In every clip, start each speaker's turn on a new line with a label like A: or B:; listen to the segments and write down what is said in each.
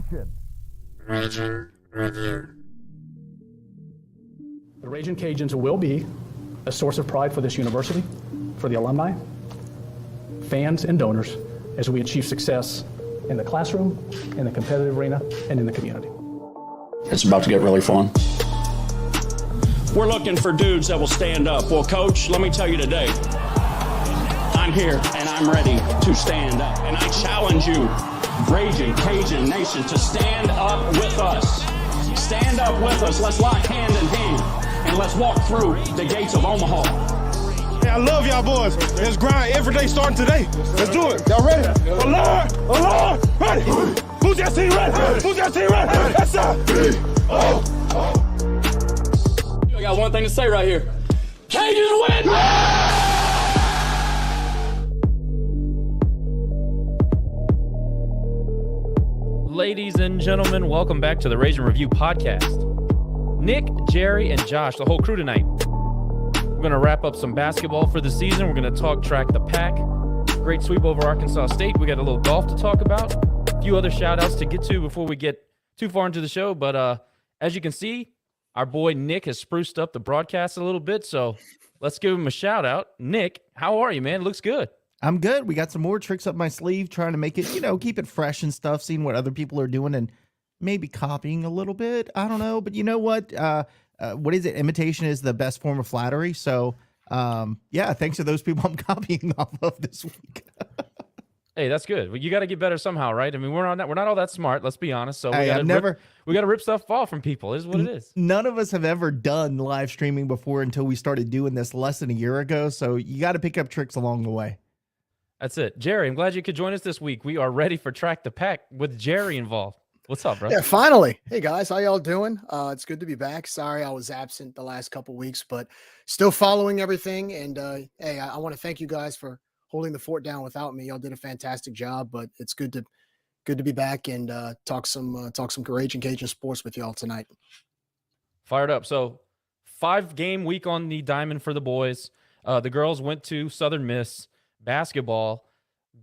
A: Attention!
B: Region Review.
C: The Ragin' Cajuns will be a source of pride for this university, for the alumni, fans, and donors as we achieve success in the classroom, in the competitive arena, and in the community.
D: It's about to get really fun.
E: We're looking for dudes that will stand up. Well, Coach, let me tell you today, I'm here and I'm ready to stand up. And I challenge you, Ragin' Cajun Nation, to stand up with us. Stand up with us. Let's lock hand in hand and let's walk through the gates of Omaha.
F: Hey, I love y'all boys. Let's grind every day starting today. Let's do it. Y'all ready? Alert! Ready? Who's that team ready? Who's that team ready? That's up.
E: I got one thing to say right here. Cajuns win!
G: Ladies and gentlemen, welcome back to the Ragin' Review podcast. Nick, Jerry, and Josh, the whole crew tonight. We're going to wrap up some basketball for the season. We're going to talk track the pack. Great sweep over Arkansas State. We got a little golf to talk about. A few other shout-outs to get to before we get too far into the show. But as you can see, our boy Nick has spruced up the broadcast a little bit, so let's give him a shout-out. Nick, how are you, man? Looks good.
H: I'm good. We got some more tricks up my sleeve, trying to make it, keep it fresh and stuff, seeing what other people are doing and maybe copying a little bit. I don't know. But you know what? What is it? Imitation is the best form of flattery. So, yeah, thanks to those people I'm copying off of this week.
G: Hey, that's good. Well, you got to get better somehow, right? I mean, we're not all that smart. Let's be honest. So we
H: Hey,
G: got to rip stuff off from people. Is what it is.
H: None of us have ever done live streaming before until we started doing this less than a year ago. So you got to pick up tricks along the way.
G: That's it. Jerry, I'm glad you could join us this week. We are ready for Track the Pack with Jerry involved. What's up, bro?
I: Yeah, finally. Hey, guys. How y'all doing? It's good to be back. Sorry I was absent the last couple weeks, but still following everything. And, hey, I want to thank you guys for holding the fort down without me. Y'all did a fantastic job, but it's good to be back and talk some Ragin' Cajun sports with y'all tonight.
G: Fired up. So 5-game week on the diamond for the boys. The girls went to Southern Miss. Basketball,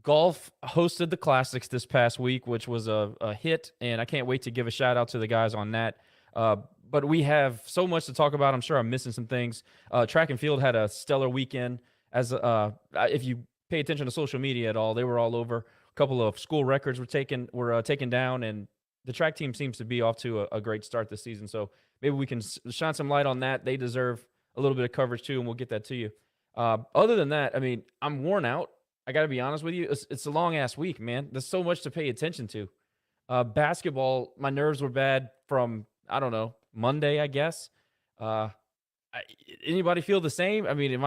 G: golf hosted the Classics this past week, which was a hit, and I can't wait to give a shout out to the guys on that. But we have so much to talk about. I'm sure I'm missing some things. Track and field had a stellar weekend. As if you pay attention to social media at all, they were all over. A couple of school records were taken down, and the track team seems to be off to a great start this season. So maybe we can shine some light on that. They deserve a little bit of coverage too, and we'll get that to you. Other than that, I mean, I'm worn out. I got to be honest with you. It's a long-ass week, man. There's so much to pay attention to. Basketball, my nerves were bad from, I don't know, Monday, I guess. Anybody feel the same? I mean, am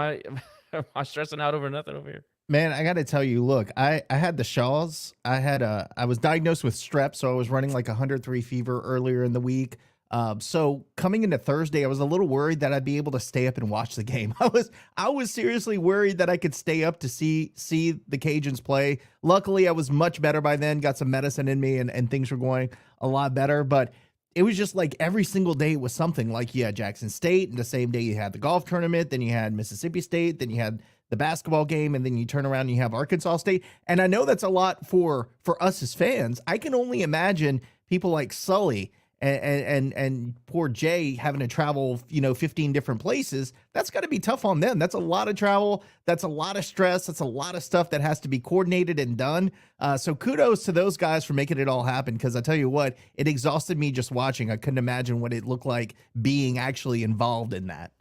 G: I stressing out over nothing over here?
H: Man, I got to tell you, look, I had the Shaws. I was diagnosed with strep, so I was running like 103 fever earlier in the week. So coming into Thursday, I was a little worried that I'd be able to stay up and watch the game. I was seriously worried that I could stay up to see the Cajuns play. Luckily, I was much better by then, got some medicine in me, and things were going a lot better. But it was just like every single day was something. Like you had Jackson State, and the same day you had the golf tournament, then you had Mississippi State, then you had the basketball game, and then you turn around and you have Arkansas State. And I know that's a lot for us as fans. I can only imagine people like Sully and poor Jay having to travel, 15 different places. That's got to be tough on them. That's a lot of travel. That's a lot of stress. That's a lot of stuff that has to be coordinated and done. So kudos to those guys for making it all happen. Because I tell you what, it exhausted me just watching. I couldn't imagine what it looked like being actually involved in that.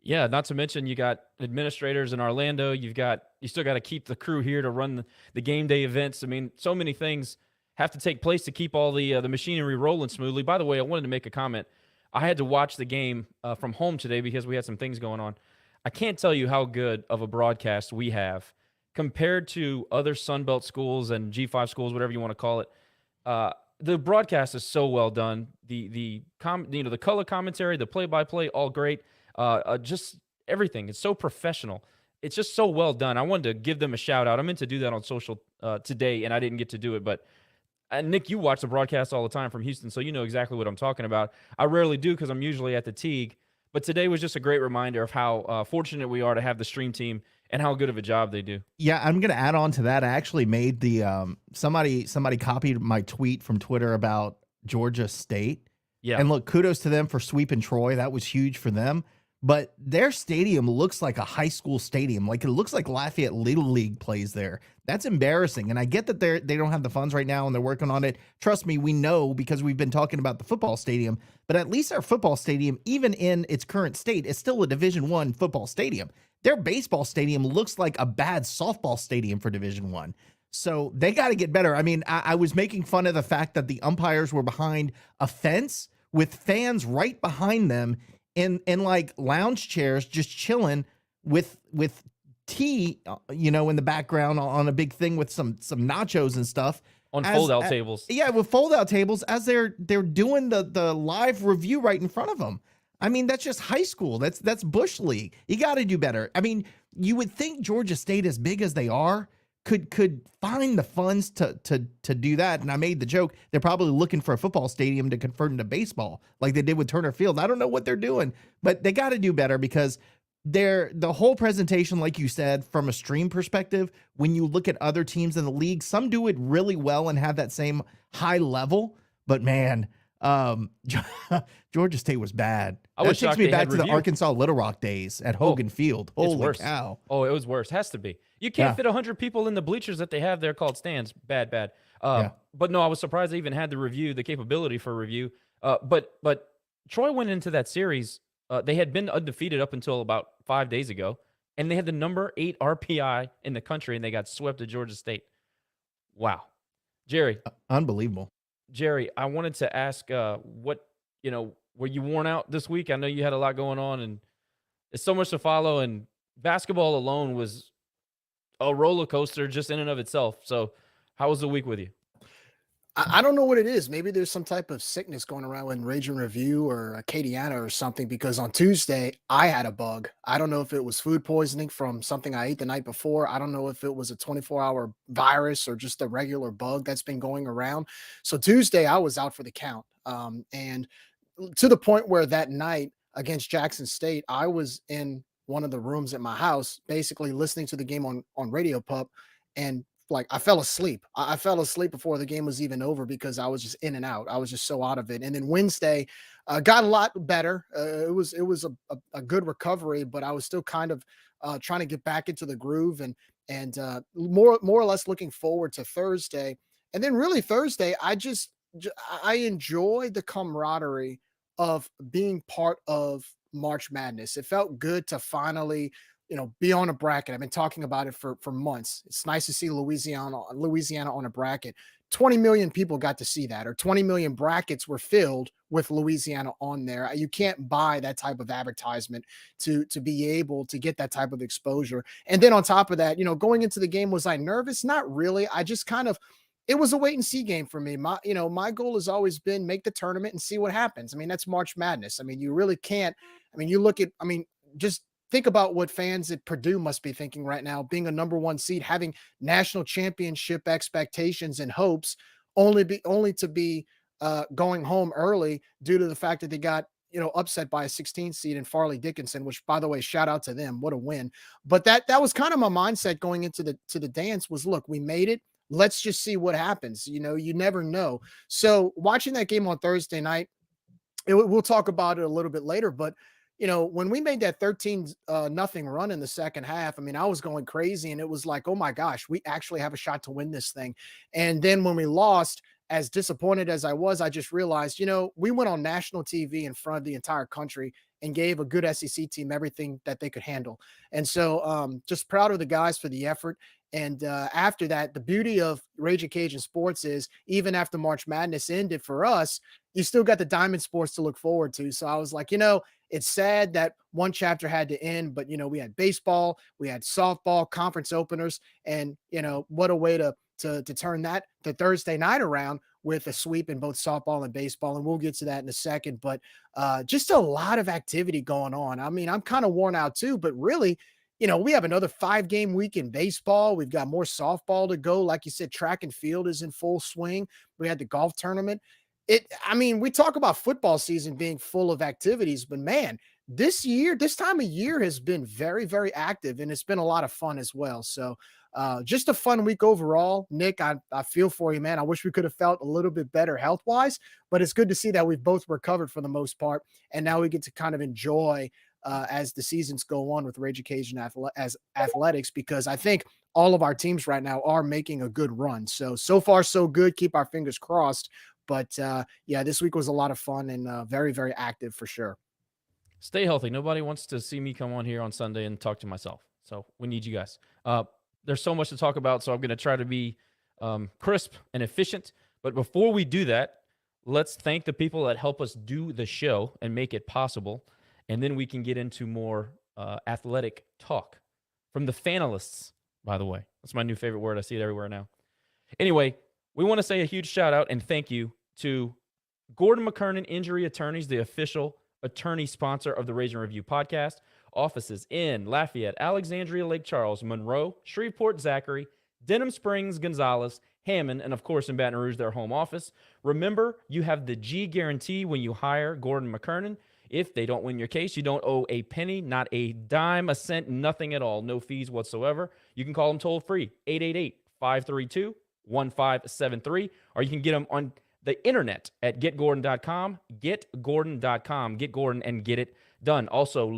G: Yeah, not to mention you got administrators in Orlando. You still got to keep the crew here to run the game day events. I mean, so many things have to take place to keep all the machinery rolling smoothly. By the way, I wanted to make a comment. I had to watch the game from home today because we had some things going on. I can't tell you how good of a broadcast we have compared to other Sunbelt schools and G5 schools, whatever you want to call it. The broadcast is so well done. The color commentary, the play-by-play, all great. Just everything. It's so professional. It's just so well done. I wanted to give them a shout out. I meant to do that on social today, and I didn't get to do it, but Nick, you watch the broadcast all the time from Houston, so you know exactly what I'm talking about. I rarely do because I'm usually at the Teague, But today was just a great reminder of how fortunate we are to have the stream team and how good of a job they do.
H: Yeah, I'm gonna add on to that. I actually made the somebody copied my tweet from Twitter about Georgia State.
G: Yeah.
H: And look, kudos to them for sweeping Troy. That was huge for them. But their stadium looks like a high school stadium. Like it looks like Lafayette Little League plays there. That's embarrassing. And I get that they don't have the funds right now and they're working on it. Trust me, we know because we've been talking about the football stadium. But at least our football stadium, even in its current state, is still a Division I football stadium. Their baseball stadium looks like a bad softball stadium for Division I. So they got to get better. I mean, I was making fun of the fact that the umpires were behind a fence with fans right behind them in like lounge chairs, just chilling with tea, in the background on a big thing with some nachos and stuff
G: on fold-out tables.
H: Yeah, with fold-out tables as they're doing the live review right in front of them. I mean, that's just high school. That's Bush League. You got to do better. I mean, you would think Georgia State, as big as they are, could find the funds to do that. And I made the joke, they're probably looking for a football stadium to convert into baseball like they did with Turner Field. I don't know what they're doing, but they got to do better because the whole presentation, like you said, from a stream perspective, when you look at other teams in the league, some do it really well and have that same high level, but man, Georgia State was bad. That takes me back to the Arkansas Little Rock days at Hogan Field. Holy cow.
G: Oh, it was worse. Has to be. You can't fit 100 people in the bleachers that they have there called stands. Bad. But no, I was surprised they even had the capability for review. But Troy went into that series. They had been undefeated up until about 5 days ago, and they had the number 8 RPI in the country, and they got swept at Georgia State. Wow. Jerry.
H: Unbelievable.
G: Jerry, I wanted to ask were you worn out this week? I know you had a lot going on, and it's so much to follow, and basketball alone was a roller coaster just in and of itself. So how was the week with you?
I: I don't know what it is. Maybe there's some type of sickness going around in Rage and Review or Acadiana or something, because on Tuesday I had a bug. I don't know if it was food poisoning from something I ate the night before. I don't know if it was a 24-hour virus or just a regular bug that's been going around. So Tuesday I was out for the count. And to the point where that night against Jackson State, I was in one of the rooms at my house, basically listening to the game on Radio Pup, and like I fell asleep. I fell asleep before the game was even over because I was just in and out. I was just so out of it. And then Wednesday got a lot better. It was a good recovery, but I was still kind of trying to get back into the groove and more or less looking forward to Thursday. And then really Thursday, I enjoyed the camaraderie of being part of March Madness. It felt good to finally, be on a bracket. I've been talking about it for months. It's nice to see Louisiana on a bracket. 20 million people got to see that, or 20 million brackets were filled with Louisiana on there. You can't buy that type of advertisement to be able to get that type of exposure. And then on top of that, going into the game, was I nervous? Not really. I just it was a wait and see game for me. My goal has always been make the tournament and see what happens. I mean, that's March Madness. I mean, you really can't. I mean, just think about what fans at Purdue must be thinking right now, being a number 1 seed, having national championship expectations and hopes, only to be going home early due to the fact that they got upset by a 16 seed in Farley Dickinson, which, by the way, shout out to them. What a win. But that was kind of my mindset going into the dance was, look, we made it. Let's just see what happens. You never know. So watching that game on Thursday night, we'll talk about it a little bit later, but when we made that 13-0 run in the second half, I mean, I was going crazy, and it was like, oh my gosh, we actually have a shot to win this thing. And then when we lost, as disappointed as I was, I just realized, we went on national TV in front of the entire country and gave a good SEC team everything that they could handle. And so just proud of the guys for the effort. And after that, the beauty of Raging Cajun Sports is even after March Madness ended for us, you still got the Diamond Sports to look forward to. So I was like, it's sad that one chapter had to end, but, we had baseball, we had softball, conference openers, and, what a way to turn that to Thursday night around with a sweep in both softball and baseball. And we'll get to that in a second, but just a lot of activity going on. I mean, I'm kind of worn out too, but really, we have another 5-game week in baseball. We've got more softball to go. Like you said, track and field is in full swing. We had the golf tournament. We talk about football season being full of activities, but man, this year, this time of year has been very, very active, and it's been a lot of fun as well. So just a fun week overall. Nick, I feel for you, man. I wish we could have felt a little bit better health-wise, but it's good to see that we've both recovered for the most part, and now we get to kind of enjoy as the seasons go on with Rage Occasion as athletics, because I think all of our teams right now are making a good run. So far, so good. Keep our fingers crossed. But yeah, this week was a lot of fun and very, very active for sure.
G: Stay healthy. Nobody wants to see me come on here on Sunday and talk to myself. So we need you guys. There's so much to talk about, so I'm going to try to be crisp and efficient. But before we do that, let's thank the people that help us do the show and make it possible. And then we can get into more athletic talk from the fanalists, by the way. That's my new favorite word. I see it everywhere now. Anyway, we want to say a huge shout out and thank you to Gordon McKernan Injury Attorneys, the official attorney sponsor of the Rage and Review podcast. Offices in Lafayette, Alexandria, Lake Charles, Monroe, Shreveport, Zachary, Denham Springs, Gonzales, Hammond, and of course in Baton Rouge, their home office. Remember, you have the G guarantee when you hire Gordon McKernan. If they don't win your case, you don't owe a penny, not a dime, a cent, nothing at all, no fees whatsoever. You can call them toll free, 888-532-1573, or you can get them on the internet at getgordon.com, getgordon.com, get Gordon and get it done. Also,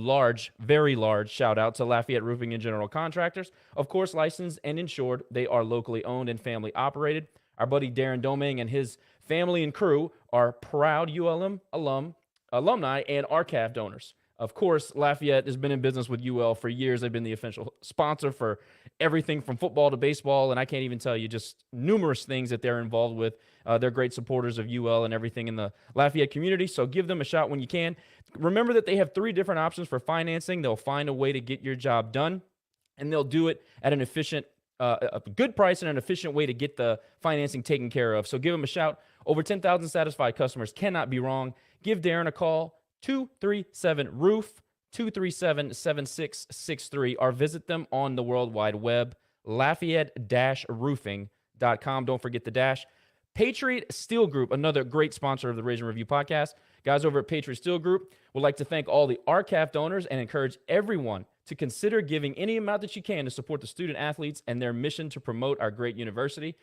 G: very large shout out to Lafayette Roofing and General Contractors. Of course, licensed and insured. They are locally owned and family operated. Our buddy Darren Doming and his family and crew are proud ULM alumni and RCAF donors. Of course, Lafayette has been in business with UL for years. They've been the official sponsor for everything from football to baseball, and I can't even tell you just numerous things that they're involved with. They're great supporters of UL and everything in the Lafayette community, so give them a shot when you can. Remember that they have 3 different options for financing. They'll find a way to get your job done, and they'll do it at an efficient, a good price and an efficient way to get the financing taken care of. So give them a shout. Over 10,000 satisfied customers cannot be wrong. Give Darren a call. 237-ROOF, 237-7663, or visit them on the World Wide Web, Lafayette-roofing.com. Don't forget the dash. Patriot Steel Group, another great sponsor of the Rage and Review podcast. Guys over at Patriot Steel Group would like to thank all the RCAF donors and encourage everyone to consider giving any amount that you can to support the student athletes and their mission to promote our great university.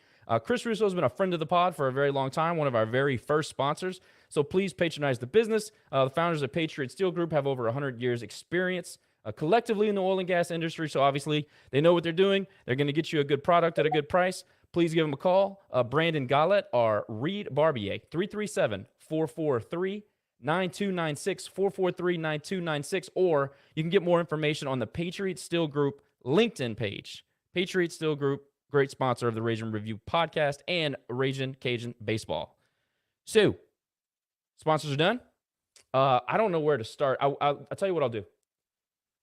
G: Chris Russo has been a friend of the pod for a very long time, one of our very first sponsors. So please patronize the business. The founders of Patriot Steel Group have over 100 years experience collectively in the oil and gas industry. So obviously they know what they're doing. They're going to get you a good product at a good price. Please give them a call. Brandon Gollett or Reed Barbier, 337-443-9296, 443-9296, or you can get more information on the Patriot Steel Group LinkedIn page. Patriot Steel Group, great sponsor of the Rage and Review podcast and Ragin' Cajun Baseball. So, sponsors are done. I don't know where to start. I'll tell you what I'll do.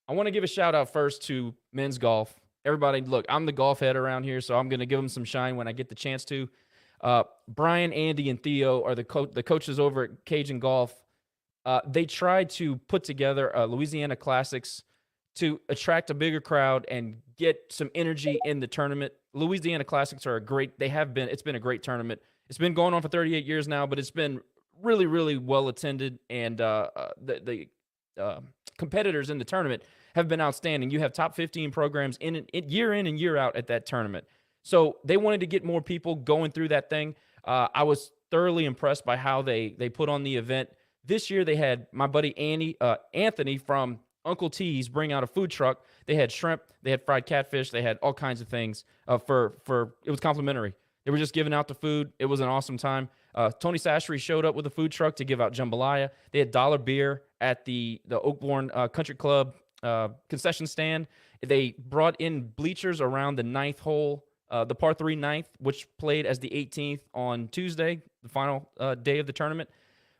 G: I want to give a shout out first to men's golf. Everybody, look, I'm the golf head around here, so I'm going to give them some shine when I get the chance to. Brian, Andy, and Theo are the coaches over at Cajun Golf. They tried to put together a Louisiana Classics to attract a bigger crowd and get some energy in the tournament. Louisiana Classics are it's been a great tournament. It's been going on for 38 years now, but it's been really, really well attended, and the competitors in the tournament have been outstanding. You have top 15 programs year in and year out at that tournament. So they wanted to get more people going through that thing. I was thoroughly impressed by how they put on the event. This year they had my buddy Anthony from Uncle T's bring out a food truck. They had shrimp, they had fried catfish, they had all kinds of things it was complimentary. They were just giving out the food. It was an awesome time. Tony Sashery showed up with a food truck to give out jambalaya. They had dollar beer at the Oakbourne Country Club concession stand. They brought in bleachers around the 9th hole, the par 3 9th, which played as the 18th on Tuesday, the final day of the tournament.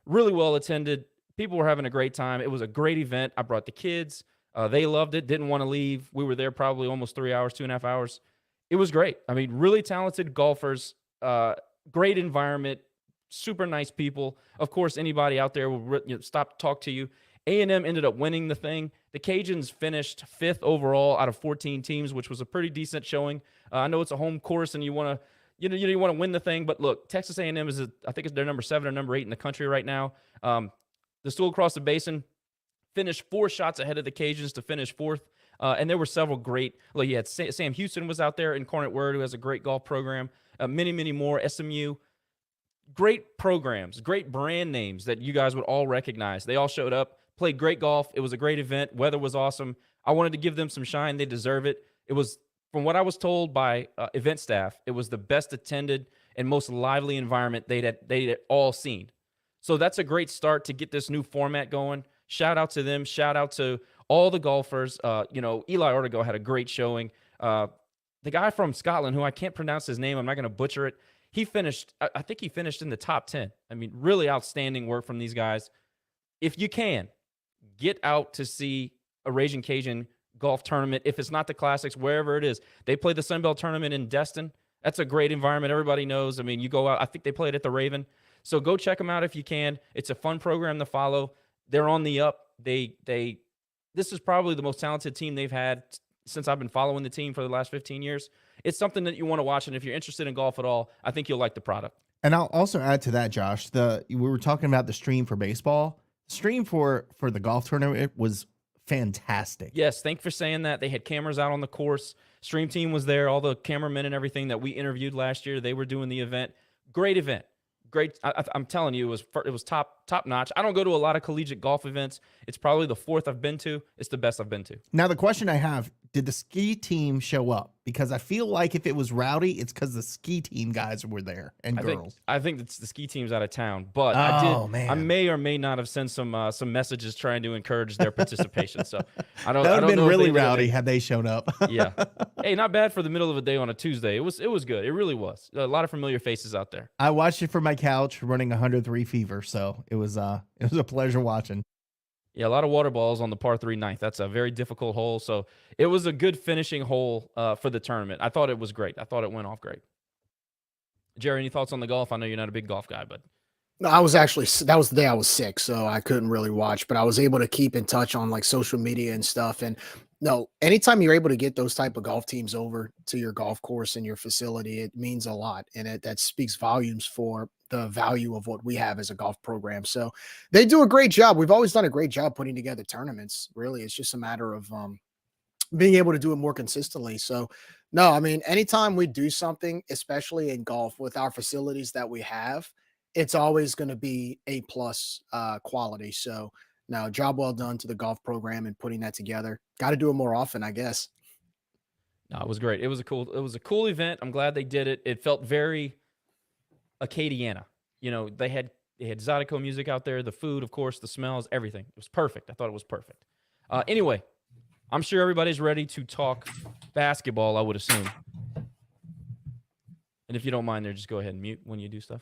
G: Really well attended. People were having a great time. It was a great event. I brought the kids. They loved it, didn't want to leave. We were there probably almost 3 hours, 2.5 hours. It was great. I mean, really talented golfers, great environment, super nice people. Of course, anybody out there will stop to talk to you. A&M ended up winning the thing. The Cajuns finished 5th overall out of 14 teams, which was a pretty decent showing. I know it's a home course and you want to win the thing, but look, Texas A&M I think they're number 7 or number 8 in the country right now. The school across the basin finished 4 shots ahead of the Cajuns to finish 4th. And there were several great, like you had Sam Houston was out there, Incarnate Word, who has a great golf program, many, many more, SMU. Great programs, great brand names that you guys would all recognize. They all showed up, played great golf. It was a great event. Weather was awesome. I wanted to give them some shine. They deserve it. It was, from what I was told by event staff, it was the best attended and most lively environment they'd had all seen. So that's a great start to get this new format going. Shout out to them. Shout out to all the golfers. Eli Ortego had a great showing. The guy from Scotland, who I can't pronounce his name, I'm not going to butcher it. He finished, I think he finished in the top 10. I mean, really outstanding work from these guys. If you can, get out to see a Raging Cajun golf tournament. If it's not the Classics, wherever it is. They play the Sun Belt tournament in Destin. That's a great environment. Everybody knows. I mean, you go out. I think they played at the Raven. So go check them out if you can. It's a fun program to follow. They're on the up. This is probably the most talented team they've had since I've been following the team for the last 15 years. It's something that you want to watch, and if you're interested in golf at all, I think you'll like the product.
H: And I'll also add to that, Josh, we were talking about the stream for baseball. The stream for the golf tournament was fantastic.
G: Yes, thank you for saying that. They had cameras out on the course. Stream team was there, all the cameramen and everything that we interviewed last year. They were doing the event. Great event. Great. I'm telling you, it was top notch. I don't go to a lot of collegiate golf events. It's probably the 4th I've been to. It's the best I've been to.
H: Now, the question I have, did the ski team show up? Because I feel like if it was rowdy, it's because the ski team guys were there and girls.
G: I think it's the ski team's out of town, but
H: man.
G: I may or may not have sent some messages trying to encourage their participation. So I don't.
H: That would have been really
G: rowdy
H: had they shown up.
G: Yeah. Hey, not bad for the middle of the day on a Tuesday. It was good. It really was. A lot of familiar faces out there.
H: I watched it from my couch, running 103 fever, so it was a pleasure watching.
G: Yeah, a lot of water balls on the par 3 ninth. That's a very difficult hole. So it was a good finishing hole for the tournament. I thought it was great. I thought it went off great. Jerry, any thoughts on the golf? I know you're not a big golf guy, but.
I: No, that was the day I was sick, so I couldn't really watch, but I was able to keep in touch on like social media and stuff. And no, anytime you're able to get those type of golf teams over to your golf course and your facility, it means a lot. And that speaks volumes for the value of what we have as a golf program. So they do a great job. We've always done a great job putting together tournaments. Really, it's just a matter of being able to do it more consistently. So no, I mean, anytime we do something, especially in golf with our facilities that we have, it's always going to be A+ quality. So no, job well done to the golf program and putting that together. Got to do it more often, I guess.
G: No, it was great. It was a cool event. I'm glad they did it. It felt very Acadiana. You know, they had Zydeco music out there, the food, of course, the smells, everything. It was perfect. I thought it was perfect. Anyway, I'm sure everybody's ready to talk basketball, I would assume. And if you don't mind there, just go ahead and mute when you do stuff.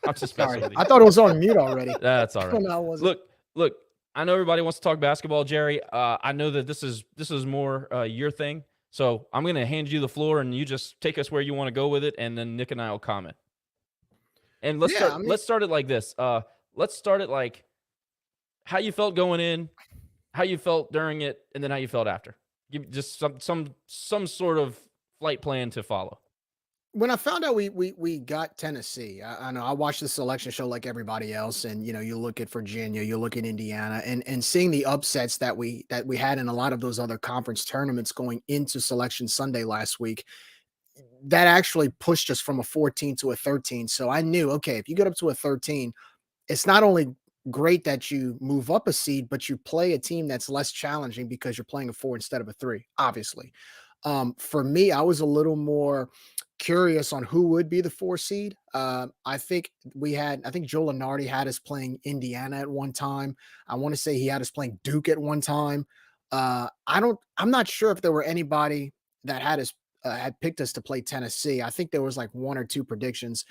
G: I'm just
I: sorry. I thought it was on mute already.
G: That's all right.
I: No,
G: Look. I know everybody wants to talk basketball, Jerry. I know that this is more your thing, so I'm going to hand you the floor, and you just take us where you want to go with it, and then Nick and I will comment. And let's start it like this. Let's start it like how you felt going in, how you felt during it, and then how you felt after. Give just some sort of flight plan to follow.
I: When I found out we got Tennessee, I know I watched the selection show like everybody else, and you look at Virginia, you look at Indiana, and seeing the upsets that we had in a lot of those other conference tournaments going into Selection Sunday last week, that actually pushed us from a 14 to a 13. So I knew, okay, if you get up to a 13, it's not only great that you move up a seed, but you play a team that's less challenging because you're playing a 4 instead of a 3, obviously. For me, I was a little more curious on who would be the 4 seed. I think Joe Lunardi had us playing Indiana at one time. I want to say he had us playing Duke at one time. I'm not sure if there were anybody that had picked us to play Tennessee. I think there was like 1 or 2 predictions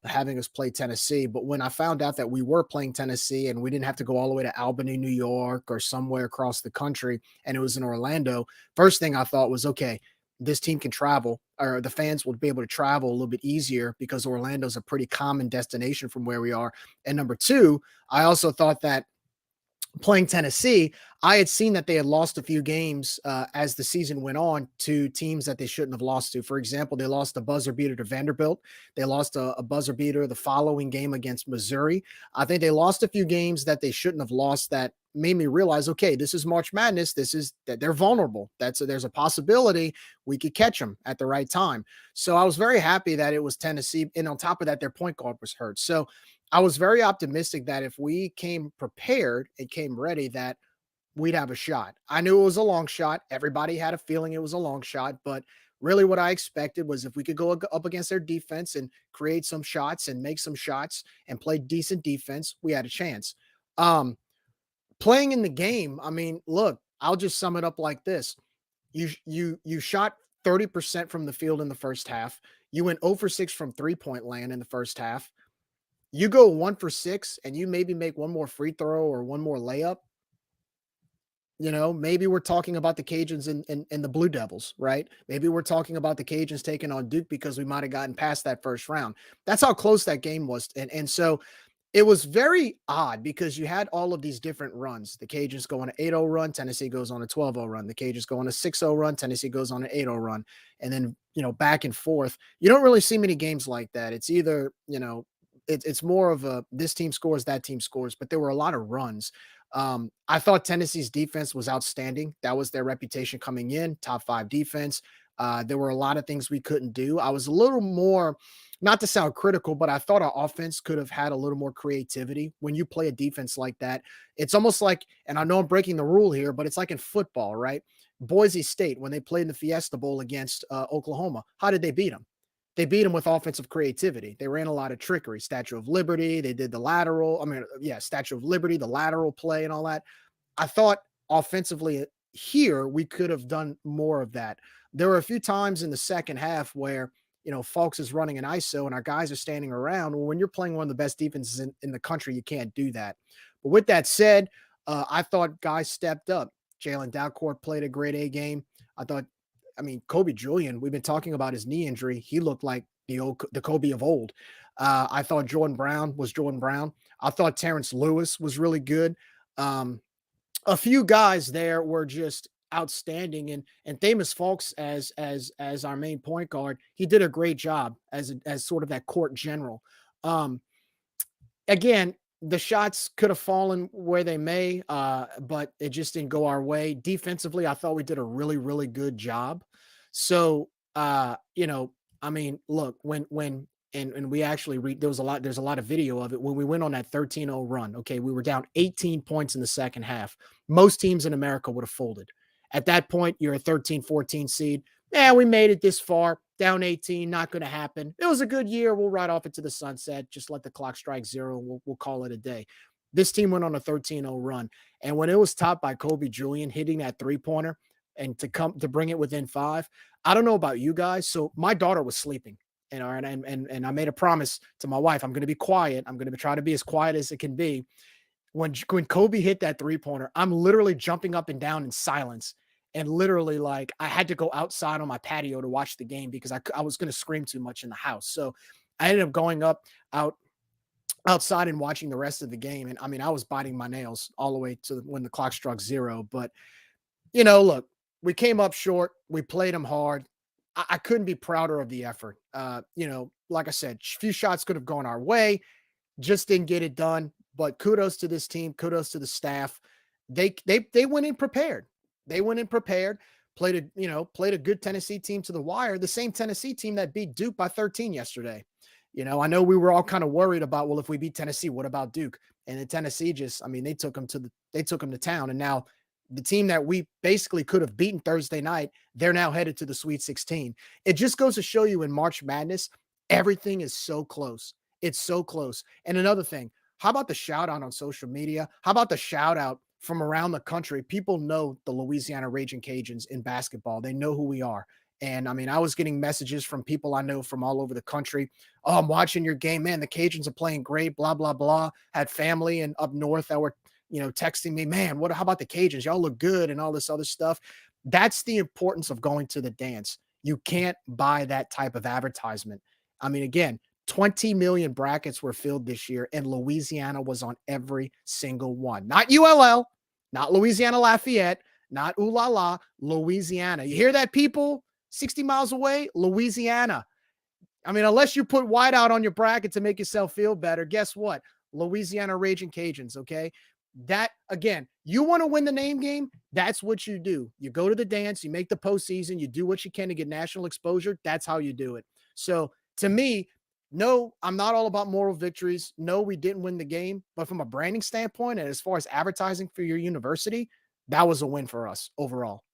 I: having us play Tennessee. But when I found out that we were playing Tennessee and we didn't have to go all the way to Albany, New York, or somewhere across the country, and it was in Orlando, first thing I thought was, okay, this team can travel, or the fans will be able to travel a little bit easier because Orlando's a pretty common destination from where we are. And number 2, I also thought that playing Tennessee, I had seen that they had lost a few games as the season went on to teams that they shouldn't have lost to. For example, they lost a buzzer beater to Vanderbilt. They lost a buzzer beater the following game against Missouri. I think they lost a few games that they shouldn't have lost that made me realize, okay, this is March Madness. This is that they're vulnerable. There's a possibility we could catch them at the right time. So I was very happy that it was Tennessee. And on top of that, their point guard was hurt. So I was very optimistic that if we came prepared and came ready, that we'd have a shot. I knew it was a long shot. Everybody had a feeling it was a long shot, but really what I expected was if we could go up against their defense and create some shots and make some shots and play decent defense, we had a chance. Playing in the game, I mean, look, I'll just sum it up like this. You shot 30% from the field in the first half. You went 0 for 6 from 3-point land in the first half. You go 1 for 6 and you maybe make one more free throw or one more layup. You know, maybe we're talking about the Cajuns and the Blue Devils, right? Maybe we're talking about the Cajuns taking on Duke because we might have gotten past that first round. That's how close that game was. And so it was very odd because you had all of these different runs. The Cajuns go on an 8-0 run. Tennessee goes on a 12-0 run. The Cajuns go on a 6-0 run. Tennessee goes on an 8-0 run. And then, you know, back and forth. You don't really see many games like that. It's either, you know, it's more of a this team scores, that team scores, but there were a lot of runs. I thought Tennessee's defense was outstanding. That was their reputation coming in, top 5 defense. There were a lot of things we couldn't do. I was a little more, not to sound critical, but I thought our offense could have had a little more creativity. When you play a defense like that, it's almost like, and I know I'm breaking the rule here, but it's like in football, right? Boise State, when they played in the Fiesta Bowl against Oklahoma, how did they beat them? They beat them with offensive creativity. They ran a lot of trickery, Statue of Liberty. They did the lateral. Statue of Liberty, the lateral play and all that. I thought offensively here, we could have done more of that. There were a few times in the second half where, you know, Fulks is running an ISO and our guys are standing around. Well, when you're playing one of the best defenses in the country, you can't do that. But with that said, I thought guys stepped up. Jalen Dalcourt played a great A game. Kobe Julian, we've been talking about his knee injury. He looked like the Kobe of old. I thought Jordan Brown was Jordan Brown. I thought Terrence Lewis was really good. A few guys there were just outstanding, and Thamus Fulks as our main point guard, he did a great job as sort of that court general. Again, the shots could have fallen where they may, but it just didn't go our way. Defensively, I thought we did a really, really good job. So, look, when we actually there's a lot of video of it when we went on that 13-0 run. Okay, we were down 18 points in the second half. Most teams in America would have folded. At that point, you're a 13, 14 seed. Yeah, we made it this far. Down 18, not going to happen. It was a good year. We'll ride off into the sunset. Just let the clock strike 0. And we'll call it a day. This team went on a 13-0 run. And when it was topped by Kobe Julian hitting that 3-pointer and to bring it within 5, I don't know about you guys. So my daughter was sleeping. And I made a promise to my wife, I'm going to be quiet. I'm going to try to be as quiet as it can be. When Kobe hit that 3-pointer, I'm literally jumping up and down in silence. And literally, like, I had to go outside on my patio to watch the game because I was going to scream too much in the house. So I ended up going outside and watching the rest of the game. And I mean, I was biting my nails all the way to when the clock struck 0. But, you know, look, we came up short. We played them hard. I couldn't be prouder of the effort. Like I said, a few shots could have gone our way. Just didn't get it done. But kudos to this team. Kudos to the staff. They went in prepared. They went in prepared, played a good Tennessee team to the wire, the same Tennessee team that beat Duke by 13 yesterday. You know, I know we were all kind of worried about, well, if we beat Tennessee, what about Duke? And then Tennessee they took them to town. And now the team that we basically could have beaten Thursday night, they're now headed to the Sweet 16. It just goes to show you in March Madness, everything is so close. It's so close. And another thing, how about the shout out on social media? How about the shout out from around the country? People know the Louisiana Raging Cajuns in basketball. They know who we are. And I mean, I was getting messages from people I know from all over the country. Oh, I'm watching your game, man. The Cajuns are playing great, blah, blah, blah. Had family and up north that were, texting me, man, how about the Cajuns? Y'all look good and all this other stuff. That's the importance of going to the dance. You can't buy that type of advertisement. I mean, again, 20 million brackets were filled this year, and Louisiana was on every single one. Not ULL, not Louisiana Lafayette, not ooh la la, Louisiana. You hear that, people? 60 miles away, Louisiana. I mean, unless you put white out on your bracket to make yourself feel better, guess what? Louisiana Raging Cajuns, okay? That, again, you want to win the name game, that's what you do. You go to the dance, you make the postseason, you do what you can to get national exposure. That's how you do it. So to me, no, I'm not all about moral victories. No, we didn't win the game. But from a branding standpoint, and as far as advertising for your university, that was a win for us overall.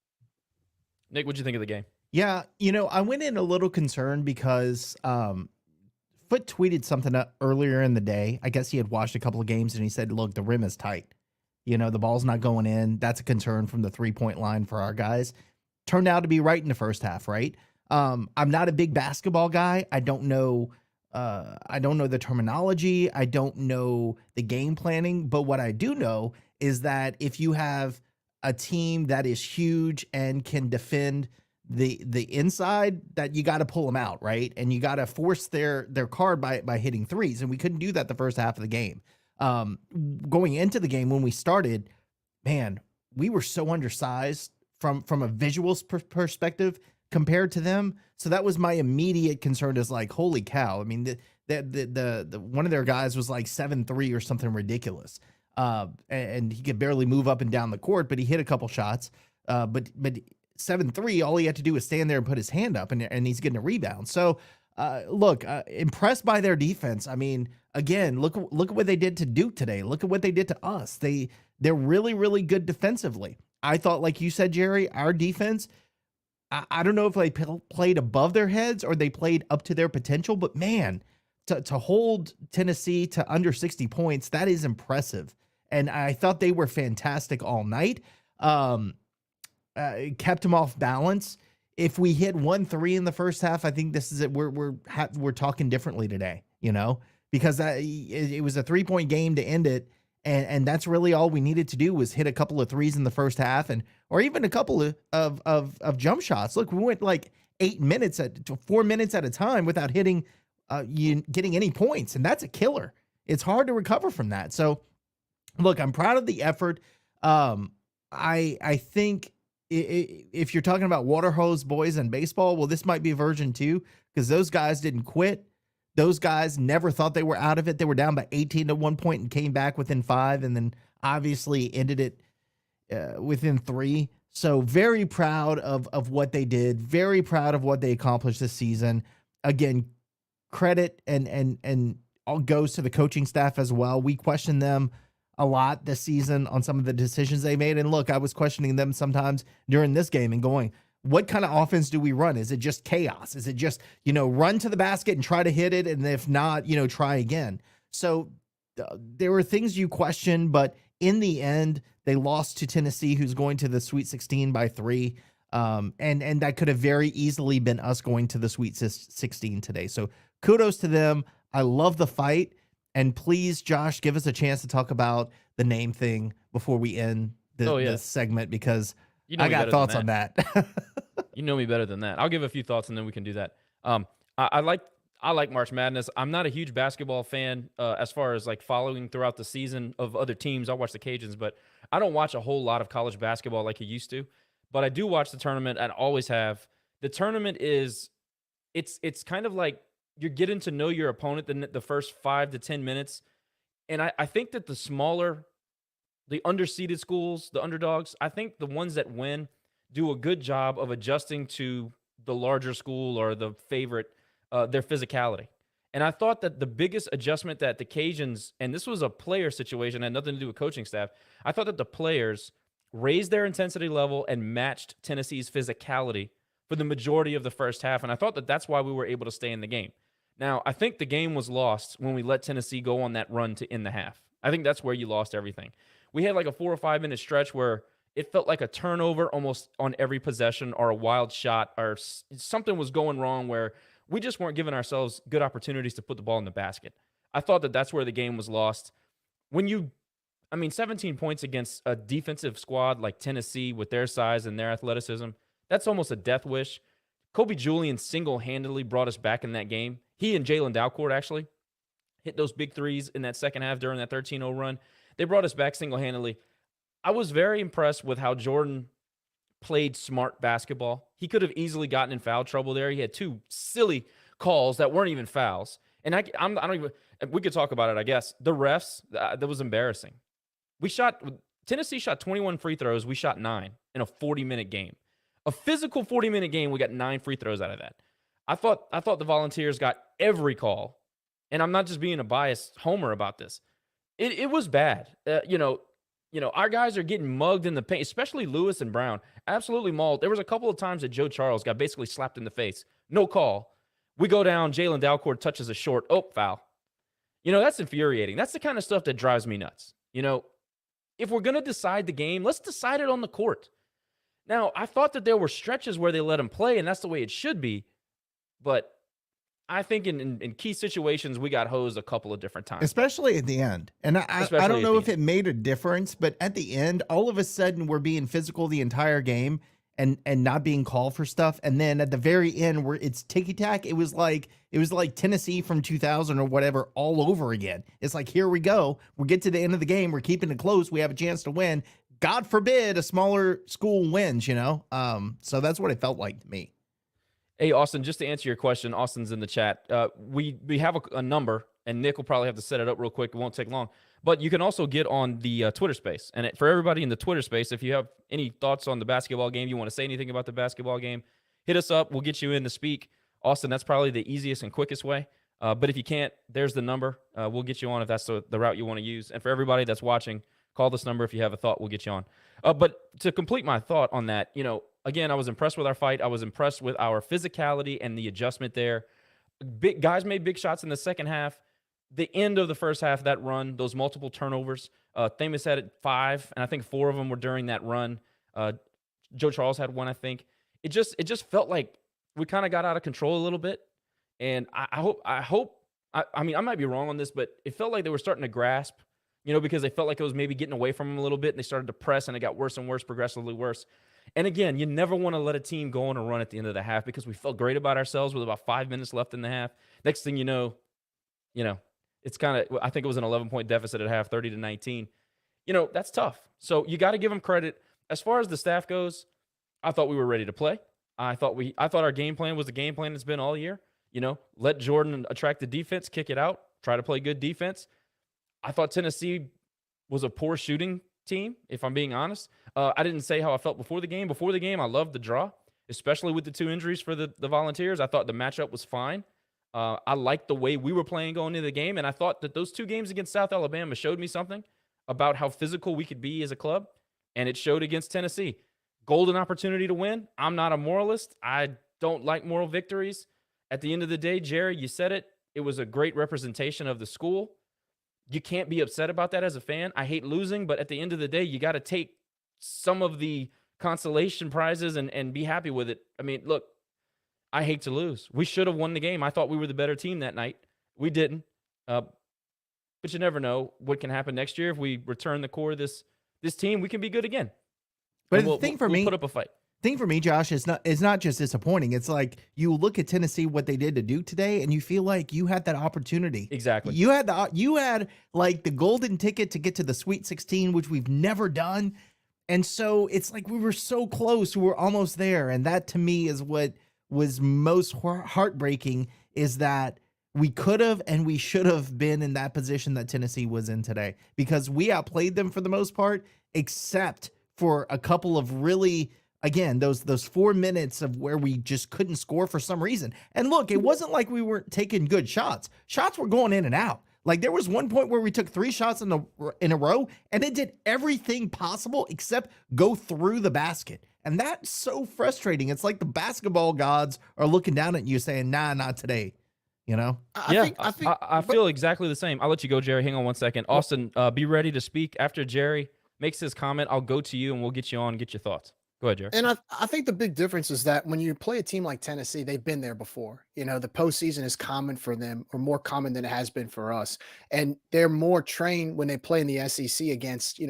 G: Nick, what'd you think of the game?
H: Yeah, I went in a little concerned because Foot tweeted something earlier in the day. I guess he had watched a couple of games and he said, look, the rim is tight. The ball's not going in. That's a concern from the 3-point line for our guys. Turned out to be right in the first half, right? I'm not a big basketball guy. I don't know the terminology. I don't know the game planning. But what I do know is that if you have a team that is huge and can defend the inside, that you got to pull them out, right? And you got to force their card by hitting threes. And we couldn't do that the first half of the game. Going into the game when we started, man, we were so undersized from a visuals perspective compared to them. So that was my immediate concern, is like, holy cow. I mean, the one of their guys was like 7'3" or something ridiculous. And he could barely move up and down the court, but he hit a couple shots. But 7'3", all he had to do was stand there and put his hand up, and he's getting a rebound. So, look, impressed by their defense. I mean, again, look at what they did to Duke today. Look at what they did to us. They're really, really good defensively. I thought, like you said, Jerry, our defense, I don't know if they played above their heads or they played up to their potential, but man, to hold Tennessee to under 60 points, that is impressive. And I thought they were fantastic all night. Kept them off balance. If we hit 1-3 in the first half, I think this is it. We're talking differently today, because it was a 3-point game to end it. And that's really all we needed to do, was hit a couple of threes in the first half, or even a couple of jump shots. Look, we went like 4 minutes at a time without getting any points. And that's a killer. It's hard to recover from that. So look, I'm proud of the effort. I think if you're talking about water hose boys in baseball, well, this might be a version 2, because those guys didn't quit. Those guys never thought they were out of it. They were down by 18 at one point and came back within 5, and then obviously ended it within 3. So very proud of what they did. Very proud of what they accomplished this season. Again, credit and all goes to the coaching staff as well. We questioned them a lot this season on some of the decisions they made. And look, I was questioning them sometimes during this game and going, what kind of offense do we run? Is it just chaos? Is it just, run to the basket and try to hit it? And if not, try again. So there were things you questioned, but in the end, they lost to Tennessee, who's going to the Sweet 16 by 3. And that could have very easily been us going to the Sweet 16 today. So kudos to them. I love the fight. And please, Josh, give us a chance to talk about the name thing before we end this segment, because I got thoughts on that.
G: You know me better than that. I'll give a few thoughts and then we can do that. I like March Madness. I'm not a huge basketball fan as far as like following throughout the season of other teams. I watch the Cajuns, but I don't watch a whole lot of college basketball like I used to. But I do watch the tournament and always have. The tournament is, it's kind of like you're getting to know your opponent the first 5 to 10 minutes. And I think that the smaller, the underseeded schools, the underdogs, I think the ones that win do a good job of adjusting to the larger school or the favorite, their physicality. And I thought that the biggest adjustment that the Cajuns, and this was a player situation, had nothing to do with coaching staff, I thought that the players raised their intensity level and matched Tennessee's physicality for the majority of the first half. And I thought that that's why we were able to stay in the game. Now, I think the game was lost when we let Tennessee go on that run to end the half. I think that's where you lost everything. We had like a 4 or 5 minute stretch where it felt like a turnover almost on every possession, or a wild shot, or something was going wrong where we just weren't giving ourselves good opportunities to put the ball in the basket. I thought that that's where the game was lost. 17 points against a defensive squad like Tennessee with their size and their athleticism, that's almost a death wish. Kobe Julian single-handedly brought us back in that game. He and Jalen Dalcourt actually hit those big threes in that second half during that 13-0 run. They brought us back single-handedly. I was very impressed with how Jordan played smart basketball. He could have easily gotten in foul trouble there. He had 2 silly calls that weren't even fouls. And I don't even, we could talk about it, I guess. The refs, that was embarrassing. Tennessee shot 21 free throws. We shot 9 in a 40-minute game. A physical 40-minute game, we got 9 free throws out of that. I thought the Volunteers got every call. And I'm not just being a biased homer about this. It was bad. Our guys are getting mugged in the paint, especially Lewis and Brown. Absolutely mauled. There was a couple of times that Joe Charles got basically slapped in the face. No call. We go down. Jalen Dalcourt touches a short. Oh, foul. That's infuriating. That's the kind of stuff that drives me nuts. If we're going to decide the game, let's decide it on the court. Now, I thought that there were stretches where they let him play, and that's the way it should be. But I think in key situations, we got hosed a couple of different times.
H: Especially at the end. And I don't know if it made a difference, but at the end, all of a sudden, we're being physical the entire game and not being called for stuff. And then at the very end, where it's ticky-tack, it was like Tennessee from 2000 or whatever all over again. It's like, here we go. We get to the end of the game. We're keeping it close. We have a chance to win. God forbid a smaller school wins, So that's what it felt like to me.
G: Hey, Austin, just to answer your question, Austin's in the chat. We have a number, and Nick will probably have to set it up real quick. It won't take long. But you can also get on the Twitter space. And for everybody in the Twitter space, if you have any thoughts on the basketball game, you want to say anything about the basketball game, hit us up. We'll get you in to speak. Austin, that's probably the easiest and quickest way. But if you can't, there's the number. We'll get you on if that's the route you want to use. And for everybody that's watching, call this number if you have a thought. We'll get you on. But to complete my thought on that, again, I was impressed with our fight. I was impressed with our physicality and the adjustment there. Big guys made big shots in the second half. The end of the first half, that run, those multiple turnovers. Thamus had it 5, and I think 4 of them were during that run. Joe Charles had 1, I think. It just felt like we kind of got out of control a little bit. And I might be wrong on this, but it felt like they were starting to grasp, because they felt like it was maybe getting away from them a little bit, and they started to press, and it got worse and worse, progressively worse. And again, you never want to let a team go on a run at the end of the half because we felt great about ourselves with about 5 minutes left in the half. Next thing you know, it's kind of, I think it was an 11-point deficit at half, 30-19. That's tough. So you got to give them credit. As far as the staff goes, I thought we were ready to play. I thought our game plan was the game plan it's been all year. Let Jordan attract the defense, kick it out, try to play good defense. I thought Tennessee was a poor shooting team, if I'm being honest. I didn't say how I felt before the game. Before the game, I loved the draw, especially with the 2 injuries for the Volunteers. I thought the matchup was fine. I liked the way we were playing going into the game, and I thought that those 2 games against South Alabama showed me something about how physical we could be as a club, and it showed against Tennessee. Golden opportunity to win. I'm not a moralist. I don't like moral victories. At the end of the day, Jerry, you said it. It was a great representation of the school. You can't be upset about that as a fan. I hate losing, but at the end of the day, you got to take some of the consolation prizes and be happy with it. I mean, look, I hate to lose. We should have won the game. I thought we were the better team that night. We didn't. But you never know what can happen next year. If we return the core of this team, we can be good again.
H: But the thing for me,
G: put up a fight.
H: Thing for me, Josh, is not just disappointing. It's like you look at Tennessee, what they did to Duke today, and you feel like you had that opportunity.
G: Exactly.
H: You had like the golden ticket to get to the Sweet 16, which we've never done. And so it's like we were so close. We were almost there. And that to me is what was most heartbreaking, is that we could have and we should have been in that position that Tennessee was in today, because we outplayed them for the most part, except for a couple of really, again, those 4 minutes of where we just couldn't score for some reason. And look, it wasn't like we weren't taking good shots. Shots were going in and out. Like there was one point where we took 3 shots in a row, and it did everything possible except go through the basket. And that's so frustrating. It's like the basketball gods are looking down at you saying, nah, not today.
G: I feel exactly the same. I'll let you go, Jerry. Hang on one second. Austin, be ready to speak. After Jerry makes his comment, I'll go to you and we'll get you on and get your thoughts. Go ahead, Jerry.
I: And I think the big difference is that when you play a team like Tennessee, they've been there before. The postseason is common for them, or more common than it has been for us. And they're more trained when they play in the SEC against,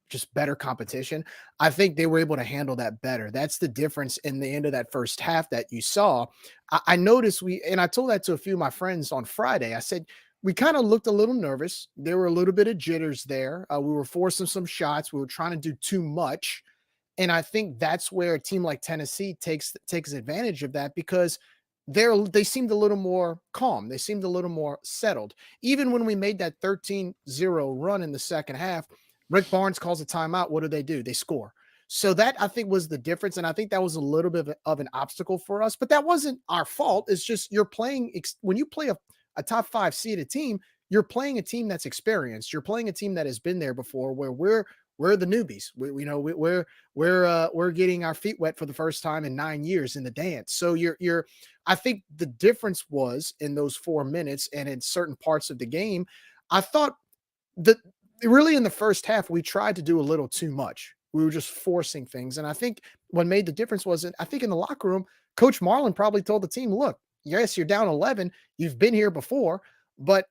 I: just better competition. I think they were able to handle that better. That's the difference in the end of that first half that you saw. I noticed and I told that to a few of my friends on Friday. I said, we kind of looked a little nervous. There were a little bit of jitters there. We were forcing some shots. We were trying to do too much. And I think that's where a team like Tennessee takes advantage of that, because they seemed a little more calm. They seemed a little more settled. Even when we made that 13-0 run in the second half, Rick Barnes calls a timeout. What do? They score. So that, I think, was the difference. And I think that was a little bit of an obstacle for us, but that wasn't our fault. It's just you're playing when you play a top 5 seeded team, you're playing a team that's experienced. You're playing a team that has been there before, where we're the newbies. We're getting our feet wet for the first time in 9 years in the dance. So I think the difference was in those 4 minutes and in certain parts of the game. I thought that really in the first half, we tried to do a little too much. We were just forcing things. And I think what made the difference was, I think in the locker room, Coach Marlin probably told the team, look, yes, you're down 11. You've been here before, but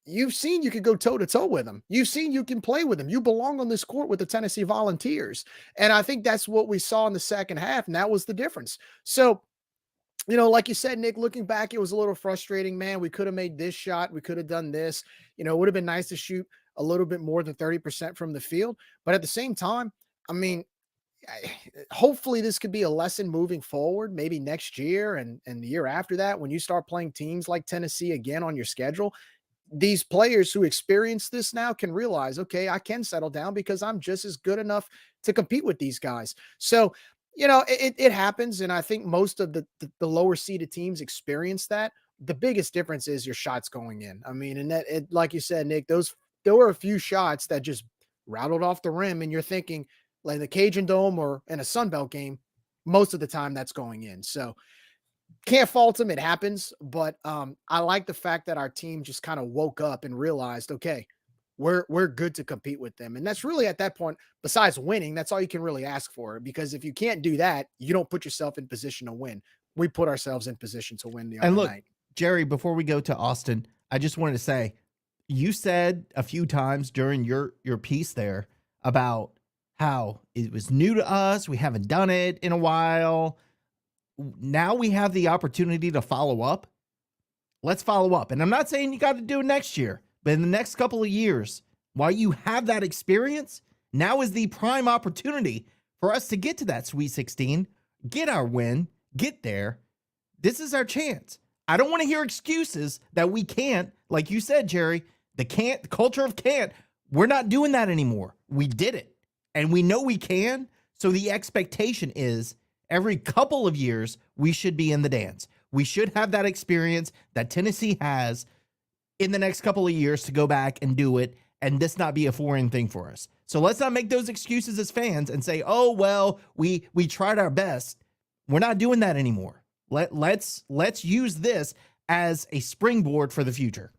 I: you've seen you could go toe-to-toe with them. You've seen you can play with them. You belong on this court with the Tennessee Volunteers. And I think that's what we saw in the second half, and that was the difference. So, like you said, Nick, looking back, it was a little frustrating, man. We could have made this shot. We could have done this. It would have been nice to shoot a little bit more than 30% from the field. But at the same time, I mean, hopefully this could be a lesson moving forward, maybe next year and the year after that, when you start playing teams like Tennessee again on your schedule. These players who experience this now can realize, okay, I can settle down because I'm just as good enough to compete with these guys. So, it happens. And I think most of the lower seeded teams experience that. The biggest difference is your shots going in. I mean, and like you said, Nick, there were a few shots that just rattled off the rim, and you're thinking, like the Cajun Dome or in a Sun Belt game, most of the time that's going in. So can't fault them. It happens. But I like the fact that our team just kind of woke up and realized, okay, we're good to compete with them. And that's really, at that point, besides winning, that's all you can really ask for. Because if you can't do that, you don't put yourself in position to win. We put ourselves in position to win the other night.
H: Jerry, before we go to Austin, I just wanted to say, you said a few times during your piece there about how it was new to us. We haven't done it in a while. Now we have the opportunity to follow up. Let's follow up. And I'm not saying you got to do it next year, but in the next couple of years, while you have that experience, now is the prime opportunity for us to get to that Sweet 16, get our win, get there. This is our chance. I don't want to hear excuses that we can't. Like you said, Jerry, the culture of can't. We're not doing that anymore. We did it. And we know we can. So the expectation is every couple of years, we should be in the dance. We should have that experience that Tennessee has in the next couple of years to go back and do it, and this not be a foreign thing for us. So let's not make those excuses as fans and say, oh, well, we tried our best. We're not doing that anymore. Let's use this as a springboard for the future.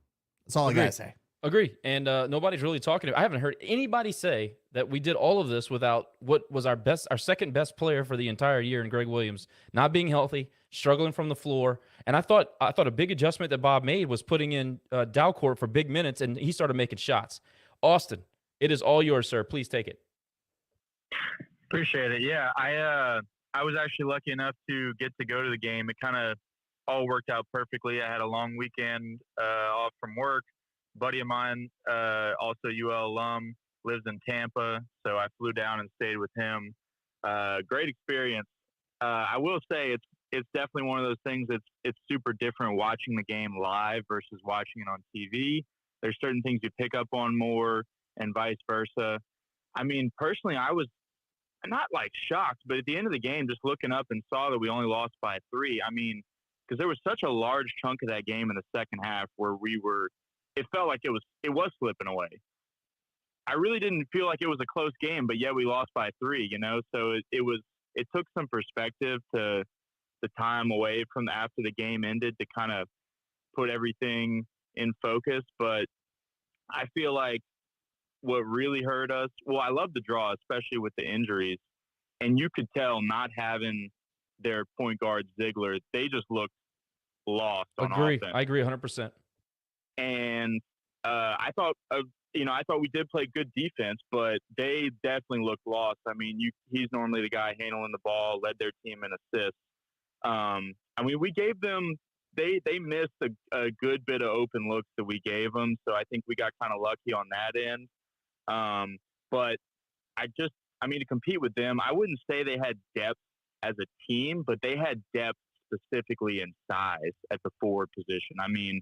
H: That's all I got to say.
G: Agree. And nobody's really talking about, I haven't heard anybody say that we did all of this without what was our second best player for the entire year in Greg Williams, not being healthy, struggling from the floor. And I thought a big adjustment that Bob made was putting in Dalcourt for big minutes, and he started making shots. Austin, it is all yours, sir. Please take it.
A: Appreciate it. Yeah, I was actually lucky enough to get to go to the game. It kind of all worked out perfectly. I had a long weekend off from work. Buddy of mine, also UL alum, lives in Tampa, so I flew down and stayed with him. Great experience. I will say it's definitely one of those things it's super different watching the game live versus watching it on TV. There's certain things you pick up on more and vice versa. I mean, personally, I was not like shocked, but at the end of the game, just looking up and saw that we only lost by 3. I mean, because there was such a large chunk of that game in the second half where it felt like it was slipping away. I really didn't feel like it was a close game, but yet we lost by 3, So it took some perspective to the time away from after the game ended to kind of put everything in focus. But I feel like what really hurt us, well, I love the draw, especially with the injuries. And you could tell not having their point guard Ziegler, they just looked lost on offense.
G: I agree 100%.
A: And I thought we did play good defense, but they definitely looked lost. I mean, he's normally the guy handling the ball, led their team in assists. I mean, we gave them they missed a good bit of open looks that we gave them. So I think we got kind of lucky on that end. But to compete with them, I wouldn't say they had depth as a team, but they had depth specifically in size at the forward position. I mean,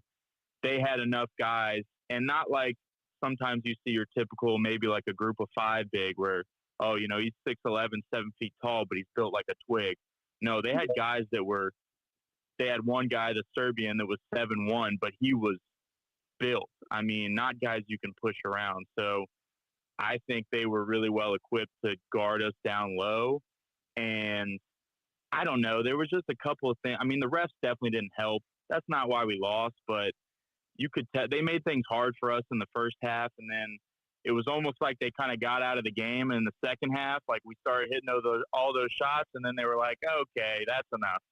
A: they had enough guys, and not like sometimes you see your typical, maybe like a group of 5 big where, he's 6'11", 7 feet tall, but he's built like a twig. No, they had guys they had one guy, the Serbian, that was 7'1", but he was built. I mean, not guys you can push around. So I think they were really well equipped to guard us down low. And I don't know, there was just a couple of things. I mean, the refs definitely didn't help. That's not why we lost, but you could tell they made things hard for us in the first half. And then it was almost like they kind of got out of the game in the second half. Like we started hitting all those shots, and then they were like, okay, that's enough.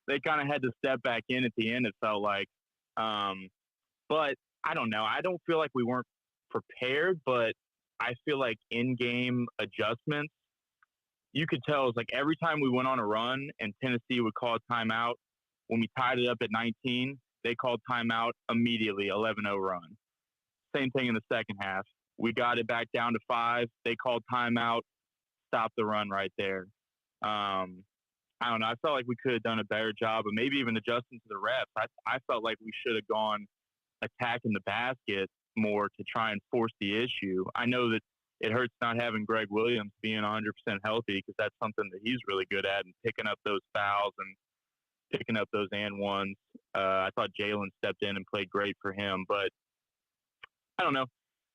A: They kind of had to step back in at the end, it felt like. But I don't know. I don't feel like we weren't prepared, but I feel like in-game adjustments, you could tell it was like every time we went on a run and Tennessee would call a timeout, when we tied it up at 19, they called timeout immediately, 11-0 run. Same thing in the second half. We got it back down to 5. They called timeout, stopped the run right there. I don't know. I felt like we could have done a better job, but maybe even adjusting to the refs. I felt like we should have gone attacking the basket more to try and force the issue. I know that it hurts not having Greg Williams being 100% healthy, because that's something that he's really good at, and picking up those fouls and picking up those and ones. I thought Jalen stepped in and played great for him, but I don't know.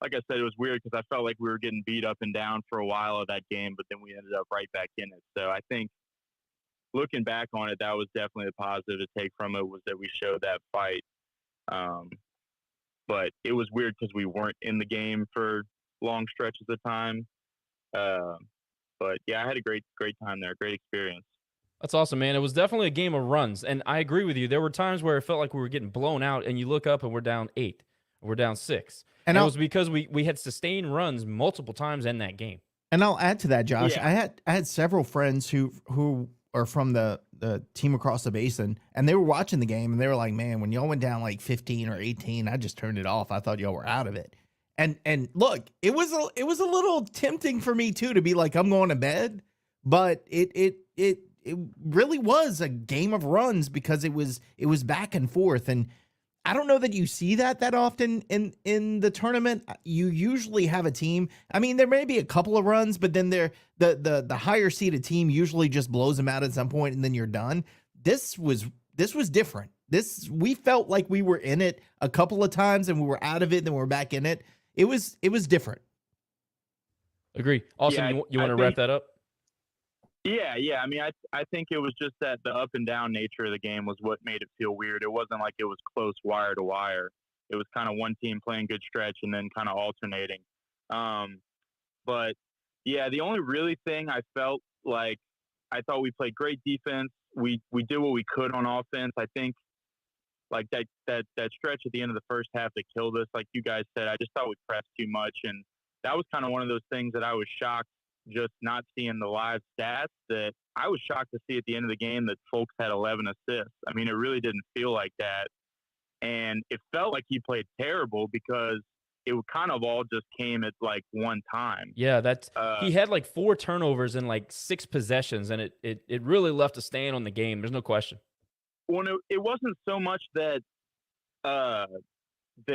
A: Like I said, it was weird because I felt like we were getting beat up and down for a while of that game, but then we ended up right back in it. So I think looking back on it, that was definitely the positive to take from it, was that we showed that fight. But it was weird because we weren't in the game for long stretches of time. But yeah, I had a great time there. Great experience.
G: That's awesome, man. It was definitely a game of runs. And I agree with you. There were times where it felt like we were getting blown out, and you look up and we're down 8. We're down 6. And it was because we had sustained runs multiple times in that game.
H: And I'll add to that, Josh.
A: Yeah.
H: I had several friends who are from the team across the basin, and they were watching the game, and they were like, man, when y'all went down like 15 or 18, I just turned it off. I thought y'all were out of it. And look, it was a little tempting for me too to be like, I'm going to bed, but it really was a game of runs because it was back and forth. And I don't know that you see that often in the tournament. You usually have a team. I mean, there may be a couple of runs, but then the higher seeded team usually just blows them out at some point, and then you're done. This was different. We felt like we were in it a couple of times, and we were out of it, and then we were back in it. It was different.
G: Agree. Austin,
A: Yeah,
G: you want to wrap that up?
A: Yeah. I mean, I think it was just that the up and down nature of the game was what made it feel weird. It wasn't like it was close wire to wire. It was kind of one team playing good stretch and then kind of alternating. But yeah, the only really thing I felt like, I thought we played great defense. We did what we could on offense. I think like that stretch at the end of the first half that killed us, like you guys said, I just thought we pressed too much. And that was kind of one of those things that I was shocked just not seeing the live stats, that I was shocked to see at the end of the game that Folks had 11 assists. I mean, it really didn't feel like that. And it felt like he played terrible because it kind of all just came at like one time.
G: Yeah, he had like 4 turnovers in like 6 possessions, and it really left a stain on the game. There's no question.
A: Well, no, it wasn't so much that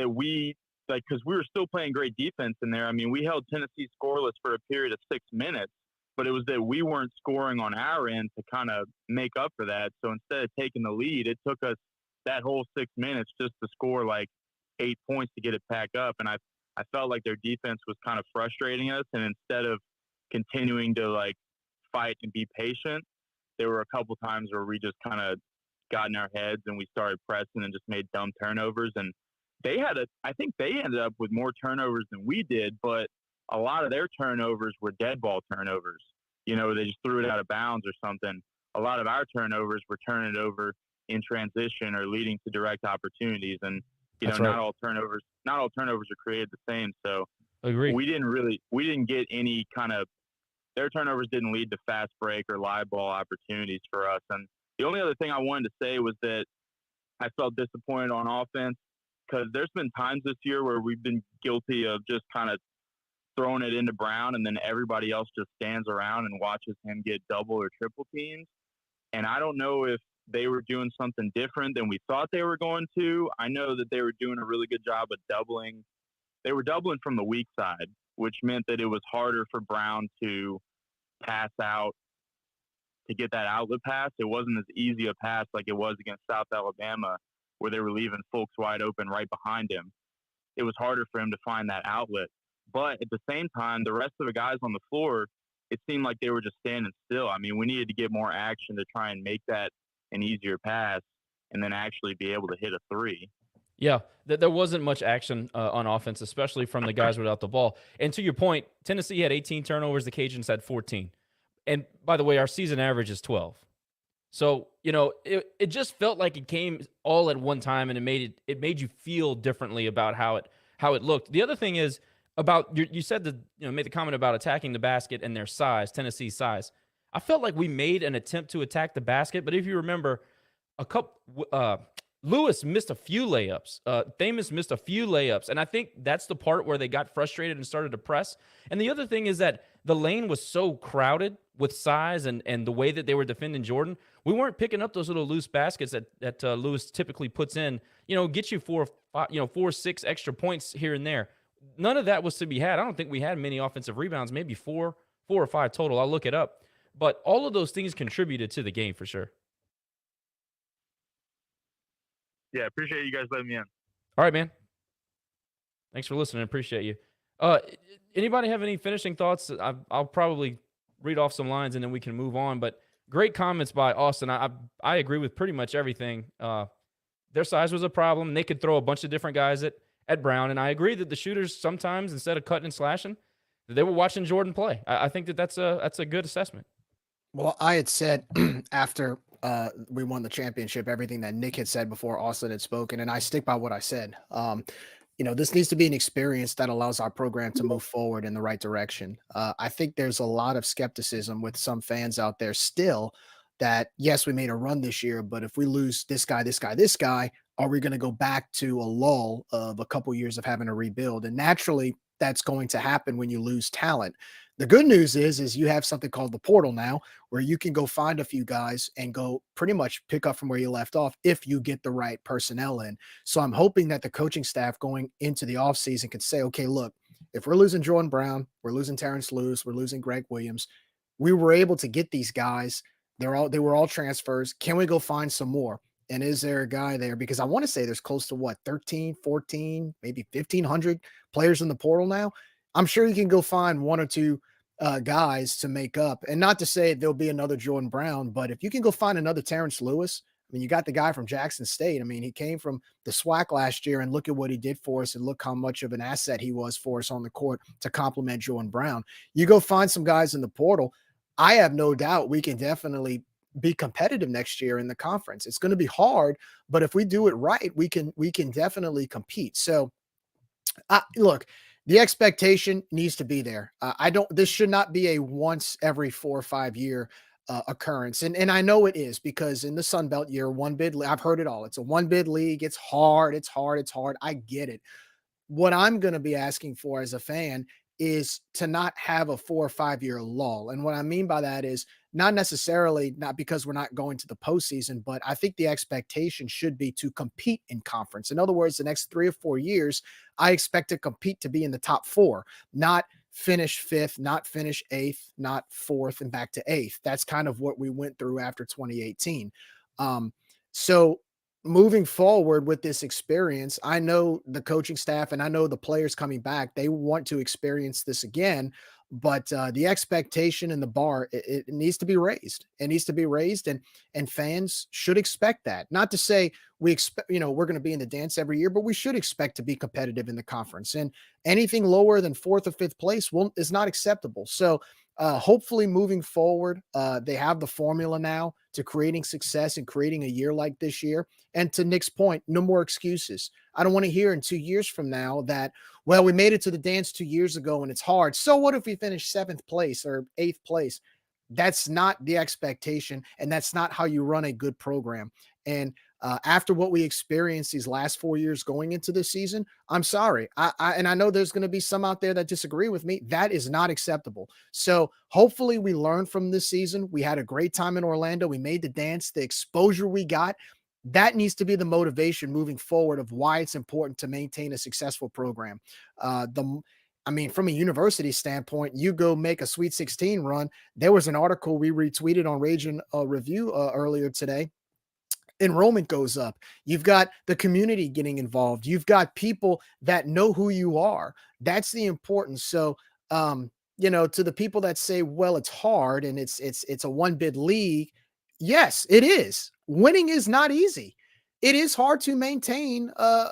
A: we, like, because we were still playing great defense in there. I mean, we held Tennessee scoreless for a period of 6 minutes, but it was that we weren't scoring on our end to kind of make up for that. So instead of taking the lead, it took us that whole 6 minutes just to score like 8 points to get it back up. And I felt like their defense was kind of frustrating us. And instead of continuing to like fight and be patient, there were a couple times where we just kind of got in our heads and we started pressing and just made dumb turnovers. And I think they ended up with more turnovers than we did, but a lot of their turnovers were dead ball turnovers. You know, they just threw it out of bounds or something. A lot of our turnovers were turning it over in transition or leading to direct opportunities. And, not all turnovers are created the same. So
G: agree.
A: We didn't get any their turnovers didn't lead to fast break or live ball opportunities for us. And the only other thing I wanted to say was that I felt disappointed on offense because there's been times this year where we've been guilty of just kind of throwing it into Brown, and then everybody else just stands around and watches him get double or triple teams. And I don't know if they were doing something different than we thought they were going to. I know that they were doing a really good job of doubling. They were doubling from the weak side, which meant that it was harder for Brown to pass out to get that outlet pass. It wasn't as easy a pass like it was against South Alabama, where they were leaving folks wide open right behind him. It was harder for him to find that outlet. But at the same time, the rest of the guys on the floor, it seemed like they were just standing still. I mean, we needed to get more action to try and make that an easier pass and then actually be able to hit a three.
G: Yeah, there wasn't much action on offense, especially from the guys without the ball. And to your point, Tennessee had 18 turnovers. The Cajuns had 14. And by the way, our season average is 12. So, it just felt like it came all at one time, and it made you feel differently about how it looked. The other thing is about you said made the comment about attacking the basket and their size, Tennessee's size. I felt like we made an attempt to attack the basket, but if you remember, Lewis missed a few layups. Thamus missed a few layups. And I think that's the part where they got frustrated and started to press. And the other thing is that the lane was so crowded with size and the way that they were defending Jordan. We weren't picking up those little loose baskets that Lewis typically puts in, get you 4, 6 extra points here and there. None of that was to be had. I don't think we had many offensive rebounds, maybe 4 or 5 total. I'll look it up. But all of those things contributed to the game for sure.
A: Yeah, appreciate you guys letting me in.
G: All right, man. Thanks for listening. Appreciate you. Anybody have any finishing thoughts? I'll probably read off some lines and then we can move on. But great comments by Austin. I agree with pretty much everything. Their size was a problem, and they could throw a bunch of different guys at Brown. And I agree that the shooters sometimes, instead of cutting and slashing, they were watching Jordan play. I think that's a good assessment.
I: Well, I had said after we won the championship, everything that Nick had said before Austin had spoken, and I stick by what I said. This needs to be an experience that allows our program to move forward in the right direction. I think there's a lot of skepticism with some fans out there still that, yes, we made a run this year, but if we lose this guy, are we going to go back to a lull of a couple years of having to rebuild? And naturally, that's going to happen when you lose talent. The good news is you have something called the portal now, where you can go find a few guys and go pretty much pick up from where you left off if you get the right personnel in. So I'm hoping that the coaching staff going into the offseason can say, okay, look, if we're losing Jordan Brown, we're losing Terrence Lewis, we're losing Greg Williams, we were able to get these guys. They were all transfers. Can we go find some more? And is there a guy there? Because I want to say there's close to 13, 14, maybe 1,500 players in the portal now. I'm sure you can go find 1 or 2 guys to make up. And not to say there'll be another Jordan Brown, but if you can go find another Terrence Lewis, I mean, you got the guy from Jackson State. I mean, he came from the SWAC last year, and look at what he did for us, and look how much of an asset he was for us on the court to complement Jordan Brown. You go find some guys in the portal. I have no doubt we can definitely be competitive next year in the conference. It's going to be hard, but if we do it right, we can definitely compete. So look, the expectation needs to be there. This should not be a once every 4 or 5 year occurrence. And I know it is, because in the Sun Belt year, one bid, I've heard it all. It's a one bid league. It's hard. I get it. What I'm going to be asking for as a fan is to not have a 4 or 5 year lull. And what I mean by that is not necessarily not because we're not going to the postseason, but I think the expectation should be to compete in conference. In other words, the next 3 or 4 years, I expect to compete to be in the top 4, not finish 5th, not finish 8th, not 4th and back to 8th. That's kind of what we went through after 2018. So moving forward with this experience, I know the coaching staff and I know the players coming back, they want to experience this again, but the expectation and the bar, it needs to be raised. It needs to be raised, and fans should expect that. Not to say we expect, we're going to be in the dance every year, but we should expect to be competitive in the conference, and anything lower than 4th or 5th place is not acceptable. So hopefully moving forward, they have the formula now to creating success and creating a year like this year. And to Nick's point, no more excuses. I don't want to hear in 2 years from now that, well, we made it to the dance 2 years ago and it's hard. So what if we finish 7th place or 8th place? That's not the expectation, and that's not how you run a good program. And after what we experienced these last 4 years going into this season, I'm sorry. And I know there's going to be some out there that disagree with me. That is not acceptable. So hopefully we learn from this season. We had a great time in Orlando. We made the dance, the exposure we got. That needs to be the motivation moving forward of why it's important to maintain a successful program. I mean, from a university standpoint, you go make a Sweet 16 run. There was an article we retweeted on Raging Review earlier today. Enrollment goes up. You've got the community getting involved. You've got people that know who you are. That's the importance. So, you know, to the people that say, well, it's hard and it's a one bid league. Yes, it is. Winning is not easy. It is hard to maintain a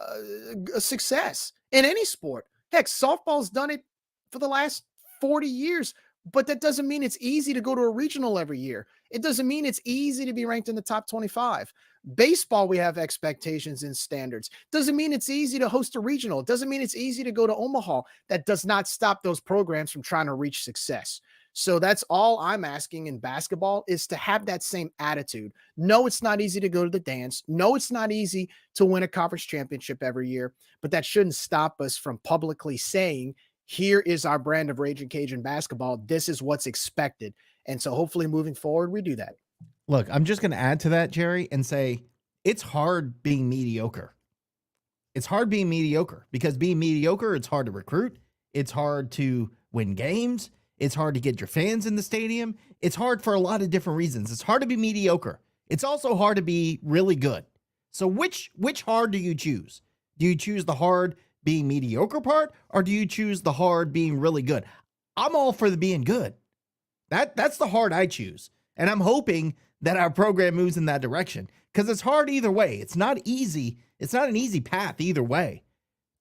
I: success in any sport. Heck, softball's done it for the last 40 years, but that doesn't mean it's easy to go to a regional every year. It doesn't mean it's easy to be ranked in the top 25. Baseball, we have expectations and standards. Doesn't mean it's easy to host a regional. Doesn't mean it's easy to go to Omaha. That does not stop those programs from trying to reach success. So that's all I'm asking in basketball is to have that same attitude. No, it's not easy to go to the dance. No, it's not easy to win a conference championship every year, but that shouldn't stop us from publicly saying, here is our brand of Raging Cajun basketball. This is what's expected. And so hopefully moving forward, we do that.
H: Look, I'm just going to add to that, Jerry, and say it's hard being mediocre. It's hard being mediocre because being mediocre, it's hard to recruit. It's hard to win games. It's hard to get your fans in the stadium. It's hard for a lot of different reasons. It's hard to be mediocre. It's also hard to be really good. So which hard do you choose? Do you choose the hard being mediocre part, or do you choose the hard being really good? I'm all for the being good. That's the hard I choose. And I'm hoping that our program moves in that direction because it's hard either way. It's not easy. It's not an easy path either way.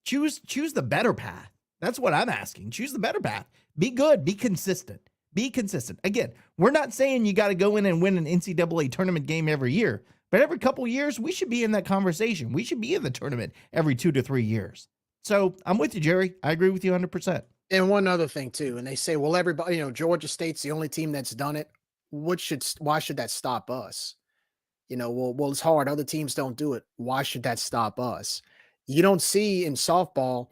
H: Choose the better path. That's what I'm asking. Choose the better path. Be good. Be consistent. Be consistent. Again, we're not saying you got to go in and win an NCAA tournament game every year, but every couple of years, we should be in that conversation. We should be in the tournament every 2 to 3 years. So I'm with you, Jerry. I agree with you 100%.
I: And one other thing too, and they say, well, everybody, you know, Georgia State's the only team that's done it. Why should that stop us? You know, well, it's hard. Other teams don't do it. Why should that stop us? You don't see in softball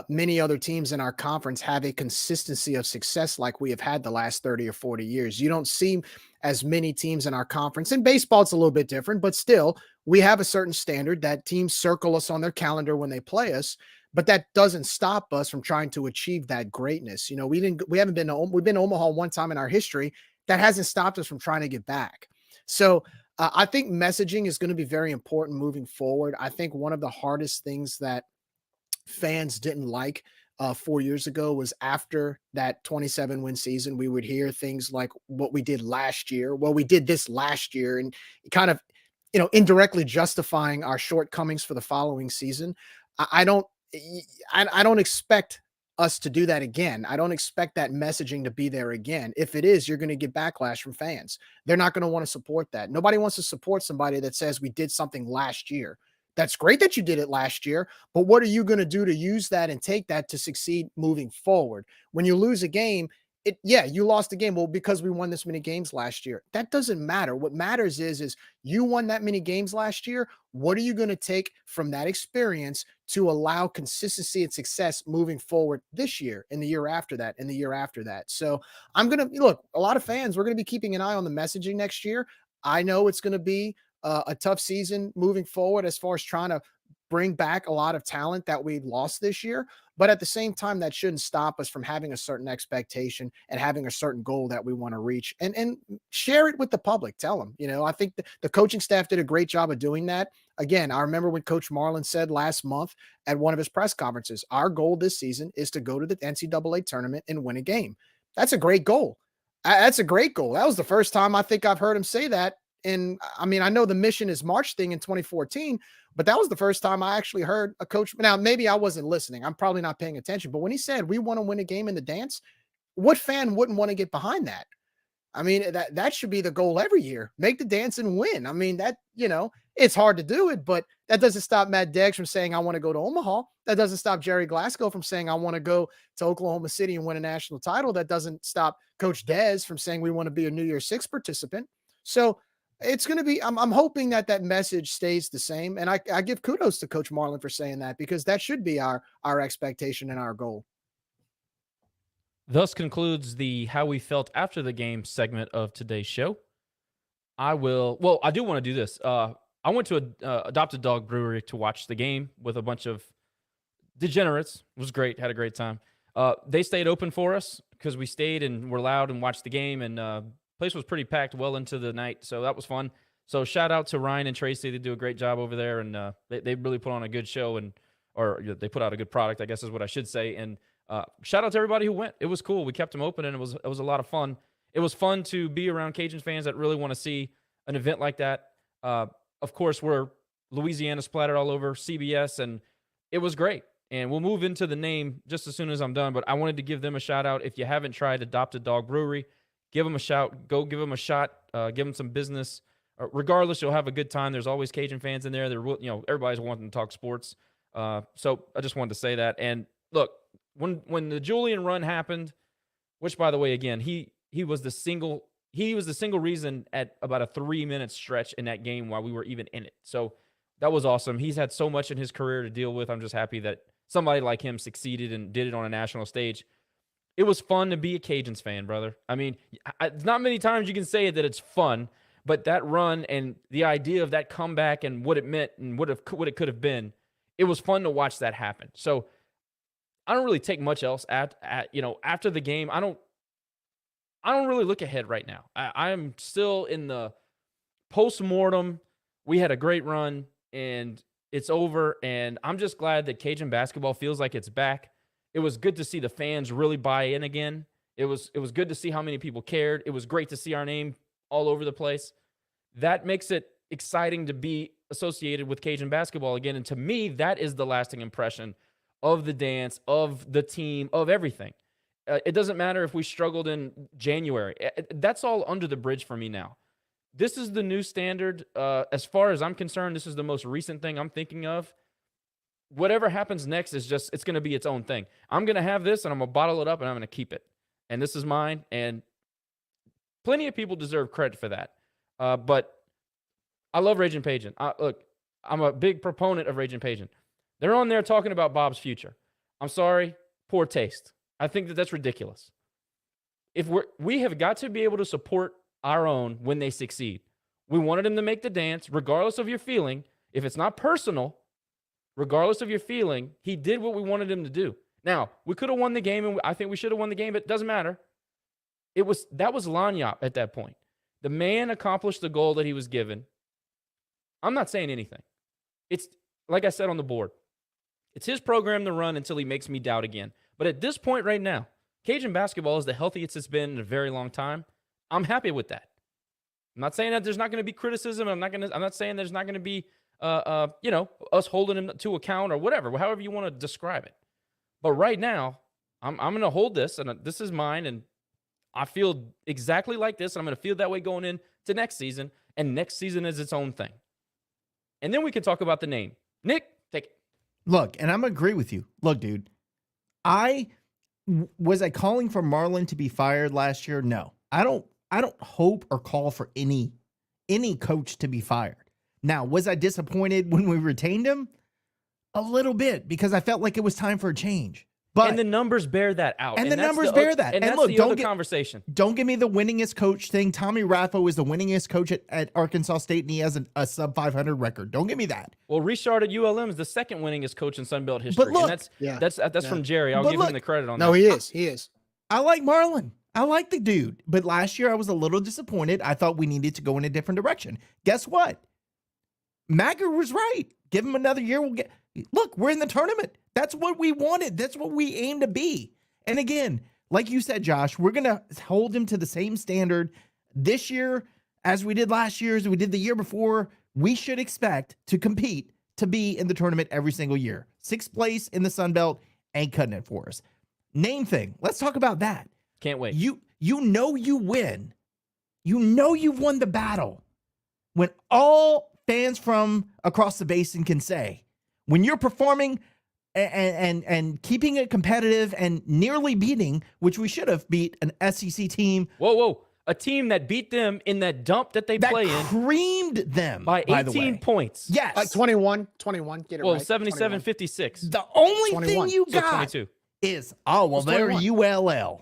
I: many other teams in our conference have a consistency of success like we have had the last 30 or 40 years. You don't see as many teams in our conference. In baseball, it's a little bit different, but still, we have a certain standard that teams circle us on their calendar when they play us. But that doesn't stop us from trying to achieve that greatness. You know, we've been to Omaha one time in our history. That hasn't stopped us from trying to get back. So I think messaging is going to be very important moving forward. I think one of the hardest things that fans didn't like 4 years ago was after that 27-win season, we would hear things like what we did last year. Well, we did this last year, and kind of, you know, indirectly justifying our shortcomings for the following season. I don't expect us to do that again. I don't expect that messaging to be there again. If it is, you're going to get backlash from fans. They're not going to want to support that. Nobody wants to support somebody that says we did something last year. That's great that you did it last year, but what are you going to do to use that and take that to succeed moving forward? When you lose a game, you lost the game. Well, because we won this many games last year. That doesn't matter. What matters is you won that many games last year. What are you going to take from that experience to allow consistency and success moving forward this year and the year after that and the year after that? So I'm going to look, a lot of fans, we're going to be keeping an eye on the messaging next year. I know it's going to be a tough season moving forward as far as trying to bring back a lot of talent that we lost this year. But at the same time, that shouldn't stop us from having a certain expectation and having a certain goal that we want to reach and share it with the public. Tell them, you know, I think the coaching staff did a great job of doing that. Again, I remember when Coach Marlin said last month at one of his press conferences, our goal this season is to go to the NCAA tournament and win a game. That's a great goal. That's a great goal. That was the first time I think I've heard him say that. And I mean, I know the Mission is March thing in 2014, but that was the first time I actually heard a coach. Now, maybe I wasn't listening. I'm probably not paying attention. But when he said we want to win a game in the dance, what fan wouldn't want to get behind that? I mean, that should be the goal every year. Make the dance and win. I mean, that, you know, it's hard to do it, but that doesn't stop Matt Deggs from saying, I want to go to Omaha. That doesn't stop Jerry Glasgow from saying, I want to go to Oklahoma City and win a national title. That doesn't stop Coach Dez from saying we want to be a New Year's Six participant. So It's going to be, I'm hoping that message stays the same. And I give kudos to Coach Marlin for saying that, because that should be our expectation and our goal.
G: Thus concludes the how we felt after the game segment of today's show. I do want to do this. I went to a Adopted Dog Brewery to watch the game with a bunch of degenerates. It was great. Had a great time. They stayed open for us because we stayed and were loud and watched the game, and place was pretty packed well into the night, so that was fun. So shout out to Ryan and Tracy. They do a great job over there, and they really put on a good show, or they put out a good product, I guess is what I should say. And shout out to everybody who went. It was cool. We kept them open, and it was a lot of fun. It was fun to be around Cajun fans that really want to see an event like that. Of course, we're Louisiana splattered all over CBS, and it was great. And we'll move into the name just as soon as I'm done, but I wanted to give them a shout out. If you haven't tried Adopted Dog Brewery, give them a shout. Go give them a shot. Give them some business. Regardless, you'll have a good time. There's always Cajun fans in there. Everybody's wanting to talk sports. So I just wanted to say that. And look, when the Julian run happened, which by the way, again, he was the single reason at about a 3-minute stretch in that game while we were even in it. So that was awesome. He's had so much in his career to deal with. I'm just happy that somebody like him succeeded and did it on a national stage. It was fun to be a Cajuns fan, brother. I mean, it's not many times you can say that it's fun, but that run and the idea of that comeback and what it meant and what it could have been, it was fun to watch that happen. So I don't really take much else after the game. I don't really look ahead right now. I am still in the post-mortem. We had a great run, and it's over, and I'm just glad that Cajun basketball feels like it's back. It was good to see the fans really buy in again. It was good to see how many people cared. It was great to see our name all over the place. That makes it exciting to be associated with Cajun basketball again, and to me, that is the lasting impression of the dance, of the team, of everything. It doesn't matter if we struggled in January. That's all under the bridge for me now. This is the new standard. As far as I'm concerned, this is the most recent thing I'm thinking of. Whatever happens next is it's going to be its own thing. I'm going to have this, and I'm going to bottle it up, and I'm going to keep it. And this is mine, and plenty of people deserve credit for that. But I love Ragin' Cajun. Look, I'm a big proponent of Ragin' Cajun. They're on there talking about Bob's future. I'm sorry, poor taste. I think that's ridiculous. We have got to be able to support our own when they succeed. We wanted him to make the dance, regardless of your feeling. If it's not personal, regardless of your feeling, he did what we wanted him to do. Now, we could have won the game, and I think we should have won the game, but it doesn't matter. That was Lanyap at that point. The man accomplished the goal that he was given. I'm not saying anything. It's, like I said on the board, it's his program to run until he makes me doubt again. But at this point right now, Cajun basketball is the healthiest it's been in a very long time. I'm happy with that. I'm not saying that there's not going to be criticism. I'm not saying there's not going to be, us holding him to account or whatever, however you want to describe it. But right now, I'm going to hold this, and this is mine, and I feel exactly like this, and I'm going to feel that way going into next season, and next season is its own thing. And then we can talk about the name. Nick, take it.
H: Look, and I'm going to agree with you. Look, dude, was I calling for Marlin to be fired last year? No. I don't hope or call for any coach to be fired. Now, was I disappointed when we retained him? A little bit, because I felt like it was time for a change. But
G: and the numbers bear that out.
H: And the numbers bear that.
G: And that's
H: look,
G: the other conversation.
H: Don't give me the winningest coach thing. Tommy Raffo is the winningest coach at Arkansas State, and he has a sub 500 record. Don't give me that.
G: Well, Richard at ULM is the second winningest coach in Sun Belt history.
H: But look,
G: and that's from Jerry. I'll give him the credit on that.
I: No, he is.
H: I like Marlin. I like the dude. But last year I was a little disappointed. I thought we needed to go in a different direction. Guess what? Macker was right. Give him another year. Look, we're in the tournament. That's what we wanted. That's what we aim to be. And again, like you said, Josh, we're going to hold him to the same standard this year as we did last year, as we did the year before. We should expect to compete to be in the tournament every single year. 6th place in the Sun Belt ain't cutting it for us. Name thing. Let's talk about that.
G: Can't wait.
H: You win. You know you've won the battle when all fans from across the basin can say, when you're performing and keeping it competitive and nearly beating, which we should have beat an SEC team.
G: Whoa. a team that beat them in that dump that they play in,
H: creamed them
G: by 18 points.
H: Yes.
I: 21, get it
G: Well,
I: right.
G: 77-56.
H: The only
I: 21.
H: thing you
G: So
H: got
G: 22.
H: is, oh, well,
I: It's
H: they're
I: 21.
H: ULL.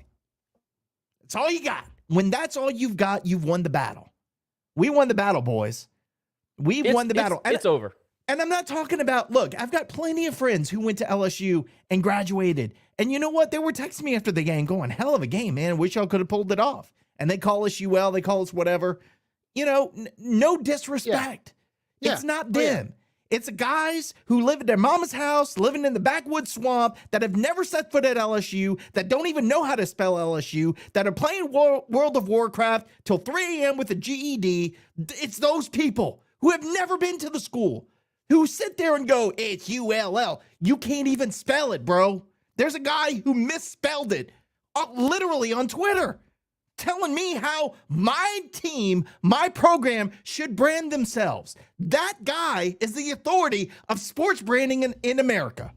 H: That's all you got. When that's all you've got, you've won the battle. We won the battle, boys. We won the battle.
G: It's over.
H: And I'm not talking about, look, I've got plenty of friends who went to LSU and graduated. And you know what? They were texting me after the game going, hell of a game, man. Wish y'all could have pulled it off. And they call us UL, they call us whatever. You know, no disrespect.
I: Yeah.
H: It's not them. It's guys who live at their mama's house, living in the backwoods swamp, that have never set foot at LSU, that don't even know how to spell LSU, that are playing World of Warcraft till 3 a.m. with a GED. It's those people who have never been to the school, who sit there and go, it's ULL. You can't even spell it, bro. There's a guy who misspelled it literally on Twitter, telling me how my team, my program should brand themselves. That guy is the authority of sports branding in America.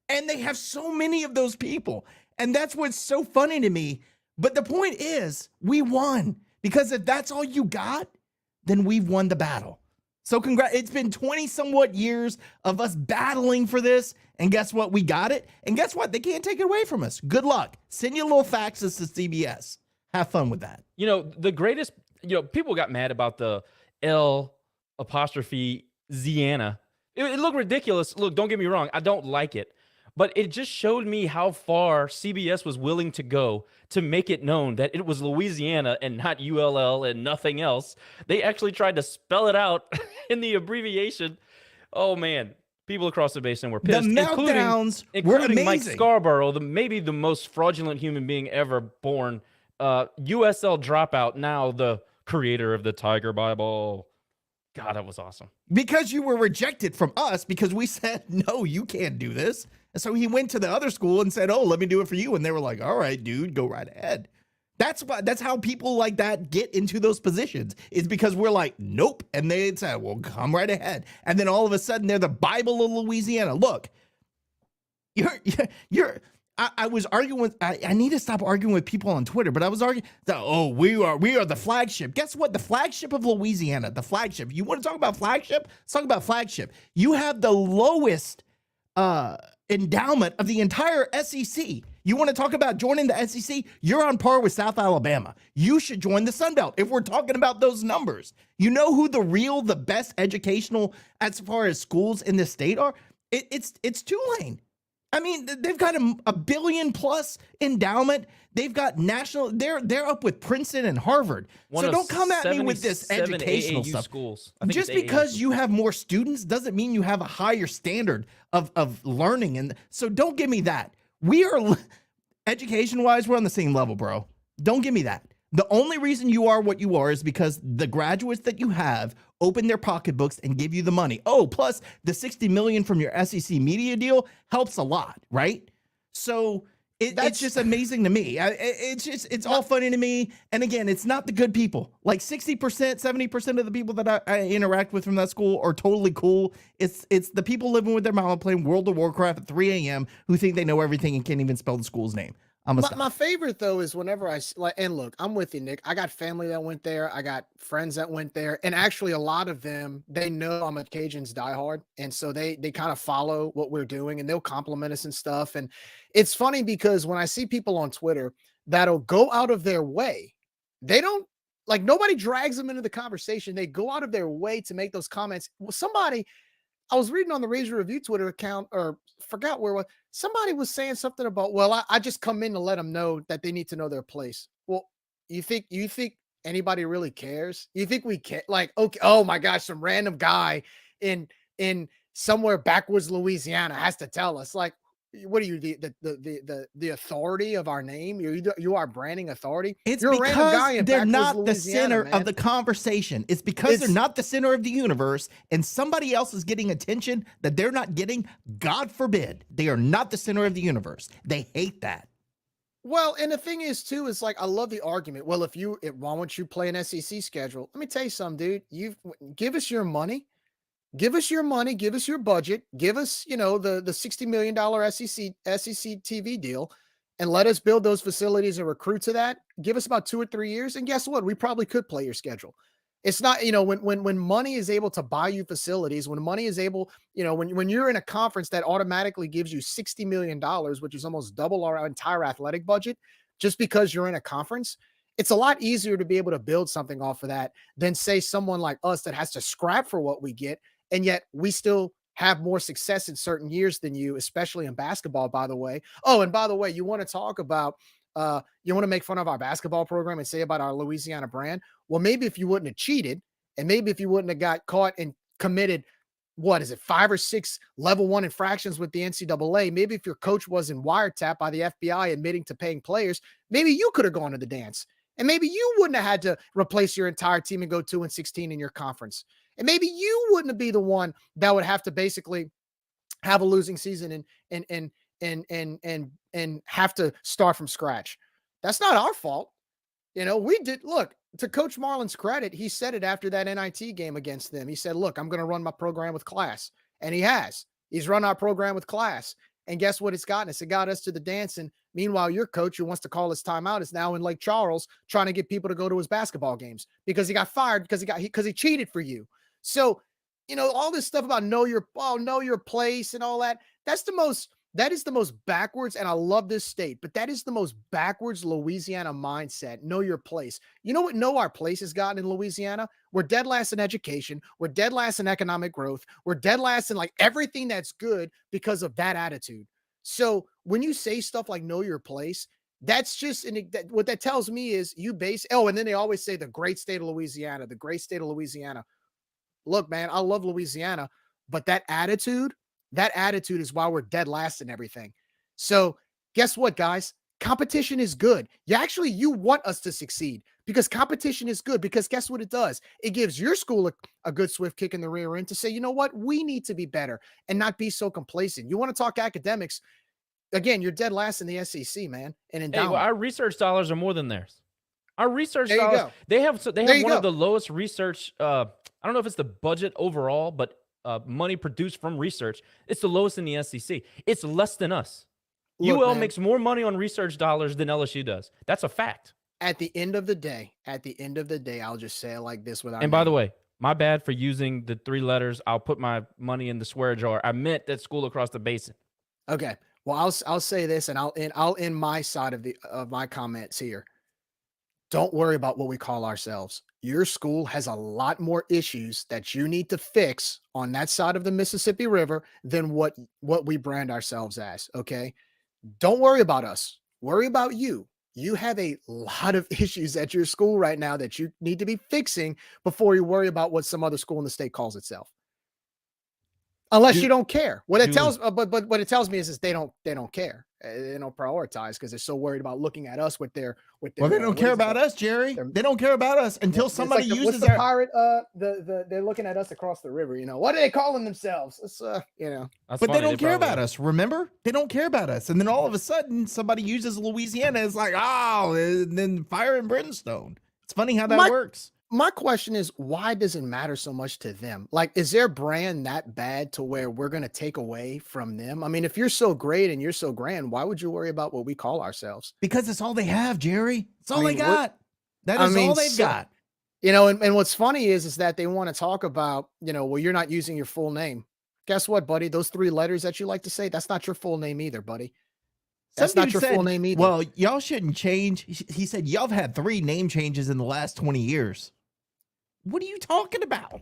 H: And they have so many of those people. And that's what's so funny to me. But the point is, we won. Because if that's all you got, then we've won the battle. So it's been 20 somewhat years of us battling for this. And guess what? We got it. And guess what? They can't take it away from us. Good luck. Send your little faxes to CBS. Have fun with that.
G: You know, the greatest, people got mad about the L''Ziana. It looked ridiculous. Look, don't get me wrong. I don't like it. But it just showed me how far CBS was willing to go to make it known that it was Louisiana and not ULL and nothing else. They actually tried to spell it out in the abbreviation. Oh, man. People across the basin were pissed.
H: The meltdowns were amazing.
G: Mike Scarborough, maybe the most fraudulent human being ever born. USL dropout, now the creator of the Tiger Bible. God, that was awesome.
H: Because you were rejected from us because we said, no, you can't do this. And so he went to the other school and said, oh, let me do it for you. And they were like, all right, dude, go right ahead. That's how people like that get into those positions. It's because we're like, nope. And they said, well, come right ahead. And then all of a sudden they're the Bible of Louisiana. Look, I was arguing with, I need to stop arguing with people on Twitter, but I was arguing that, oh, we are the flagship. Guess what? The flagship of Louisiana, the flagship. You want to talk about flagship? Let's talk about flagship. You have the lowest endowment of the entire SEC. You want to talk about joining the SEC? You're on par with South Alabama. You should join the Sun Belt if we're talking about those numbers. You know who the best educational as far as schools in this state are? It's Tulane. I mean, they've got a billion plus endowment. They've got national. They're up with Princeton and Harvard. So don't come at me with this educational stuff.
G: Schools.
H: Just because you have more students doesn't mean you have a higher standard of learning. And so don't give me that. We are education-wise, we're on the same level, bro. Don't give me that. The only reason you are what you are is because the graduates that you have open their pocketbooks and give you the money. Oh, plus the $60 million from your SEC media deal helps a lot, right? So it's just amazing to me. It's all funny to me. And again, it's not the good people. Like 60%, 70% of the people that I interact with from that school are totally cool. It's the people living with their mama playing World of Warcraft at 3 a.m. who think they know everything and can't even spell the school's name.
I: My favorite though is whenever and look, I'm with you, Nick. I got family that went there. I got friends that went there, and actually a lot of them, they know I'm a Cajuns diehard, and so they kind of follow what we're doing, and they'll compliment us and stuff. And it's funny because when I see people on Twitter that'll go out of their way, they don't like nobody drags them into the conversation. They go out of their way to make those comments. Well, I was reading on the Razor Review Twitter account, or forgot where it was. Somebody was saying something about, well, I just come in to let them know that they need to know their place. Well, you think anybody really cares? You think we care? Like, okay, oh my gosh, some random guy in somewhere backwoods Louisiana has to tell us. Like, what are you, the authority of our name? You are branding authority.
H: You're because they're not the center of the conversation. It's because they're not the center of the universe, and somebody else is getting attention that they're not getting. God forbid, they are not the center of the universe. They hate that.
I: Well, and the thing is too, is like, I love the argument. Well, why won't you play an SEC schedule? Let me tell you something, dude. Give us your money. Give us your money, give us your budget, give us, the $60 million SEC TV deal, and let us build those facilities and recruit to that. Give us about 2 or 3 years. And guess what? We probably could play your schedule. It's not, when money is able to buy you facilities, when money is able, when you're in a conference that automatically gives you $60 million, which is almost double our entire athletic budget, just because you're in a conference, it's a lot easier to be able to build something off of that than say someone like us that has to scrap for what we get. And yet we still have more success in certain years than you, especially in basketball, by the way. Oh, and by the way, you want to talk about, you want to make fun of our basketball program and say about our Louisiana brand. Well, maybe if you wouldn't have cheated, and maybe if you wouldn't have got caught and committed, 5 or 6 level 1 infractions with the NCAA, maybe if your coach wasn't wiretapped by the FBI admitting to paying players, maybe you could have gone to the dance. And maybe you wouldn't have had to replace your entire team and go 2-16 in your conference. And maybe you wouldn't be the one that would have to basically have a losing season and have to start from scratch. That's not our fault. We did, look, to Coach Marlin's credit, he said it after that NIT game against them. He said, look, I'm going to run my program with class. And he has. He's run our program with class. And guess what it's gotten us? It got us to the dance. And meanwhile, your coach who wants to call his timeout is now in Lake Charles trying to get people to go to his basketball games because he got fired because he cheated for you. So, all this stuff about know your place and all that, that is the most backwards, and I love this state, but that is the most backwards Louisiana mindset. Know your place. You know what know our place has gotten in Louisiana? We're dead last in education. We're dead last in economic growth. We're dead last in like everything that's good because of that attitude. So when you say stuff like know your place, that's just what that tells me is you base. Oh, and then they always say the great state of Louisiana, the great state of Louisiana. Look, man, I love Louisiana, but that attitude is why we're dead last in everything. So guess what, guys? Competition is good. You want us to succeed because competition is good, because guess what it does? It gives your school a good swift kick in the rear end to say, you know what? We need to be better and not be so complacent. You want to talk academics? Again, you're dead last in the SEC, man. And endowment.
G: Our research dollars are more than theirs. Our research dollars, they have one of the lowest research. I don't know if it's the budget overall, but money produced from research, it's the lowest in the SEC. It's less than us. Look, UL makes more money on research dollars than LSU does. That's a fact.
I: At the end of the day, I'll just say it like this without.
G: And by the way, my bad for using the 3 letters. I'll put my money in the swear jar. I meant that school across the basin.
I: Okay. Well, I'll say this, and I'll end my side of my comments here. Don't worry about what we call ourselves. Your school has a lot more issues that you need to fix on that side of the Mississippi River than what we brand ourselves as, okay? Don't worry about us. Worry about you. You have a lot of issues at your school right now that you need to be fixing before you worry about what some other school in the state calls itself. Unless you don't care. What it tells, but what it tells me is they don't care. They don't prioritize because they're so worried about looking at us with their.
H: Well, they don't care about us, Jerry. They don't care about us until somebody uses
I: what's the pirate. They're looking at us across the river. What are they calling themselves? It's
H: But they don't care about us. Remember, they don't care about us. And then all of a sudden, somebody uses Louisiana. It's like, and then fire and brimstone. It's funny how that works.
I: My question is, why does it matter so much to them? Like, is their brand that bad to where we're going to take away from them? I mean, if you're so great and you're so grand, why would you worry about what we call ourselves?
H: Because it's all they have, Jerry. It's all they got. That is all they've got.
I: And what's funny is that they want to talk about, well, you're not using your full name. Guess what, buddy? Those 3 letters that you like to say, that's not your full name either, buddy. That's not your full name either.
H: Well, y'all shouldn't change. He said, y'all have had 3 name changes in the last 20 years. What are you talking about?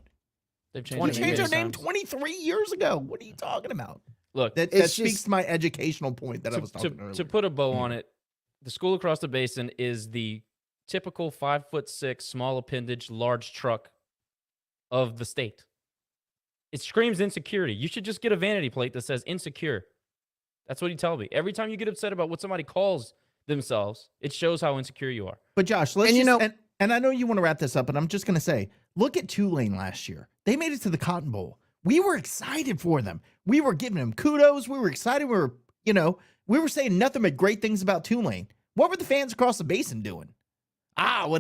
G: They've
H: changed their name 23 years ago. What are you talking about?
G: Look,
H: that speaks to my educational point that I was talking earlier.
G: To put a bow on it, the school across the basin is the typical 5'6", small appendage, large truck of the state. It screams insecurity. You should just get a vanity plate that says insecure. That's what he tells me. Every time you get upset about what somebody calls themselves, it shows how insecure you are.
H: But Josh, and I know you want to wrap this up, but I'm just going to say, look at Tulane last year. They made it to the Cotton Bowl. We were excited for them. We were giving them kudos. We were excited. We were saying nothing but great things about Tulane. What were the fans across the basin doing?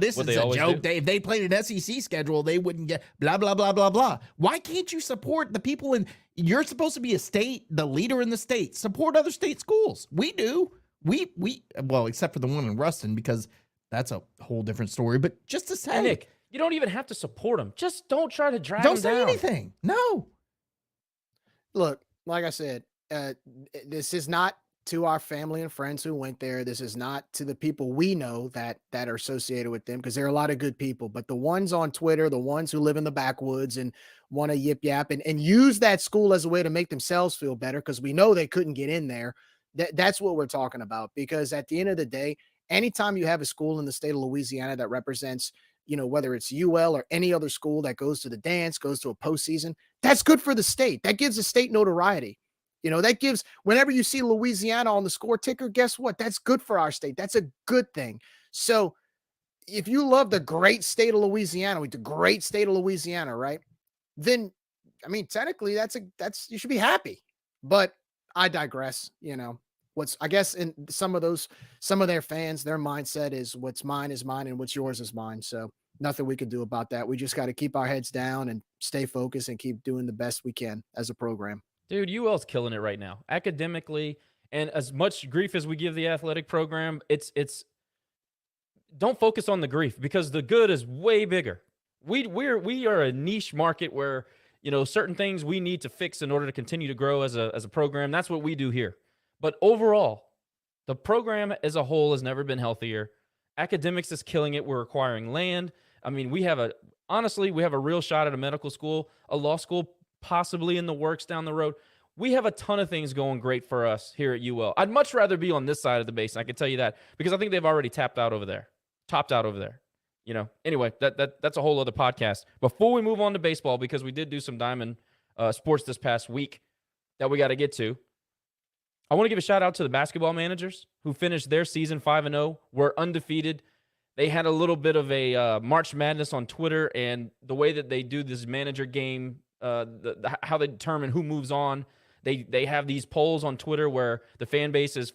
H: This is a joke. If they played an SEC schedule, they wouldn't get blah, blah, blah, blah, blah. Why can't you support the people you're supposed to be a state, the leader in the state. Support other state schools. We do. Well, except for the one in Ruston, because that's a whole different story. But just to say,
G: Hey, Nick, you don't even have to support them. Just don't try to drag
H: don't
G: them
H: say
G: down.
H: anything. No.
I: Look, like I said, this is not to our family and friends who went there. This is not to the people we know that are associated with them, because there are a lot of good people. But the ones on Twitter, the ones who live in the backwoods and want to yip yap and use that school as a way to make themselves feel better, because we know they couldn't get in there. That's what we're talking about. Because at the end of the day, anytime you have a school in the state of Louisiana that represents, whether it's UL or any other school that goes to the dance, goes to a postseason, that's good for the state. That gives the state notoriety. That gives, whenever you see Louisiana on the score ticker, guess what? That's good for our state. That's a good thing. So if you love the great state of Louisiana, right? Then, technically you should be happy, but I digress. I guess in some of their fans, their mindset is what's mine is mine and what's yours is mine. So nothing we can do about that. We just got to keep our heads down and stay focused and keep doing the best we can as a program.
G: Dude, UL's killing it right now, academically, and as much grief as we give the athletic program, it's don't focus on the grief, because the good is way bigger. We are a niche market where, certain things we need to fix in order to continue to grow as a program. That's what we do here. But overall, the program as a whole has never been healthier. Academics is killing it. We're acquiring land. We have a real shot at a medical school, a law school possibly in the works down the road. We have a ton of things going great for us here at UL. I'd much rather be on this side of the basin, I can tell you that, because I think they've already topped out over there. Anyway, that's a whole other podcast. Before we move on to baseball, because we did do some Diamond sports this past week that we got to get to, I want to give a shout out to the basketball managers who finished their season 5-0, were undefeated. They had a little bit of a March Madness on Twitter, and the way that they do this manager game, how they determine who moves on. They have these polls on Twitter where the fan base is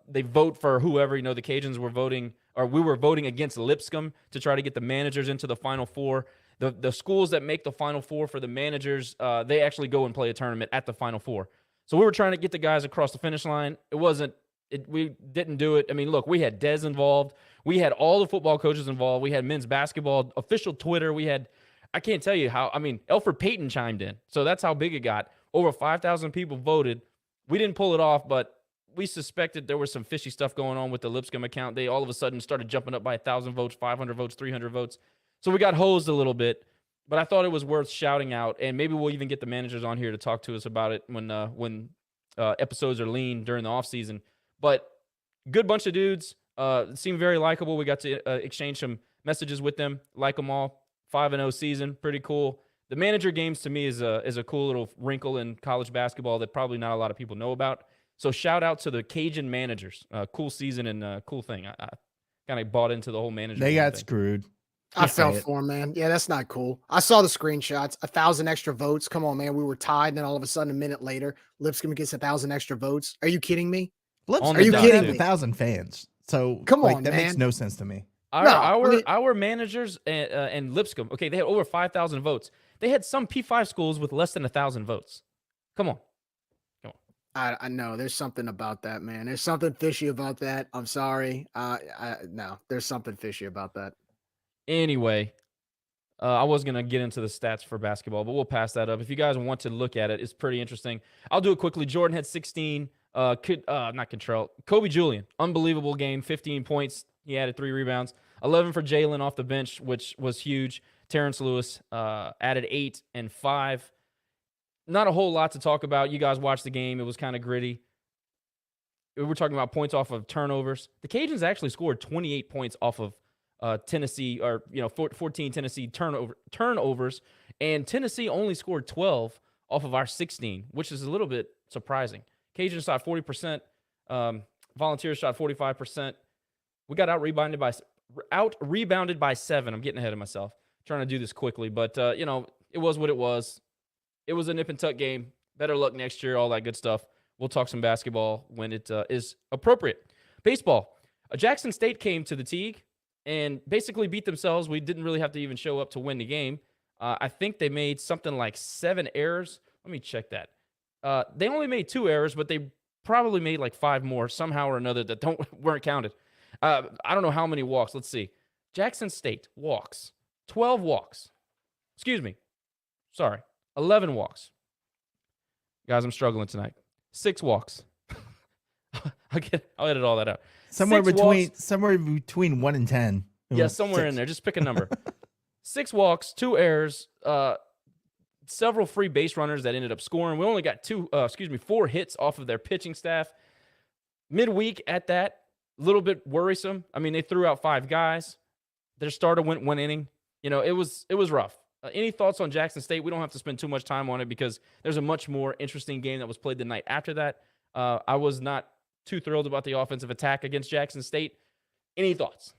G: they vote for whoever. The Cajuns were voting, or we were voting against Lipscomb to try to get the managers into the Final Four. The schools that make the Final Four for the managers, they actually go and play a tournament at the Final Four. So we were trying to get the guys across the finish line. We didn't do it. Look, we had Dez involved. We had all the football coaches involved. We had men's basketball, official Twitter. I can't tell you how, Elfrid Payton chimed in. So that's how big it got. Over 5,000 people voted. We didn't pull it off, but we suspected there was some fishy stuff going on with the Lipscomb account. They all of a sudden started jumping up by 1,000 votes, 500 votes, 300 votes. So we got hosed a little bit, but I thought it was worth shouting out, and maybe we'll even get the managers on here to talk to us about it when episodes are lean during the offseason. But good bunch of dudes. Seemed very likable. We got to exchange some messages with them. Like them all. 5-0 season. Pretty cool. The manager games to me is a cool little wrinkle in college basketball that probably not a lot of people know about. So shout out to the Cajun managers. Cool season and cool thing. I kind of bought into the whole manager.
H: They got
G: thing.
H: Screwed.
I: I felt for him, man. Yeah, that's not cool. I saw the screenshots. 1,000 extra votes. Come on, man. We were tied, and then all of a sudden, a minute later, Lipscomb gets 1,000 extra votes. Are you kidding me?
H: Are you kidding me? 1,000 fans. So
I: come on,
H: that
I: man.
H: makes no sense to me.
G: Our managers and Lipscomb, okay, they had over 5,000 votes. They had some P5 schools with less than 1,000 votes. Come on.
I: I know there's something about that, man. There's something fishy about that. I'm sorry. No, there's something fishy about that.
G: Anyway, I was going to get into the stats for basketball, but we'll pass that up. If you guys want to look at it, it's pretty interesting. I'll do it quickly. Jordan had 16. Kobe Julian, unbelievable game, 15 points. He added 3 rebounds, 11 for Jalen off the bench, which was huge. Terrence Lewis added 8 and 5. Not a whole lot to talk about. You guys watched the game. It was kind of gritty. We were talking about points off of turnovers. The Cajuns actually scored 28 points off of Tennessee, 14 Tennessee turnovers, and Tennessee only scored 12 off of our 16, which is a little bit surprising. Cajuns shot 40%. Volunteers shot 45%. We got out rebounded by 7. I'm getting ahead of myself. Trying to do this quickly, but it was what it was. It was a nip and tuck game. Better luck next year, all that good stuff. We'll talk some basketball when it is appropriate. Baseball. Jackson State came to the Teague and basically beat themselves. We didn't really have to even show up to win the game. I think they made something like 7 errors. Let me check that. They only made 2 errors, but they probably made like 5 more somehow or another that weren't counted. I don't know how many walks. Let's see. Jackson State walks. 12 walks. Excuse me. Sorry. 11 walks. Guys, I'm struggling tonight. 6 walks. I'll edit all that out.
H: Somewhere
G: 6
H: between 1 and 10.
G: Yeah, somewhere in there. Just pick a number. 6 walks, 2 errors, several free base runners that ended up scoring. We only got 4 hits off of their pitching staff. Midweek at that, a little bit worrisome. I mean, they threw out 5 guys. Their starter went 1 inning. You know, it was rough. Any thoughts on Jackson State? We don't have to spend too much time on it because there's a much more interesting game that was played the night after that. I was not too thrilled about the offensive attack against Jackson State. Any thoughts?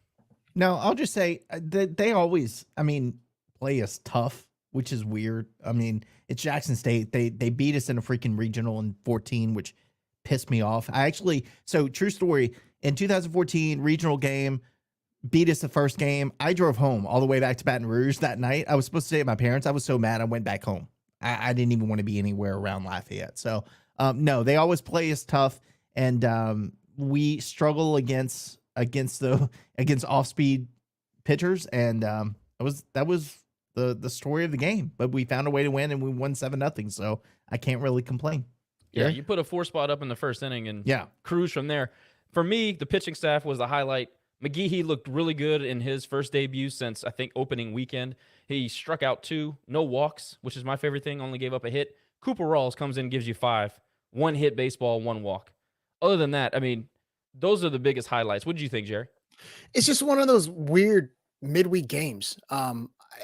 H: No, I'll just say they always, play us tough, which is weird. I mean, it's Jackson State. They beat us in a freaking regional in 14, which pissed me off. So true story, in 2014 regional game, beat us the first game. I drove home all the way back to Baton Rouge that night. I was supposed to stay at my parents'. I was so mad I went back home. I didn't even want to be anywhere around Lafayette. So, no, they always play us tough, and we struggle against off-speed pitchers, and that was the story of the game. But we found a way to win, and we won 7-0. So I can't really complain.
G: Yeah, you put a 4-spot up in the first inning and
H: yeah,
G: cruise from there. For me, the pitching staff was the highlight. McGehee looked really good in his first debut since, I think, opening weekend. He struck out 2, no walks, which is my favorite thing, only gave up a hit. Cooper Rawls comes in and gives you 5. 1 hit baseball, 1 walk. Other than that, I mean, those are the biggest highlights. What did you think, Jerry?
I: It's just one of those weird midweek games.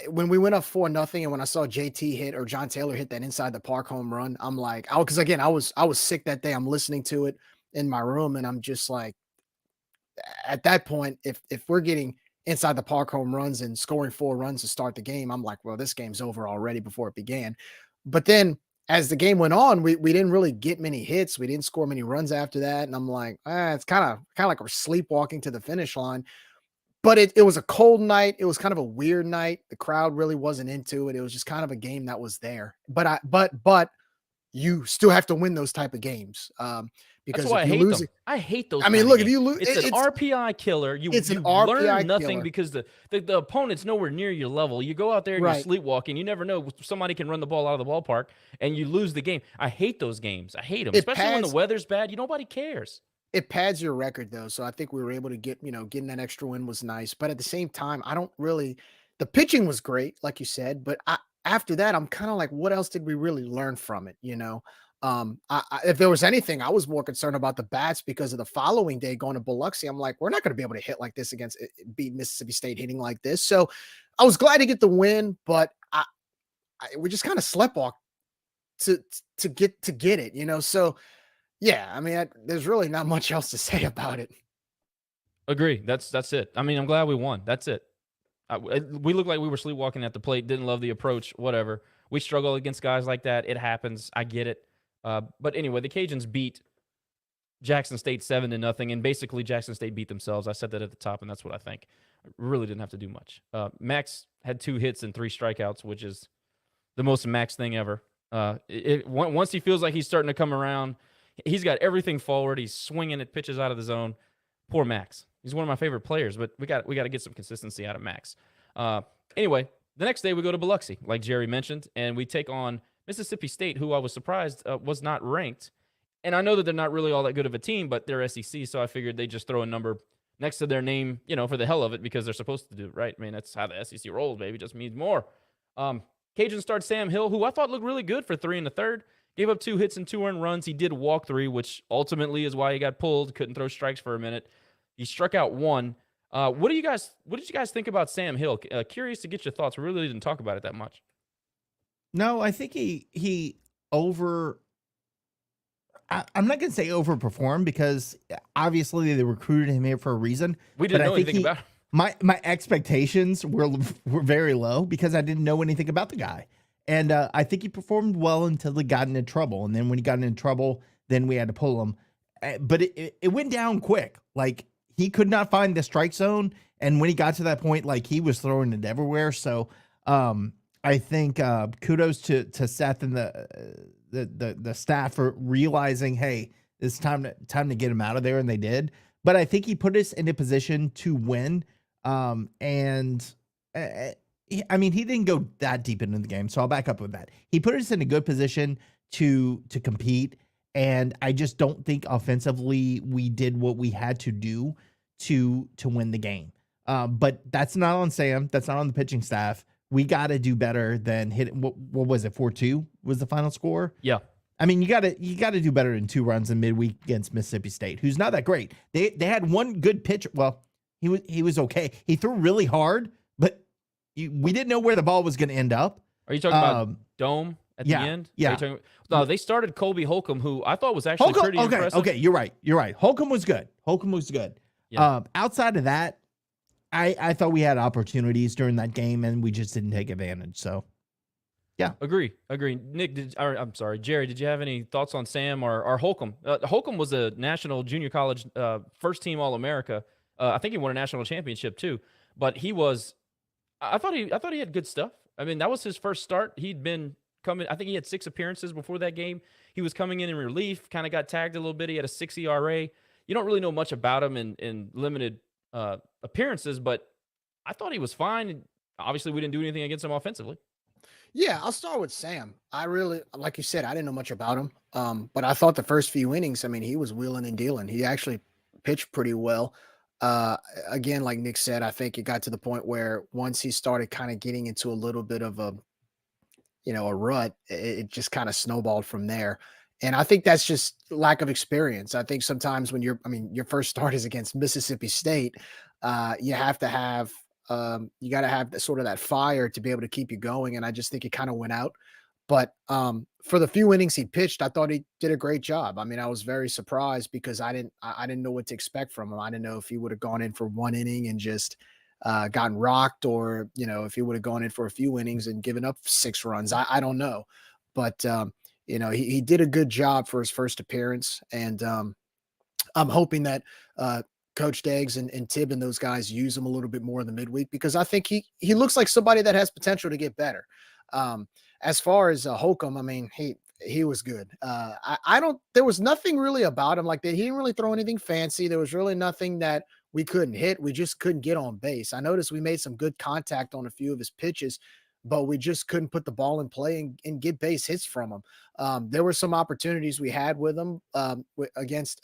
I: When we went up 4-0, and when I saw JT hit or John Taylor hit that inside the park home run, I'm like, because again, I was sick that day. I'm listening to it in my room, and I'm just like, at that point, if we're getting inside the park home runs and scoring 4 runs to start the game, I'm like, well, this game's over already before it began. But then as the game went on, we didn't really get many hits. We didn't score many runs after that. And I'm like, it's kind of like we're sleepwalking to the finish line. But it was a cold night. It was kind of a weird night. The crowd really wasn't into it. It was just kind of a game that was there. But you still have to win those type of games. Because
G: that's why I hate them. I hate those.
I: I mean, look, if you lose,
G: it's an RPI killer. You learn nothing because the opponent's nowhere near your level. You go out there and you're sleepwalking. You never know, somebody can run the ball out of the ballpark and you lose the game. I hate those games. I hate them, especially when the weather's bad. Nobody cares.
I: It pads your record though, so I think we were able to getting that extra win was nice. But at the same time, I don't really. The pitching was great, like you said, but after that, I'm kind of like, what else did we really learn from it? If there was anything, I was more concerned about the bats because of the following day going to Biloxi. I'm like, we're not going to be able to hit like this against beat Mississippi State hitting like this. So I was glad to get the win, but we just kind of sleptwalked to get it, So yeah, I mean, there's really not much else to say about it.
G: Agree. That's it. I mean, I'm glad we won. That's it. We looked like we were sleepwalking at the plate. Didn't love the approach. Whatever. We struggle against guys like that. It happens. I get it. But anyway, the Cajuns beat Jackson State 7-0, and basically Jackson State beat themselves. I said that at the top, and that's what I think. Really didn't have to do much. Max had 2 hits and 3 strikeouts, which is the most Max thing ever. Once he feels like he's starting to come around, he's got everything forward. He's swinging at pitches out of the zone. Poor Max. He's one of my favorite players, but we got to get some consistency out of Max. Anyway, the next day we go to Biloxi, like Jerry mentioned, and we take on Mississippi State, who I was surprised was not ranked. And I know that they're not really all that good of a team, but they're SEC, so I figured they'd just throw a number next to their name, for the hell of it, because they're supposed to do it, right? I mean, that's how the SEC rolls, baby. It just means more. Cajun started Sam Hill, who I thought looked really good for 3 1/3. Gave up 2 hits and 2 earned runs. He did walk 3, which ultimately is why he got pulled. Couldn't throw strikes for a minute. He struck out 1. What did you guys think about Sam Hill? Curious to get your thoughts. We really didn't talk about it that much.
H: No, I think I'm not going to say overperformed because obviously they recruited him here for a reason.
G: We didn't know anything about him.
H: My expectations were very low because I didn't know anything about the guy. And I think he performed well until he got into trouble. And then when he got into trouble, then we had to pull him. But it went down quick. Like, he could not find the strike zone. And when he got to that point, like, he was throwing it everywhere. So I think kudos to Seth and the staff for realizing, hey, It's time to get him out of there, and they did. But I think he put us in a position to win. I mean, he didn't go that deep into the game, so I'll back up with that. He put us in a good position to compete, and I just don't think offensively we did what we had to do to win the game. But that's not on Sam. That's not on the pitching staff. We got to do better than hit. What was it? 4-2 was the final score.
G: Yeah.
H: I mean, you got to do better than 2 runs in midweek against Mississippi State, who's not that great. They had one good pitcher. Well, he was okay. He threw really hard, but we didn't know where the ball was going to end up.
G: Are you talking about Dome at the end?
H: Yeah.
G: No, they started Colby Holcomb, who I thought was actually pretty impressive.
H: Okay, you're right. Holcomb was good.
G: Yeah.
H: Outside of that, I thought we had opportunities during that game, and we just didn't take advantage. So, yeah.
G: Agree. Nick, I'm sorry, Jerry, did you have any thoughts on Sam or Holcomb? Holcomb was a national junior college first-team All-America. I think he won a national championship, too. But he was – I thought he had good stuff. I mean, that was his first start. He'd been coming – I think he had 6 appearances before that game. He was coming in relief, kind of got tagged a little bit. He had a 6 ERA. You don't really know much about him in limited appearances, but I thought he was fine. Obviously, we didn't do anything against him offensively.
I: Yeah, I'll start with Sam. I really, like you said, I didn't know much about him. But I thought the first few innings, I mean, he was wheeling and dealing. He actually pitched pretty well. Again, like Nick said, I think it got to the point where once he started kind of getting into a little bit of a rut, it just kind of snowballed from there. And I think that's just lack of experience. I think sometimes when your first start is against Mississippi State, you have to have, you got to have sort of that fire to be able to keep you going. And I just think it kind of went out. But for the few innings he pitched, I thought he did a great job. I mean, I was very surprised because I didn't know what to expect from him. I didn't know if he would have gone in for 1 inning and just gotten rocked, or if he would have gone in for a few innings and given up 6 runs. I don't know, but he did a good job for his first appearance, and I'm hoping that Coach Deggs and Tibb and those guys use him a little bit more in the midweek, because I think he looks like somebody that has potential to get better. As far as Holcomb, I mean, he was good. There was nothing really about him like that. He didn't really throw anything fancy. There was really nothing that we couldn't hit. We just couldn't get on base. I noticed we made some good contact on a few of his pitches, but we just couldn't put the ball in play and get base hits from him. There were some opportunities we had with him against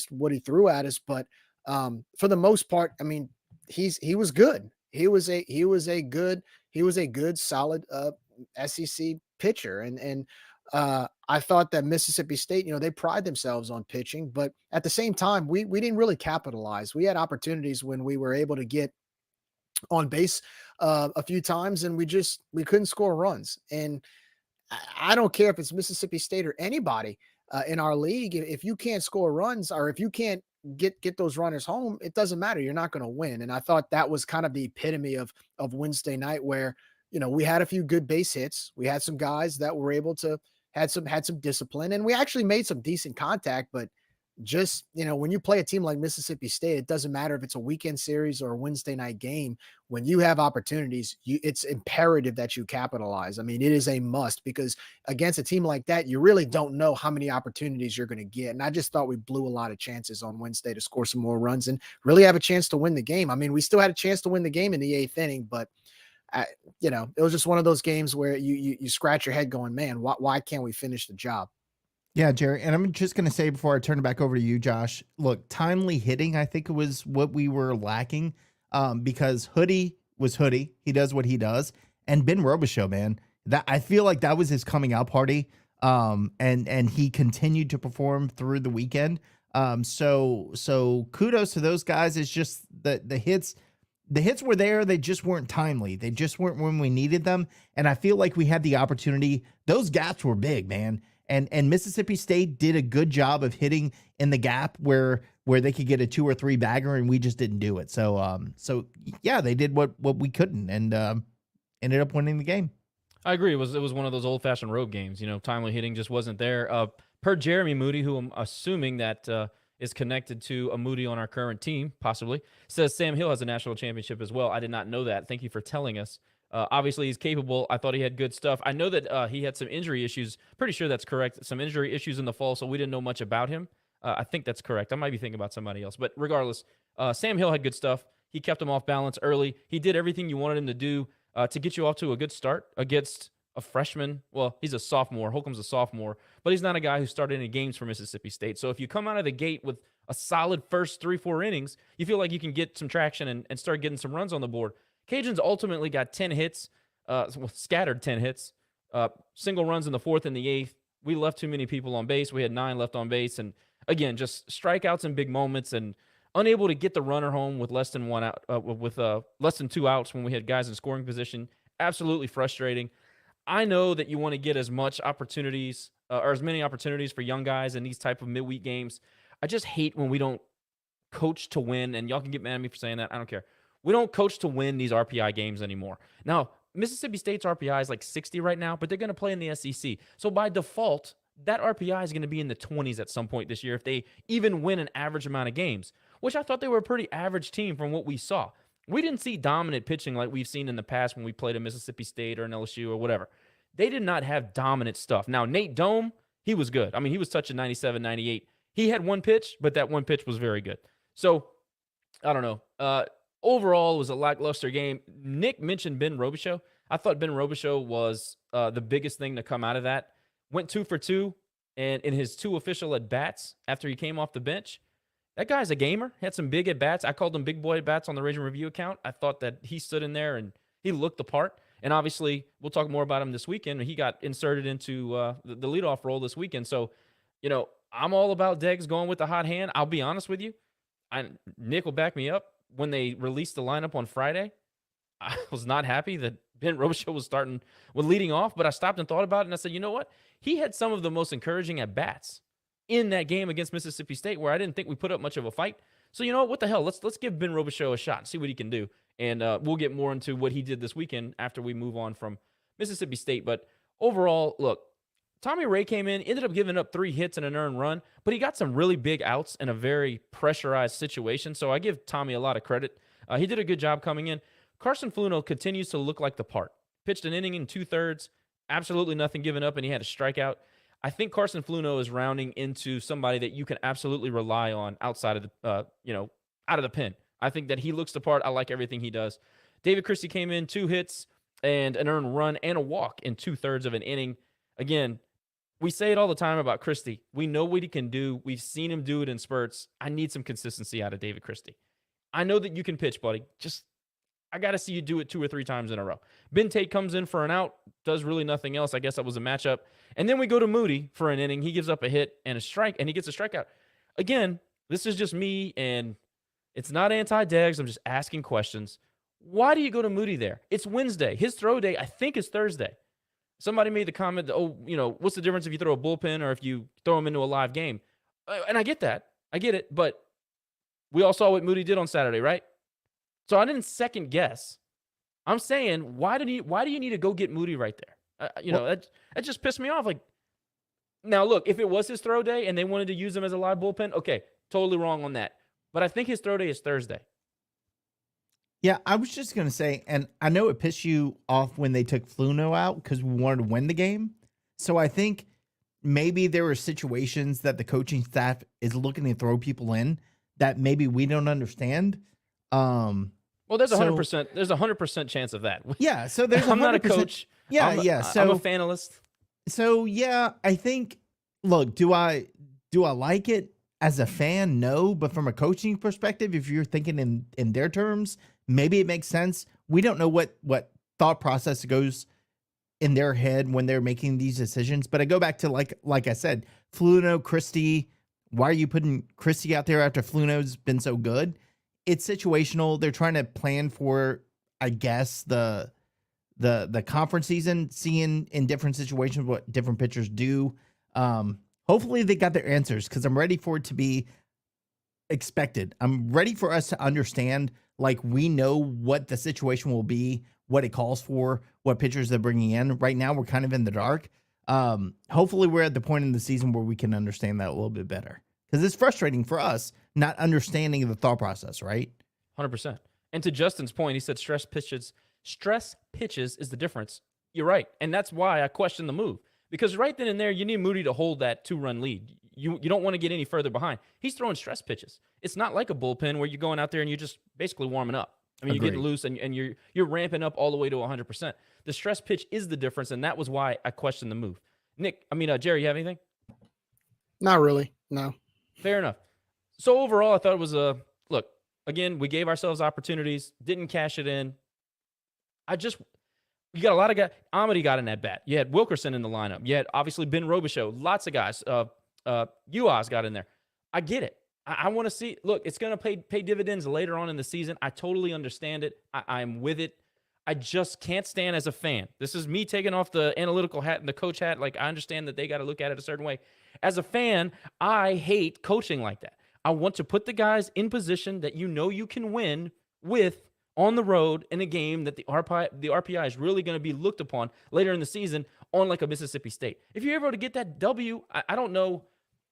I: what he threw at us, but for the most part, I mean, he was good. He was a good solid SEC pitcher, and I thought that Mississippi State, they pride themselves on pitching, but at the same time, we didn't really capitalize. We had opportunities when we were able to get on base a few times, and we couldn't score runs. And I don't care if it's Mississippi State or anybody in our league. If you can't score runs, or if you can't get those runners home, it doesn't matter. You're not going to win. And I thought that was kind of the epitome of Wednesday night, where we had a few good base hits. We had some guys that were able to had some discipline, and we actually made some decent contact. But just, when you play a team like Mississippi State, it doesn't matter if it's a weekend series or a Wednesday night game. When you have opportunities, it's imperative that you capitalize. I mean, it is a must, because against a team like that, you really don't know how many opportunities you're going to get. And I just thought we blew a lot of chances on Wednesday to score some more runs and really have a chance to win the game. I mean, we still had a chance to win the game in the 8th inning, but it was just one of those games where you scratch your head going, man, why can't we finish the job?
H: Yeah, Jerry. And I'm just going to say before I turn it back over to you, Josh, look, timely hitting, I think it was what we were lacking, because Hoodie was Hoodie. He does what he does. And Ben Robichaux, man, that I feel like that was his coming out party. And he continued to perform through the weekend. So kudos to those guys. It's just that the hits were there. They just weren't timely. They just weren't when we needed them. And I feel like we had the opportunity. Those gaps were big, man. And Mississippi State did a good job of hitting in the gap where they could get a 2 or 3 bagger, and we just didn't do it. So yeah, they did what we couldn't, and ended up winning the game.
G: I agree. It was one of those old-fashioned road games. Timely hitting just wasn't there. Per Jeremy Moody, who I'm assuming that is connected to a Moody on our current team, possibly, says Sam Hill has a national championship as well. I did not know that. Thank you for telling us. Obviously, he's capable. I thought he had good stuff. I know that he had some injury issues. Pretty sure that's correct. Some injury issues in the fall, so we didn't know much about him. I think that's correct. I might be thinking about somebody else. But regardless, Sam Hill had good stuff. He kept him off balance early. He did everything you wanted him to do to get you off to a good start against a freshman. Well, he's a sophomore. Holcomb's a sophomore. But he's not a guy who started any games for Mississippi State. So if you come out of the gate with a solid first 3-4 innings, you feel like you can get some traction and start getting some runs on the board. Cajuns ultimately got 10 hits, scattered 10 hits, single runs in the 4th and the 8th. We left too many people on base. We had 9 left on base. And again, just strikeouts in big moments and unable to get the runner home with less than 1 out, with less than 2 outs when we had guys in scoring position. Absolutely frustrating. I know that you want to get as much opportunities or as many opportunities for young guys in these type of midweek games. I just hate when we don't coach to win, and y'all can get mad at me for saying that. I don't care. We don't coach to win these RPI games anymore. Now, Mississippi State's RPI is like 60 right now, but they're going to play in the SEC. So by default, that RPI is going to be in the 20s at some point this year if they even win an average amount of games, which I thought they were a pretty average team from what we saw. We didn't see dominant pitching like we've seen in the past when we played a Mississippi State or an LSU or whatever. They did not have dominant stuff. Now, Nate Dome, he was good. I mean, he was touching 97, 98. He had one pitch, but that one pitch was very good. So, I don't know. Overall, it was a lackluster game. Nick mentioned Ben Robichaux. I thought Ben Robichaux was the biggest thing to come out of that. Went 2 for 2, and in his 2 official at-bats after he came off the bench, that guy's a gamer. Had some big at-bats. I called them big boy at-bats on the Raging Review account. I thought that he stood in there, and he looked the part. And obviously, we'll talk more about him this weekend. He got inserted into the leadoff role this weekend. So, you know, I'm all about Deggs going with the hot hand. I'll be honest with you. Nick will back me up. When they released the lineup on Friday, I was not happy that Ben Robichaux was leading off, but I stopped and thought about it, and I said, you know what? He had some of the most encouraging at-bats in that game against Mississippi State where I didn't think we put up much of a fight. So, you know what the hell? Let's give Ben Robichaux a shot and see what he can do. And we'll get more into what he did this weekend after we move on from Mississippi State. But overall, look, Tommy Ray came in, ended up giving up 3 hits and an earned run, but he got some really big outs in a very pressurized situation. So I give Tommy a lot of credit. He did a good job coming in. Carson Fluno continues to look like the part. Pitched an inning in 2/3, absolutely nothing given up, and he had a strikeout. I think Carson Fluno is rounding into somebody that you can absolutely rely on outside of the, out of the pen. I think that he looks the part. I like everything he does. David Christie came in, 2 hits and an earned run and a walk in 2/3 of an inning. Again, we say it all the time about Christie. We know what he can do. We've seen him do it in spurts. I need some consistency out of David Christie. I know that you can pitch, buddy. I got to see you do it 2 or 3 times in a row. Ben Tate comes in for an out, does really nothing else. I guess that was a matchup. And then we go to Moody for an inning. He gives up a hit and a strike, and he gets a strikeout. Again, this is just me, and it's not anti-Deggs. I'm just asking questions. Why do you go to Moody there? It's Wednesday. His throw day, I think, is Thursday. Somebody made the comment, what's the difference if you throw a bullpen or if you throw him into a live game? And I get that. I get it. But we all saw what Moody did on Saturday, right? So I didn't second guess. I'm saying, why do you need to go get Moody right there? That just pissed me off. Like, now look, if it was his throw day and they wanted to use him as a live bullpen, okay, totally wrong on that. But I think his throw day is Thursday.
H: Yeah, I was just going to say, and I know it pissed you off when they took Fluno out because we wanted to win the game. So I think maybe there were situations that the coaching staff is looking to throw people in that maybe we don't understand.
G: Well, there's 100%. There's 100% chance of that.
H: Yeah. So there's.
G: I'm not a coach.
H: Yeah. So
G: I'm a fanalist.
H: So yeah, I think. Look, do I like it as a fan? No, but from a coaching perspective, if you're thinking in their terms, maybe it makes sense. We don't know what thought process goes in their head when they're making these decisions. But I go back to like I said, Fluno, Christie. Why are you putting Christie out there after Fluno's been so good? It's situational. They're trying to plan for, I guess, the conference season, seeing in different situations what different pitchers do. Hopefully they got their answers because I'm ready for it to be expected. I'm ready for us to understand, like, we know what the situation will be, what it calls for, what pitchers they're bringing in. Right now, we're kind of in the dark. Hopefully we're at the point in the season where we can understand that a little bit better. Because it's frustrating for us not understanding the thought process, right?
G: 100%. And to Justin's point, he said stress pitches Stress pitches is the difference. You're right. And that's why I question the move. Because right then and there, you need Moody to hold that 2-run lead. You don't want to get any further behind. He's throwing stress pitches. It's not like a bullpen where you're going out there and you're just basically warming up. I mean, you're getting loose and you're ramping up all the way to 100%. The stress pitch is the difference, and that was why I questioned the move. Jerry, you have anything?
I: Not really. No.
G: Fair enough. So overall, I thought it was look, again, we gave ourselves opportunities, didn't cash it in. You got a lot of guys. Amity got in that bat. You had Wilkerson in the lineup. You had obviously Ben Robichaux. Lots of guys. Uaz got in there. I get it. I want to see. Look, it's going to pay dividends later on in the season. I totally understand it. I'm with it. I just can't stand as a fan. This is me taking off the analytical hat and the coach hat. Like, I understand that they got to look at it a certain way. As a fan, I hate coaching like that. I want to put the guys in position that you can win with on the road in a game that the RPI is really going to be looked upon later in the season on like a Mississippi State. If you're able to get that W, I don't know,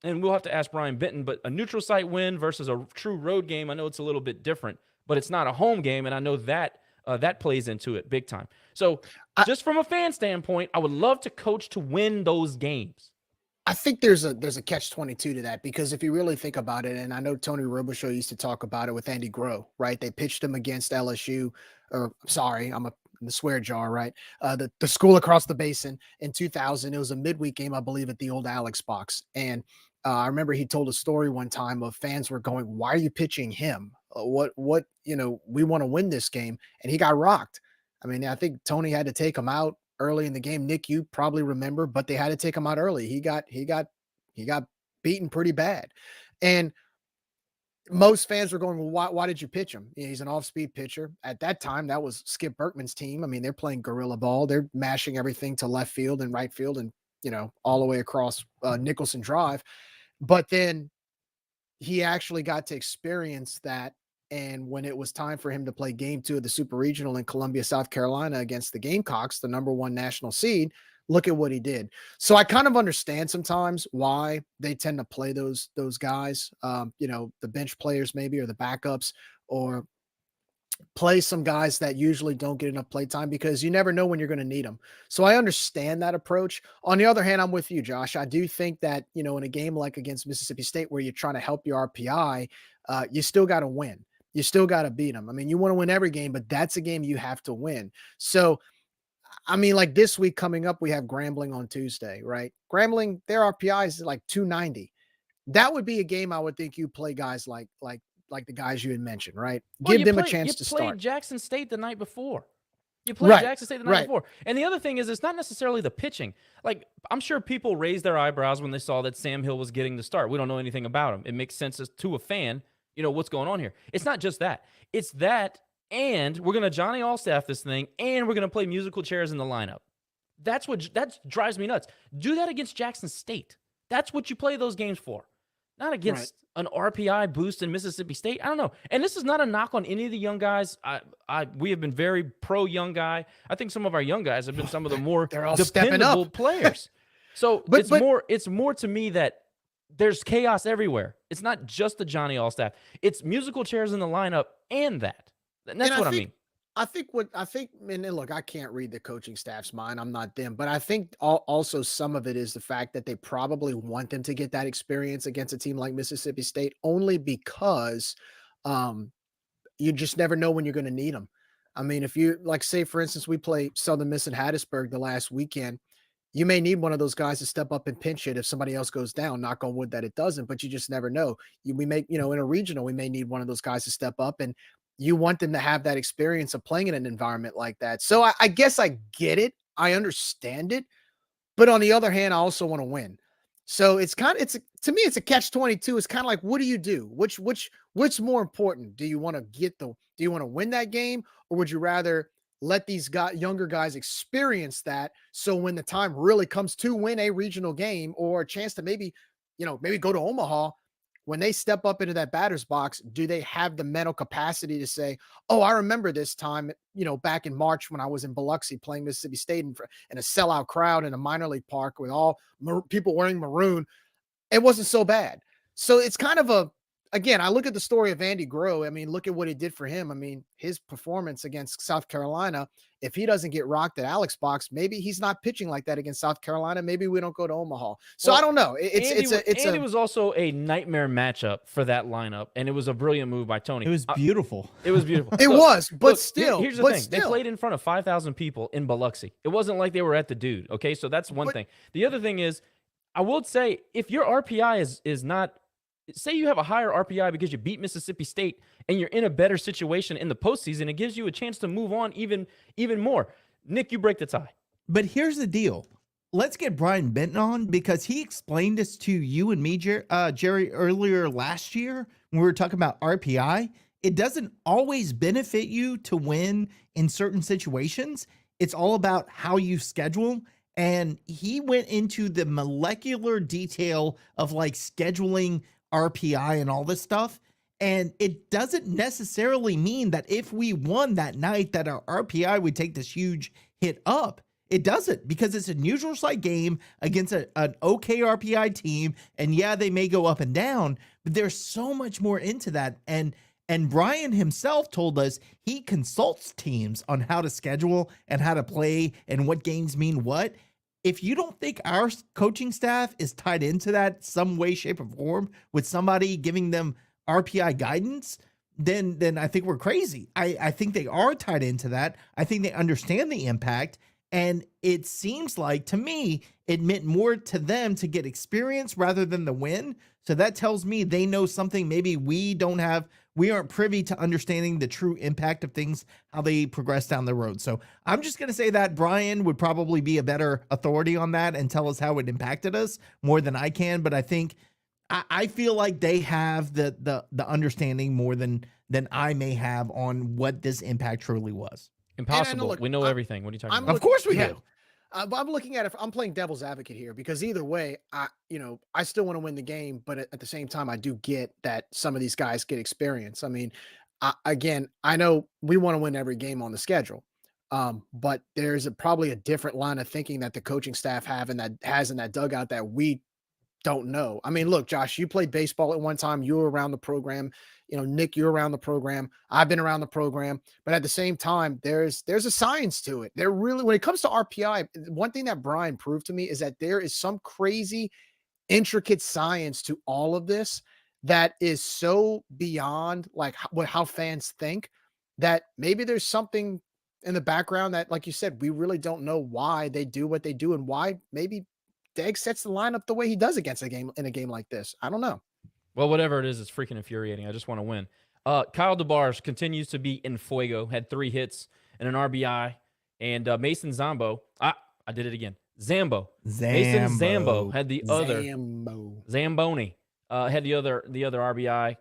G: and we'll have to ask Brian Benton, but a neutral site win versus a true road game, I know it's a little bit different, but it's not a home game, and I know that that plays into it big time. So just from a fan standpoint, I would love to coach to win those games.
I: I think there's a catch-22 to that, because if you really think about it, and I know Tony Robichaux used to talk about it with Andy Groh, right? They pitched him against LSU, or sorry, I'm in the swear jar, right? The school across the basin in 2000. It was a midweek game, I believe, at the old Alex box. And I remember he told a story one time of fans were going, "Why are you pitching him? We want to win this game." And he got rocked. I mean, I think Tony had to take him out early in the game. Nick, you probably remember, but they had to take him out early. He got beaten pretty bad. And most fans were going, "Well, why did you pitch him? He's an off-speed pitcher." At that time, that was Skip Berkman's team. I mean, they're playing guerrilla ball. They're mashing everything to left field and right field and, all the way across Nicholson Drive. But then he actually got to experience that. And when it was time for him to play game 2 of the Super Regional in Columbia, South Carolina against the Gamecocks, the #1 national seed, look at what he did. So I kind of understand sometimes why they tend to play those guys, the bench players maybe, or the backups, or play some guys that usually don't get enough play time, because you never know when you're going to need them. So I understand that approach. On the other hand, I'm with you, Josh. I do think that, in a game like against Mississippi State, where you're trying to help your RPI, you still got to win. You still got to beat them. I mean, you want to win every game, but that's a game you have to win. So, I mean, like this week coming up, we have Grambling on Tuesday, right? Grambling, their RPI is like 290. That would be a game I would think you play guys like the guys you had mentioned, right?
G: Well,
I: Give them a chance to start.
G: You played Jackson State the night before. Jackson State the night before. And the other thing is, it's not necessarily the pitching. Like, I'm sure people raised their eyebrows when they saw that Sam Hill was getting the start. We don't know anything about him. It makes sense to a fan, what's going on here. It's not just that. It's that, and we're going to Johnny Allstaff this thing, and we're going to play musical chairs in the lineup. That drives me nuts. Do that against Jackson State. That's what you play those games for. Not against an RPI boost in Mississippi State. I don't know. And this is not a knock on any of the young guys. We have been very pro young guy. I think some of our young guys have been some of the more dependable players. So it's more to me that there's chaos everywhere. It's not just the Johnny Allstaff. It's musical chairs in the lineup and that. And that's what I mean.
I: I think, and look, I can't read the coaching staff's mind. I'm not them, but I think also some of it is the fact that they probably want them to get that experience against a team like Mississippi State, only because you just never know when you're going to need them. I mean, if you say, for instance, we play Southern Miss in Hattiesburg the last weekend, you may need one of those guys to step up and pinch hit if somebody else goes down. Knock on wood that it doesn't, but you just never know. We may, in a regional, we may need one of those guys to step up, and you want them to have that experience of playing in an environment like that. So I guess I get it. I understand it. But on the other hand, I also want to win. So to me, it's a catch-22. It's kind of like, what do you do? What's more important? Do you want to win that game, or would you rather let these younger guys experience that, so when the time really comes to win a regional game or a chance to maybe go to Omaha, when they step up into that batter's box, do they have the mental capacity to say, "Oh, I remember this time, back in March when I was in Biloxi playing Mississippi State in a sellout crowd in a minor league park with all people wearing maroon. It wasn't so bad." So it's kind of again, I look at the story of Andy Groh. I mean, look at what he did for him. I mean, his performance against South Carolina, if he doesn't get rocked at Alex Box, maybe he's not pitching like that against South Carolina. Maybe we don't go to Omaha. So
G: Well,
I: I don't know.
G: Andy was also a nightmare matchup for that lineup, and it was a brilliant move by Tony.
H: It was beautiful.
G: It was beautiful.
I: It was, but still.
G: Here's the thing. They played in front of 5,000 people in Biloxi. It wasn't like they were at the Dude, okay? So that's one thing. The other thing is, I will say, if your RPI is not, say you have a higher RPI because you beat Mississippi State and you're in a better situation in the postseason, it gives you a chance to move on even more. Nick, you break the tie.
H: But here's the deal. Let's get Brian Benton on because he explained this to you and me, Jerry, earlier last year when we were talking about RPI. It doesn't always benefit you to win in certain situations. It's all about how you schedule. And he went into the molecular detail of like scheduling RPI and all this stuff. And it doesn't necessarily mean that if we won that night that our RPI would take this huge hit up. It doesn't, because it's a neutral site game against an okay RPI team. And yeah, they may go up and down, but there's so much more into that. And Brian himself told us he consults teams on how to schedule and how to play and what games mean what. If you don't think our coaching staff is tied into that some way, shape, or form with somebody giving them RPI guidance, then I think we're crazy. I think they are tied into that. I think they understand the impact. And it seems like, to me, it meant more to them to get experience rather than the win. So that tells me they know something maybe we don't have. We aren't privy to understanding the true impact of things, how they progress down the road. So I'm just going to say that Brian would probably be a better authority on that and tell us how it impacted us more than I can. But I think I feel like they have the understanding more than I may have on what this impact truly was.
G: Impossible.
I: Look,
G: we know everything. What are you talking about?
H: Of course we do.
I: But I'm looking at it. I'm playing devil's advocate here because either way, I still want to win the game, but at the same time, I do get that some of these guys get experience. I mean, I know we want to win every game on the schedule, but there's probably a different line of thinking that the coaching staff has in that dugout that we don't know. I mean, look, Josh, you played baseball at one time. You were around the program. Nick, you're around the program. I've been around the program, but at the same time, there's a science to it. There really, when it comes to RPI, one thing that Brian proved to me is that there is some crazy, intricate science to all of this that is so beyond like how fans think that maybe there's something in the background that, like you said, we really don't know why they do what they do and why maybe Degg sets the lineup the way he does against a game like this. I don't know.
G: Well, whatever it is, it's freaking infuriating. I just want to win. Kyle DeBarge continues to be in fuego. Had 3 hits and an RBI. And Mason Zambo, I did it again. Mason Zambo had the other. Zamboni had the other RBI.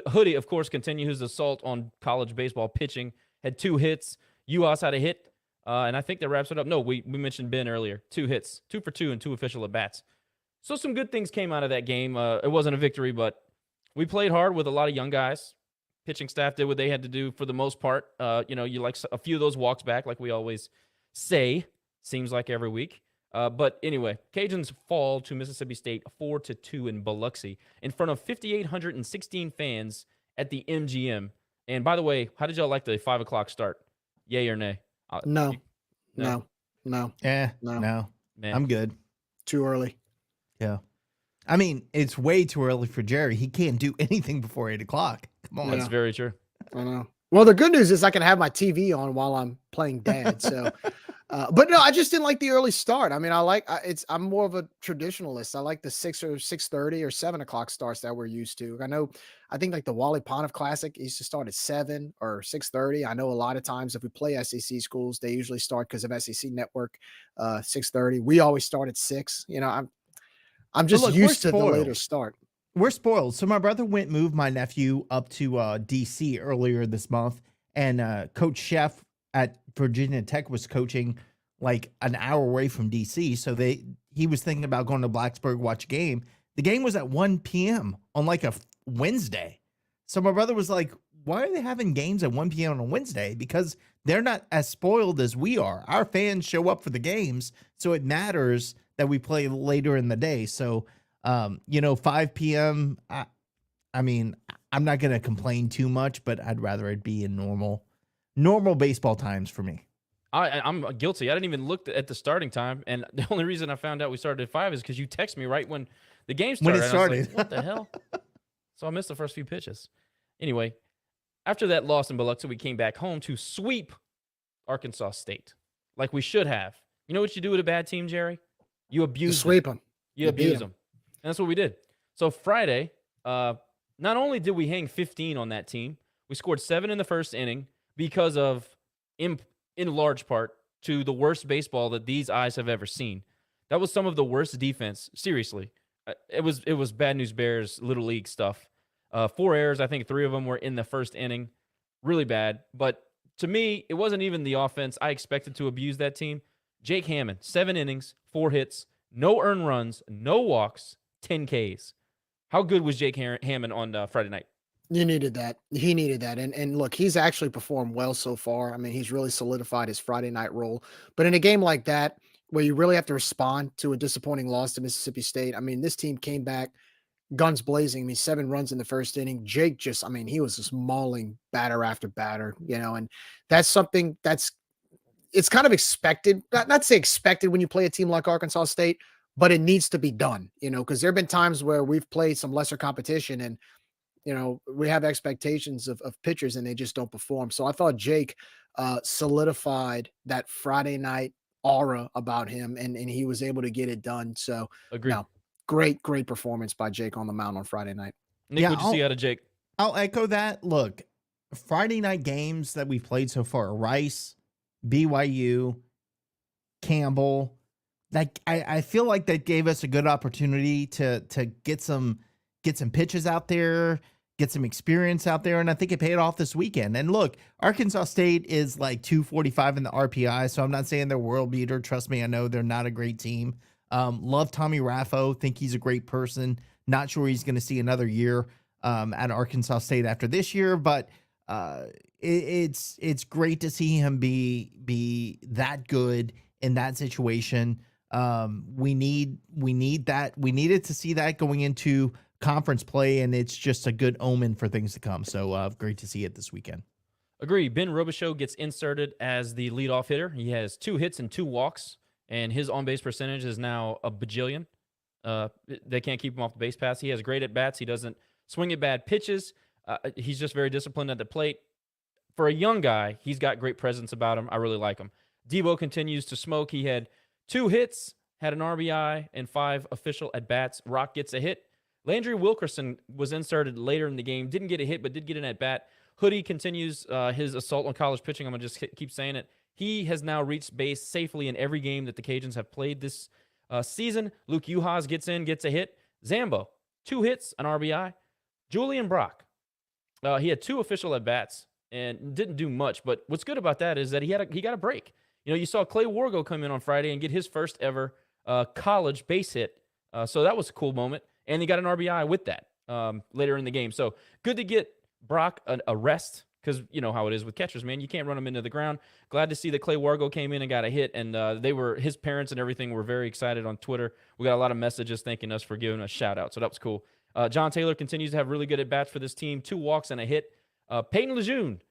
G: Hoodie, of course, continues his assault on college baseball pitching. Had 2 hits. UAS had a hit. And I think that wraps it up. No, we mentioned Ben earlier. 2 hits, 2 for 2 and 2 official at-bats. So some good things came out of that game. It wasn't a victory, but we played hard with a lot of young guys. Pitching staff did what they had to do for the most part. You like a few of those walks back, like we always say, seems like every week. But anyway, Cajuns fall to Mississippi State 4-2 in Biloxi in front of 5,816 fans at the MGM. And by the way, how did y'all like the 5 o'clock start? Yay or nay?
I: No.
H: No.
G: Man.
H: I'm good.
I: Too early.
H: Yeah. I mean, it's way too early for Jerry. He can't do anything before 8 o'clock. Come on.
G: That's very true.
I: I know. Well, the good news is I can have my TV on while I'm playing dad. So, but no, I just didn't like the early start. I mean, I'm more of a traditionalist. I like the 6 or 6:30 or 7 o'clock starts that we're used to. I think like the Wally Pontiff Classic used to start at 7 or 6:30. I know a lot of times if we play SEC schools, they usually start because of SEC Network, 6:30. We always start at 6. I'm just used to the later start.
H: We're spoiled. So my brother moved my nephew up to DC earlier this month, and Coach Chef at Virginia Tech was coaching like an hour away from DC. So he was thinking about going to Blacksburg, watch a game. The game was at 1 p.m. on like a Wednesday. So my brother was like, why are they having games at 1 p.m. on a Wednesday? Because they're not as spoiled as we are. Our fans show up for the games, so it matters that we play later in the day. So, 5 p.m., I mean, I'm not going to complain too much, but I'd rather it be in normal baseball times for me.
G: I'm guilty. I didn't even look at the starting time, and the only reason I found out we started at 5 is because you texted me right when the game started.
H: When it started.
G: I was like, what the hell? So I missed the first few pitches. Anyway, after that loss in Biloxi, we came back home to sweep Arkansas State, like we should have. You know what you do with a bad team, Jerry? You abuse them.
I: Sweep them.
G: You abuse them. And that's what we did. So Friday, not only did we hang 15 on that team, we scored 7 in the first inning because of, in large part, to the worst baseball that these eyes have ever seen. That was some of the worst defense. Seriously. It was Bad News Bears Little League stuff. 4 errors. I think 3 of them were in the first inning. Really bad. But to me, it wasn't even the offense I expected to abuse that team. Jake Hammond, 7 innings, 4 hits, no earned runs, no walks, 10 Ks. How good was Jake Hammond on Friday night?
I: You needed that. He needed that. And look, he's actually performed well so far. I mean, he's really solidified his Friday night role. But in a game like that, where you really have to respond to a disappointing loss to Mississippi State, I mean, this team came back guns blazing. I mean, 7 runs in the first inning. Jake he was just mauling batter after batter, and that's something it's kind of expected, not say expected when you play a team like Arkansas State, but it needs to be done, because there have been times where we've played some lesser competition and, we have expectations of pitchers and they just don't perform. So I thought Jake solidified that Friday night aura about him and he was able to get it done. So great performance by Jake on the mound on Friday night.
G: Nick, what'd you see out of Jake?
H: I'll echo that. Look, Friday night games that we've played so far, Rice, BYU, Campbell, like I feel like that gave us a good opportunity to get some pitches out there, get some experience out there, and I think it paid off this weekend. And look, Arkansas State is like 245 in the RPI, so I'm not saying they're world beater. Trust me, I know they're not a great team. Love Tommy Raffo, think he's a great person. Not sure he's going to see another year at Arkansas State after this year, but it's great to see him be that good in that situation. We needed to see that going into conference play, and it's just a good omen for things to come. So great to see it this weekend.
G: Agree. Ben Robichaux gets inserted as the leadoff hitter. He has 2 hits and 2 walks, and his on-base percentage is now a bajillion. They can't keep him off the base paths. He has great at-bats. He doesn't swing at bad pitches. He's just very disciplined at the plate. For a young guy, he's got great presence about him. I really like him. Debo continues to smoke. He had 2 hits, had an RBI, and 5 official at-bats. Rock gets a hit. Landry Wilkerson was inserted later in the game. Didn't get a hit, but did get an at-bat. Hoodie continues his assault on college pitching. I'm going to just keep saying it. He has now reached base safely in every game that the Cajuns have played this season. Luke Uhas gets in, gets a hit. Zambo, 2 hits, an RBI. Julian Brock, he had 2 official at-bats and didn't do much. But what's good about that is that he got a break. You saw Clay Wargo come in on Friday and get his first ever college base hit. So that was a cool moment. And he got an RBI with that later in the game. So good to get Brock a rest because you know how it is with catchers, man. You can't run them into the ground. Glad to see that Clay Wargo came in and got a hit. And his parents and everything were very excited on Twitter. We got a lot of messages thanking us for giving us a shout out. So that was cool. John Taylor continues to have really good at-bats for this team. 2 walks and a hit. Peyton Lejeune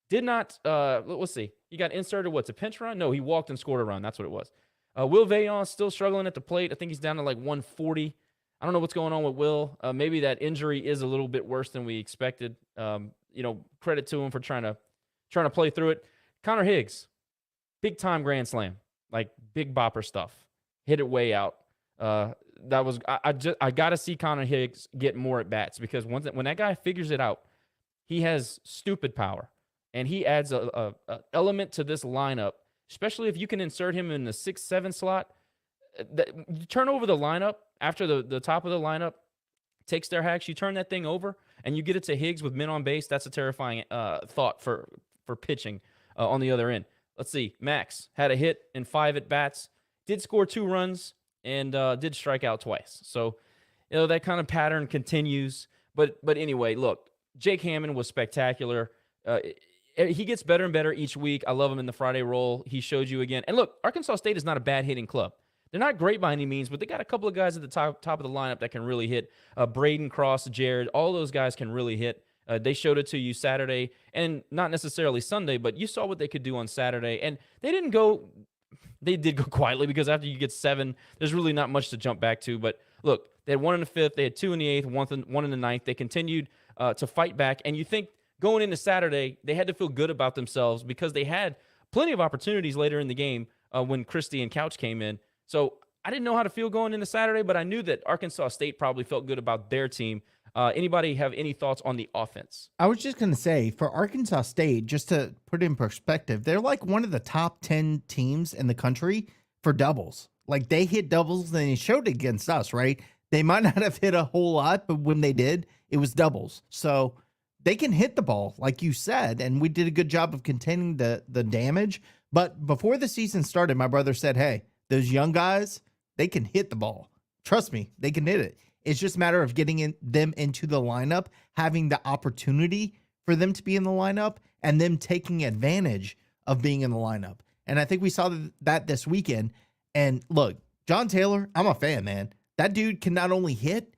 G: did not, let's see. He got inserted, a pinch run? No, he walked and scored a run. That's what it was. Will Veillon still struggling at the plate. I think he's down to like 140. I don't know what's going on with Will. Maybe that injury is a little bit worse than we expected. Credit to him for trying to play through it. Connor Higgs, big time grand slam, like big bopper stuff. Hit it way out. I got to see Connor Higgs get more at bats because when that guy figures it out, he has stupid power, and he adds a element to this lineup. Especially if you can insert him in the 6-7 slot. You turn over the lineup after the top of the lineup takes their hacks. You turn that thing over and you get it to Higgs with men on base. That's a terrifying thought for pitching on the other end. Let's see. Max had a hit and 5 at bats. Did score 2 runs and did strike out twice. So that kind of pattern continues. But anyway, look, Jake Hammond was spectacular. He gets better and better each week. I love him in the Friday role. He showed you again. And look, Arkansas State is not a bad hitting club. They're not great by any means, but they got a couple of guys at the top of the lineup that can really hit. Braden, Cross, Jared, all those guys can really hit. They showed it to you Saturday, and not necessarily Sunday, but you saw what they could do on Saturday. And they did go quietly, because after you get 7, there's really not much to jump back to. But look, they had 1 in the 5th, they had 2 in the 8th, 1 in the 9th. They continued to fight back. And you think going into Saturday, they had to feel good about themselves because they had plenty of opportunities later in the game when Christie and Couch came in. So I didn't know how to feel going into Saturday, but I knew that Arkansas State probably felt good about their team. Anybody have any thoughts on the offense?
H: I was just going to say, for Arkansas State, just to put it in perspective, they're like one of the top 10 teams in the country for doubles. Like, they hit doubles, and they showed it against us, right? They might not have hit a whole lot, but when they did, it was doubles. So they can hit the ball, like you said, and we did a good job of containing the damage. But before the season started, my brother said, hey, those young guys, they can hit the ball. Trust me, they can hit it. It's just a matter of getting them into the lineup, having the opportunity for them to be in the lineup, and them taking advantage of being in the lineup. And I think we saw that this weekend. And look, John Taylor, I'm a fan, man. That dude can not only hit.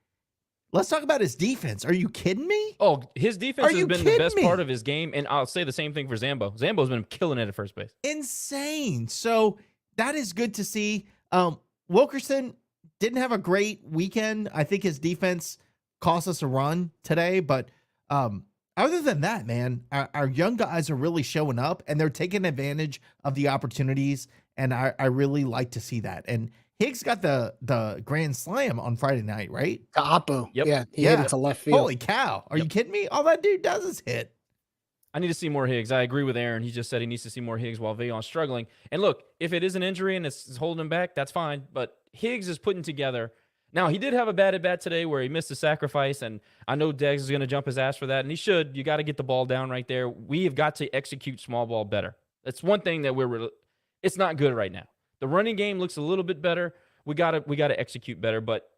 H: Let's talk about his defense. Are you kidding me?
G: Oh, his defense has been the best part of his game, and I'll say the same thing for Zambo. Zambo's been killing it at first base.
H: Insane. So that is good to see. Wilkerson didn't have a great weekend. I think his defense cost us a run today, but other than that, man, our young guys are really showing up, and they're taking advantage of the opportunities, and I really like to see that. And Higgs got the grand slam on Friday night, right?
I: To Oppo.
G: Yep.
I: Yeah, he hit it to left field.
H: Holy cow. Are you kidding me? All that dude does is hit.
G: I need to see more Higgs. I agree with Aaron. He just said he needs to see more Higgs while Vaillan's struggling. And look, if it is an injury and it's holding him back, that's fine. But Higgs is putting together. Now, he did have a bad at-bat today where he missed a sacrifice, and I know Deggs is going to jump his ass for that, and he should. You got to get the ball down right there. We have got to execute small ball better. That's one thing that it's not good right now. The running game looks a little bit better. We got to execute better. But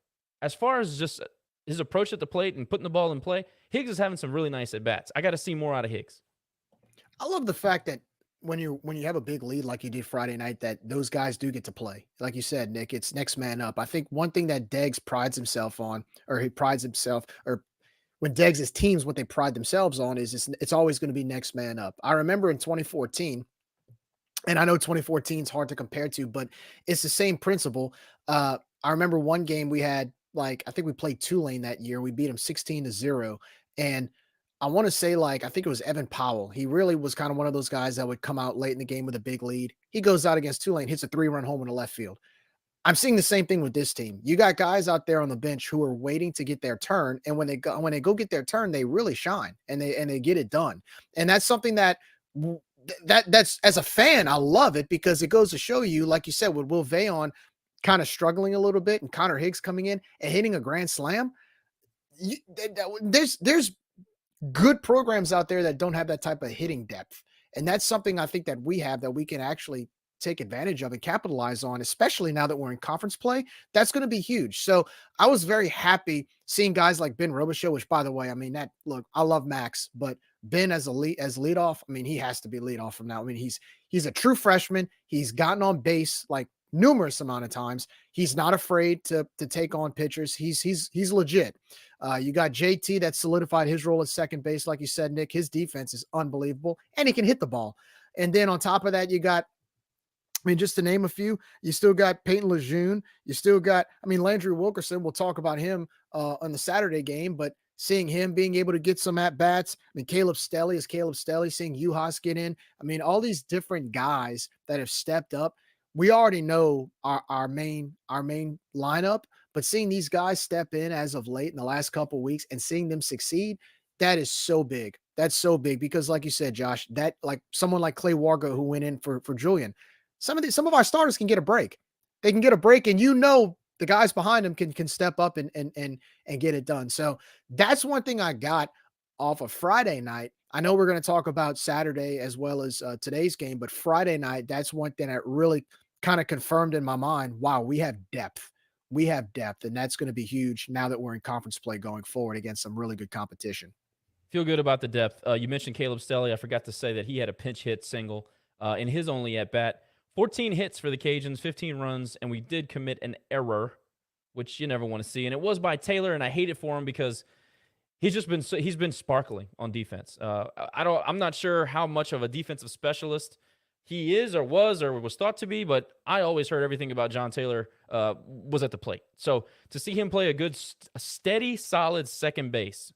G: as far as just his approach at the plate and putting the ball in play, Higgs is having some really nice at-bats. I got to see more out of Higgs.
I: I love the fact that when you have a big lead like you did Friday night, that those guys do get to play. Like you said, Nick, it's next man up. I think one thing that Deggs prides himself on, or when Deggs' teams, what they pride themselves on is it's always going to be next man up. I remember in 2014, and I know 2014 is hard to compare to, but it's the same principle. I remember one game we had, I think we played Tulane that year. We beat them 16-0. And I want to say, I think it was Evan Powell. He really was kind of one of those guys that would come out late in the game with a big lead. He goes out against Tulane, hits a 3-run home in the left field. I'm seeing the same thing with this team. You got guys out there on the bench who are waiting to get their turn, and when they go get their turn, they really shine and they get it done. And that's something that's as a fan, I love it, because it goes to show you, like you said, with Will Vaillant kind of struggling a little bit and Connor Higgs coming in and hitting a grand slam. There's good programs out there that don't have that type of hitting depth. And that's something I think that we have that we can actually take advantage of and capitalize on, especially now that we're in conference play. That's going to be huge. So I was very happy seeing guys like Ben Robichaux, which, by the way, I mean, I love Max, but Ben as leadoff, I mean, he has to be leadoff from now. I mean, he's a true freshman. He's gotten on base numerous amount of times. He's not afraid to take on pitchers. He's legit. You got JT that solidified his role at second base. Like you said, Nick, his defense is unbelievable, and he can hit the ball. And then on top of that, you got, just to name a few, you still got Peyton Lejeune. You still got, Landry Wilkerson. We'll talk about him on the Saturday game, but seeing him being able to get some at-bats. Caleb Stelly, seeing Uhas get in. All these different guys that have stepped up. We already know our main lineup, but seeing these guys step in as of late in the last couple of weeks and seeing them succeed, that is so big. That's so big because, like you said, Josh, that someone like Clay Wargo who went in for Julian, some of our starters can get a break. They can get a break, and the guys behind them can step up and get it done. So that's one thing I got off of Friday night. I know we're going to talk about Saturday as well as today's game, but Friday night, that's one thing that really kind of confirmed in my mind, wow, we have depth. We have depth, and that's going to be huge now that we're in conference play going forward against some really good competition.
G: Feel good about the depth. You mentioned Caleb Stelly. I forgot to say that he had a pinch hit single in his only at-bat. 14 hits for the Cajuns, 15 runs, and we did commit an error, which you never want to see. And it was by Taylor, and I hate it for him because he's been sparkling on defense. I'm not sure how much of a defensive specialist he is or was thought to be, but I always heard everything about John Taylor was at the plate. So to see him play a good, steady, solid second base,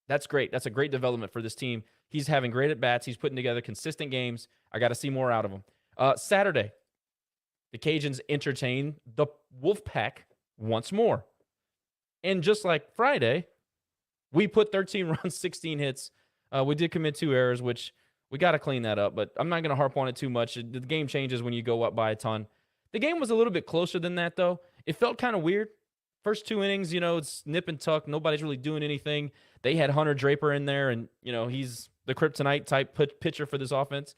G: that's great. That's a great development for this team. He's having great at bats. He's putting together consistent games. I got to see more out of him. Saturday, the Cajuns entertain the Wolfpack once more. And just like Friday, we put 13 runs, 16 hits. We did commit 2 errors, which we got to clean that up, but I'm not going to harp on it too much. The game changes when you go up by a ton. The game was a little bit closer than that, though. It felt kind of weird. First 2 innings, it's nip and tuck. Nobody's really doing anything. They had Hunter Draper in there, and, he's the kryptonite type pitcher for this offense.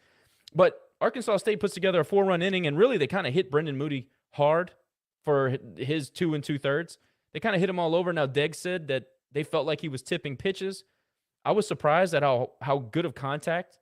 G: But Arkansas State puts together a 4-run inning, and really they kind of hit Brendan Moody hard for his 2 2/3. They kind of hit him all over. Now, Degg said that they felt like he was tipping pitches. I was surprised at how good of contact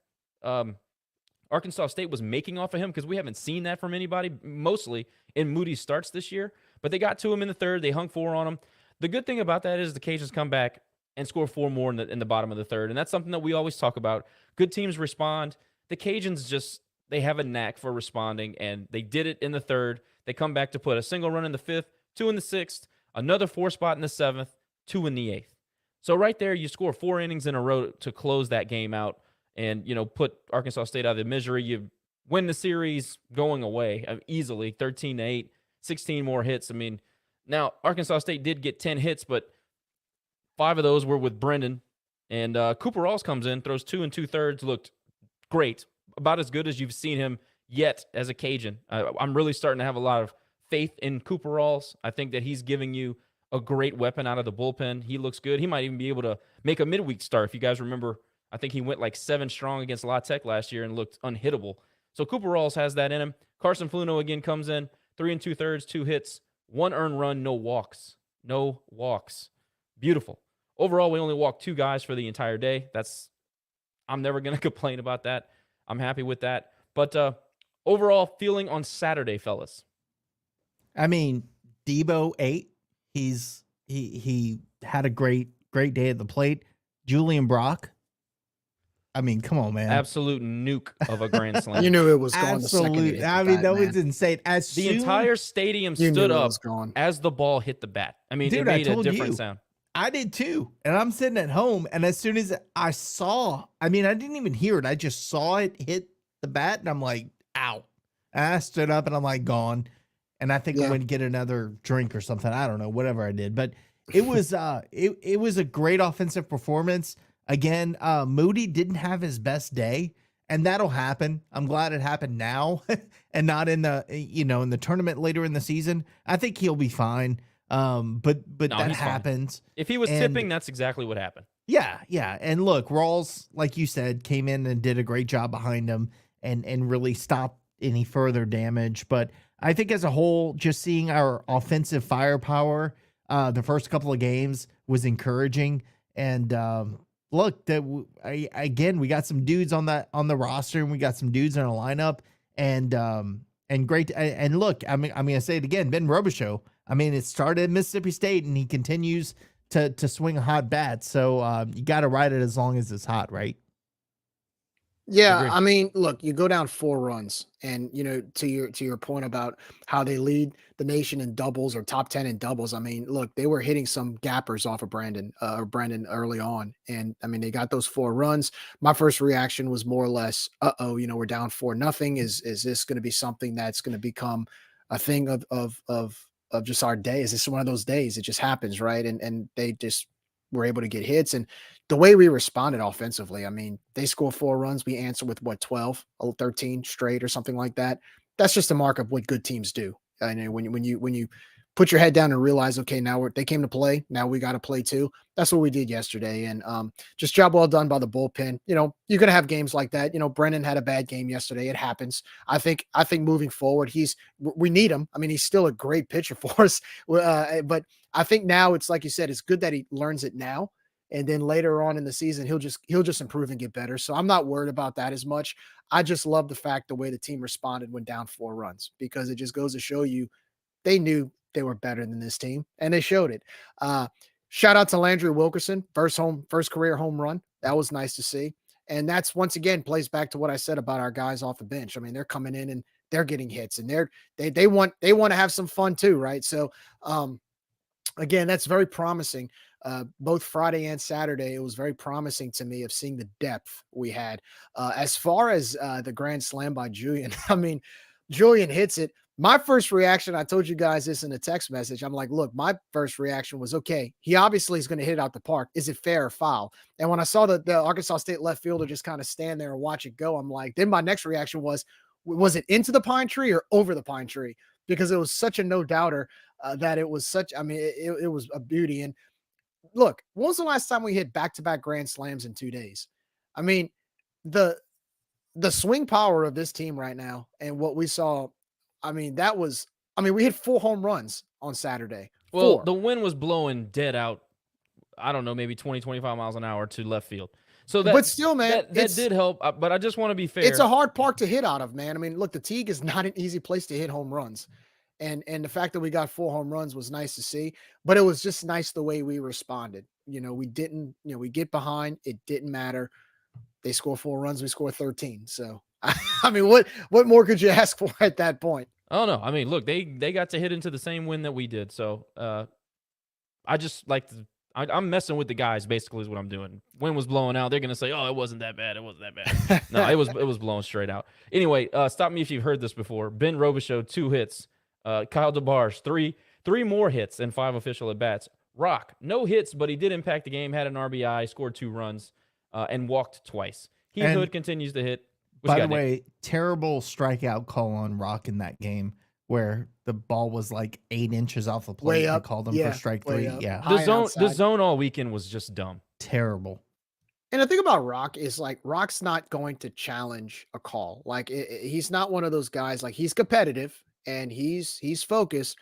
G: Arkansas State was making off of him, because we haven't seen that from anybody, mostly in Moody's starts this year. But they got to him in the 3rd. They hung 4 on him. The good thing about that is the Cajuns come back and score 4 more in the bottom of the 3rd. And that's something that we always talk about. Good teams respond. The Cajuns they have a knack for responding, and they did it in the 3rd. They come back to put a single run in the 5th, 2 in the 6th, another 4 spot in the 7th, 2 in the 8th. So right there, you score 4 innings in a row to close that game out and, put Arkansas State out of the misery. You win the series going away easily, 13-8, 16 more hits. I mean, now Arkansas State did get 10 hits, but 5 of those were with Brendan. And Cooper Rawls comes in, throws 2 2/3, looked great, about as good as you've seen him yet as a Cajun. I'm really starting to have a lot of faith in Cooper Rawls. I think that he's giving you a great weapon out of the bullpen. He looks good. He might even be able to make a midweek start. If you guys remember, I think he went like 7 strong against La Tech last year and looked unhittable. So Cooper Rawls has that in him. Carson Fluno again comes in, 3 2/3, 2 hits, 1 earned run, no walks. No walks. Beautiful. Overall, we only walked 2 guys for the entire day. I'm never going to complain about that. I'm happy with that. But overall feeling on Saturday, fellas.
H: I mean, Debo 8. He had a great day at the plate. Julian Brock. I mean, come on, man.
G: Absolute nuke of a grand slam.
I: You knew it was going the second.
H: Absolutely. I mean, that was insane.
G: The entire stadium stood up as the ball hit the bat. I mean, it made a different sound.
H: I did too. And I'm sitting at home, and as soon as I saw, I didn't even hear it. I just saw it hit the bat, and I'm like, ow. And I stood up, and I'm like, gone. And I think I went to get another drink or something. I don't know, whatever I did. But it was it was a great offensive performance. Again, Moody didn't have his best day, and that'll happen. I'm glad it happened now and not in the in the tournament later in the season. I think he'll be fine. But that happens.
G: Fine. If he was tipping, that's exactly what happened.
H: Yeah. And look, Rawls, like you said, came in and did a great job behind him and really stopped any further damage. But I think as a whole, just seeing our offensive firepower the first couple of games was encouraging. And look, we got some dudes on the roster, and we got some dudes in a lineup, and great. And look, I'm gonna say it again, Ben Robichaux. It started at Mississippi State, and he continues to swing a hot bat. So you got to ride it as long as it's hot, right?
I: Yeah, look, you go down 4 runs, and to your point about how they lead the nation in doubles or top 10 in doubles. Look, they were hitting some gappers off of Brendan early on, and they got those 4 runs. My first reaction was more or less, we're down 4-0. Is this going to be something that's going to become a thing of just our day? Is this one of those days? It just happens, right? And they just were able to get hits. And the way we responded offensively, they score 4 runs. We answer with 12, 13 straight or something like that. That's just a mark of what good teams do. And when you put your head down and realize, okay, now they came to play. Now we got to play too. That's what we did yesterday. And just job well done by the bullpen. You're going to have games like that. Brennan had a bad game yesterday. It happens. I think moving forward, we need him. He's still a great pitcher for us. But I think now it's like you said, it's good that he learns it now. And then later on in the season, he'll just improve and get better. So I'm not worried about that as much. I just love the fact the way the team responded when down 4 runs, because it just goes to show you they knew they were better than this team, and they showed it. Shout out to Landry Wilkerson, first career home run. That was nice to see. And that's once again plays back to what I said about our guys off the bench. I mean, they're coming in and they're getting hits, and they want to have some fun too, right? So again, that's very promising. Both Friday and Saturday, it was very promising to me of seeing the depth we had. As far as the grand slam by Julian, I mean, Julian hits it. My first reaction, I told you guys this in a text message. I'm like, look, my first reaction was, okay, he obviously is going to hit it out the park. Is it fair or foul? And when I saw the Arkansas State left fielder just kind of stand there and watch it go, I'm like, then my next reaction was it into the pine tree or over the pine tree? Because it was such a no-doubter that it was such, I mean, it was a beauty. And look, when was the last time we hit back-to-back grand slams in 2 days? I mean, the swing power of this team right now and what we saw, I mean, we hit 4 home runs on Saturday.
G: Well,
I: 4.
G: the wind was blowing dead out, I don't know, maybe 20, 25 miles an hour to left field. So
I: but still, man,
G: that did help. But I just want to be fair.
I: It's a hard park to hit out of, man. I mean, look, the Teague is not an easy place to hit home runs. And the fact that we got 4 home runs was nice to see, but it was just nice the way we responded. We didn't, we get behind, it didn't matter. They score 4 runs, we score 13. So, I mean, what more could you ask for at that point?
G: Oh no. I mean, look, they got to hit into the same wind that we did. So, I just like to, I'm messing with the guys, basically, is what I'm doing. Wind was blowing out. They're going to say, oh, it wasn't that bad. It wasn't that bad. No, it was blowing straight out. Anyway, stop me if you've heard this before. Ben Robichaux, 2 hits. Kyle DeBarge, 3 more hits and 5 official at-bats. Rock, no hits, but he did impact the game, had an RBI, scored 2 runs, and walked twice. Hood continues to hit.
H: By the way, terrible strikeout call on Rock in that game where the ball was like 8 inches off the plate.
I: Way up.
H: They called him for strike 3.
I: Up.
H: Yeah.
G: The zone all weekend was just dumb.
H: Terrible.
I: And the thing about Rock is, like, Rock's not going to challenge a call. Like, he's not one of those guys. Like, he's competitive and he's focused,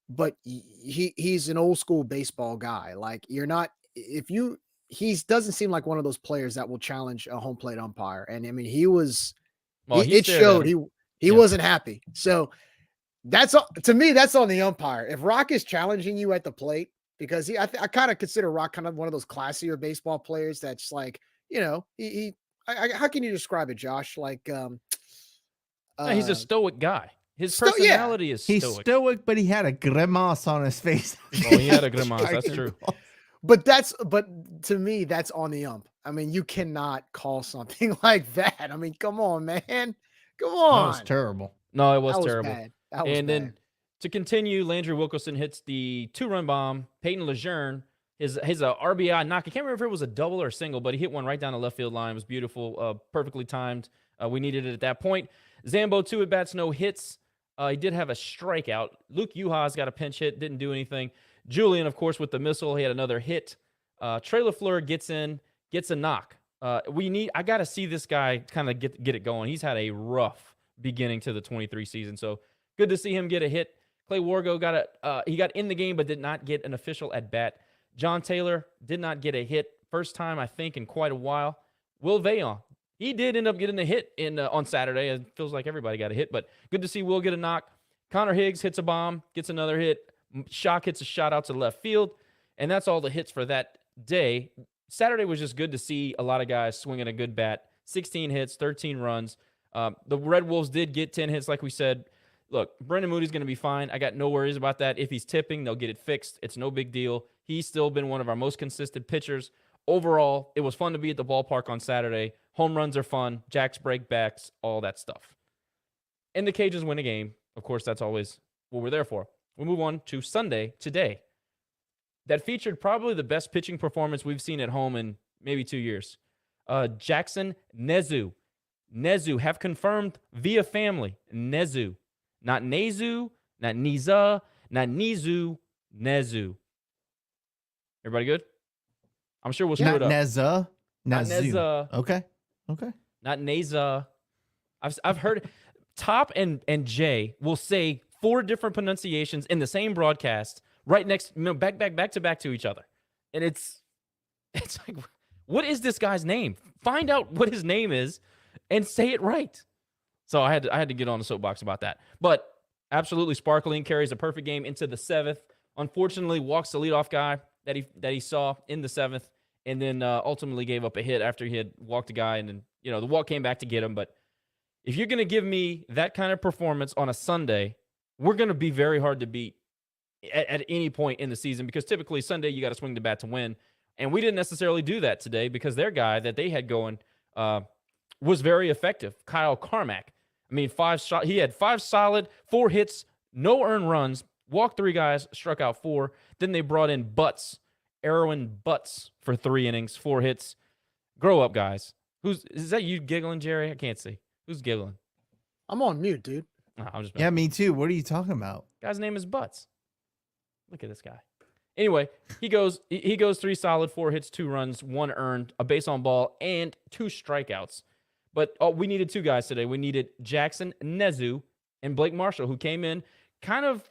I: but he's an old school baseball guy. Like, you're not, he doesn't seem like one of those players that will challenge a home plate umpire. And I mean, it showed he wasn't happy. So to me, that's on the umpire. If Rock is challenging you at the plate, because I kind of consider Rock kind of one of those classier baseball players that's like, how can you describe it, Josh? Like,
G: he's a stoic guy. His personality is stoic.
H: He's stoic, but he had a grimace on his face.
G: Oh, he had a grimace. That's true.
I: But to me, that's on the ump. I mean, you cannot call something like that. I mean, come on, man. Come on.
H: That was terrible.
G: No, it was terrible.
I: Bad. That was bad.
G: Then to continue, Landry Wilkerson hits the 2-run bomb. Peyton Lejeune, his RBI knock. I can't remember if it was a double or a single, but he hit one right down the left field line. It was beautiful, perfectly timed. We needed it at that point. Zambo, 2 at-bats, no hits. He did have a strikeout. Luke Uhas got a pinch hit, didn't do anything. Julian, of course, with the missile, he had another hit. Trey LaFleur gets a knock. I got to see this guy kind of get it going. He's had a rough beginning to the 23 season, so good to see him get a hit. Clay Wargo he got in the game but did not get an official at bat. John Taylor did not get a hit, first time I think in quite a while. Will Veillon, he did end up getting a hit on Saturday. It feels like everybody got a hit, but good to see Will get a knock. Connor Higgs hits a bomb, gets another hit. Shock hits a shot out to left field, and that's all the hits for that day. Saturday was just good to see a lot of guys swinging a good bat. 16 hits, 13 runs. The Red Wolves did get 10 hits, like we said. Look, Brendan Moody's going to be fine. I got no worries about that. If he's tipping, they'll get it fixed. It's no big deal. He's still been one of our most consistent pitchers. Overall, it was fun to be at the ballpark on Saturday. Home runs are fun. Jacks, breakbacks, all that stuff. And the Cajuns win a game. Of course, that's always what we're there for. We move on to Sunday, today. That featured probably the best pitching performance we've seen at home in maybe 2 years. Jackson Nezu. Nezu have confirmed via family. Nezu. Not Nezu, not Niza, not Nizu, Nezu. Everybody good? I'm sure we'll screw it up.
H: Neza.
G: Not Neza.
H: Okay.
G: Not Neza. I've heard Top and Jay will say 4 different pronunciations in the same broadcast, right next, back to back to each other, and it's like, what is this guy's name? Find out what his name is, and say it right. So I had to get on the soapbox about that. But absolutely sparkling, carries a perfect game into the 7th. Unfortunately, walks the leadoff guy. that he saw in the 7th, and then ultimately gave up a hit after he had walked a guy, and then the walk came back to get him. But if you're going to give me that kind of performance on a Sunday, we're going to be very hard to beat at any point in the season, because typically Sunday you got to swing the bat to win. And we didn't necessarily do that today because their guy that they had going was very effective, Kyle Carmack. I mean, he had 5 solid, 4 hits, no earned runs, walked 3 guys, struck out 4. Then they brought in Erwin Butts for 3 innings, 4 hits. Grow up, guys. Is that you giggling, Jerry? I can't see. Who's giggling?
I: I'm on mute, dude.
H: Yeah, me too. What are you talking about?
G: Guy's name is Butts. Look at this guy. Anyway, he goes 3 solid, 4 hits, 2 runs, 1 earned, a base on ball, and 2 strikeouts. But we needed 2 guys today. We needed Jackson Nezu and Blake Marshall, who came in, kind of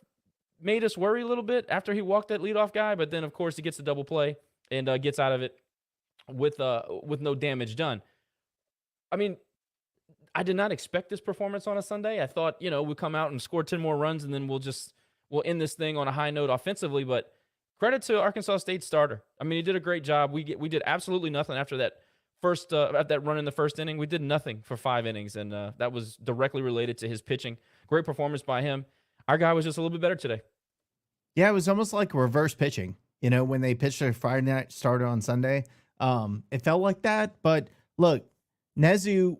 G: made us worry a little bit after he walked that leadoff guy. But then, of course, he gets the double play and gets out of it with no damage done. I mean, I did not expect this performance on a Sunday. I thought, we'll come out and score 10 more runs, and then we'll end this thing on a high note offensively. But credit to Arkansas State's starter. I mean, he did a great job. We did absolutely nothing after that that run in the first inning. We did nothing for 5 innings, and that was directly related to his pitching. Great performance by him. Our guy was just a little bit better today.
H: Yeah, it was almost like reverse pitching. When they pitched their Friday night starter on Sunday, it felt like that. But look, Nezu,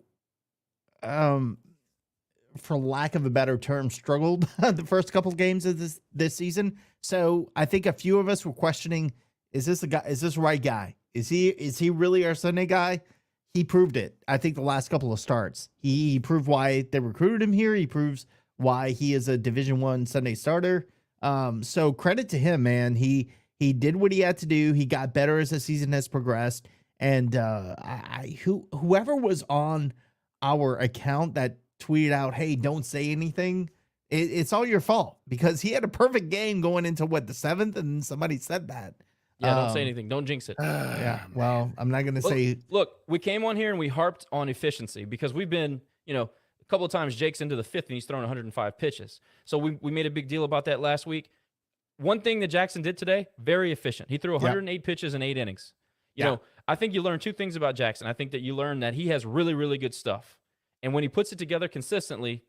H: for lack of a better term, struggled the first couple of games of this season. So I think a few of us were questioning: is this the guy? Is this the right guy? Is he really our Sunday guy? He proved it. I think the last couple of starts, he proved why they recruited him here. He proves why he is a Division I Sunday starter. So credit to him, man. He did what he had to do. He got better as the season has progressed. And whoever was on our account that tweeted out, "Hey, don't say anything," it's all your fault, because he had a perfect game going into the 7th, and somebody said that.
G: Yeah, don't say anything. Don't jinx it.
H: Yeah, well, I'm not going to say.
G: Look, we came on here and we harped on efficiency because we've been, a couple of times Jake's into the 5th and he's thrown 105 pitches. So we made a big deal about that last week. One thing that Jackson did today, very efficient. He threw 108 pitches in 8 innings. You know, I think you learn 2 things about Jackson. I think that you learn that he has really, really good stuff. And when he puts it together consistently,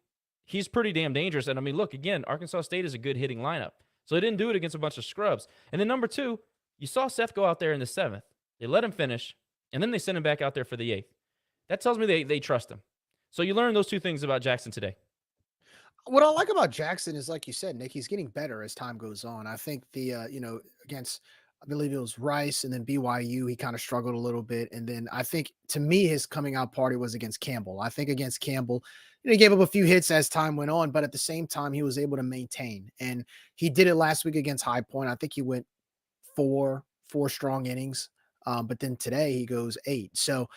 G: he's pretty damn dangerous. And I mean, look, again, Arkansas State is a good hitting lineup. So they didn't do it against a bunch of scrubs. And then number 2, you saw Seth go out there in the 7th. They let him finish, and then they sent him back out there for the 8th. That tells me they trust him. So you learn those 2 things about Jackson today.
I: What I like about Jackson is, like you said, Nick, he's getting better as time goes on. I think against, I believe it was Rice and then BYU, he kind of struggled a little bit. And then I think, to me, his coming out party was against Campbell. I think against Campbell, he gave up a few hits as time went on, but at the same time, he was able to maintain. And he did it last week against High Point. I think he went 4 strong innings. But then today he goes 8. So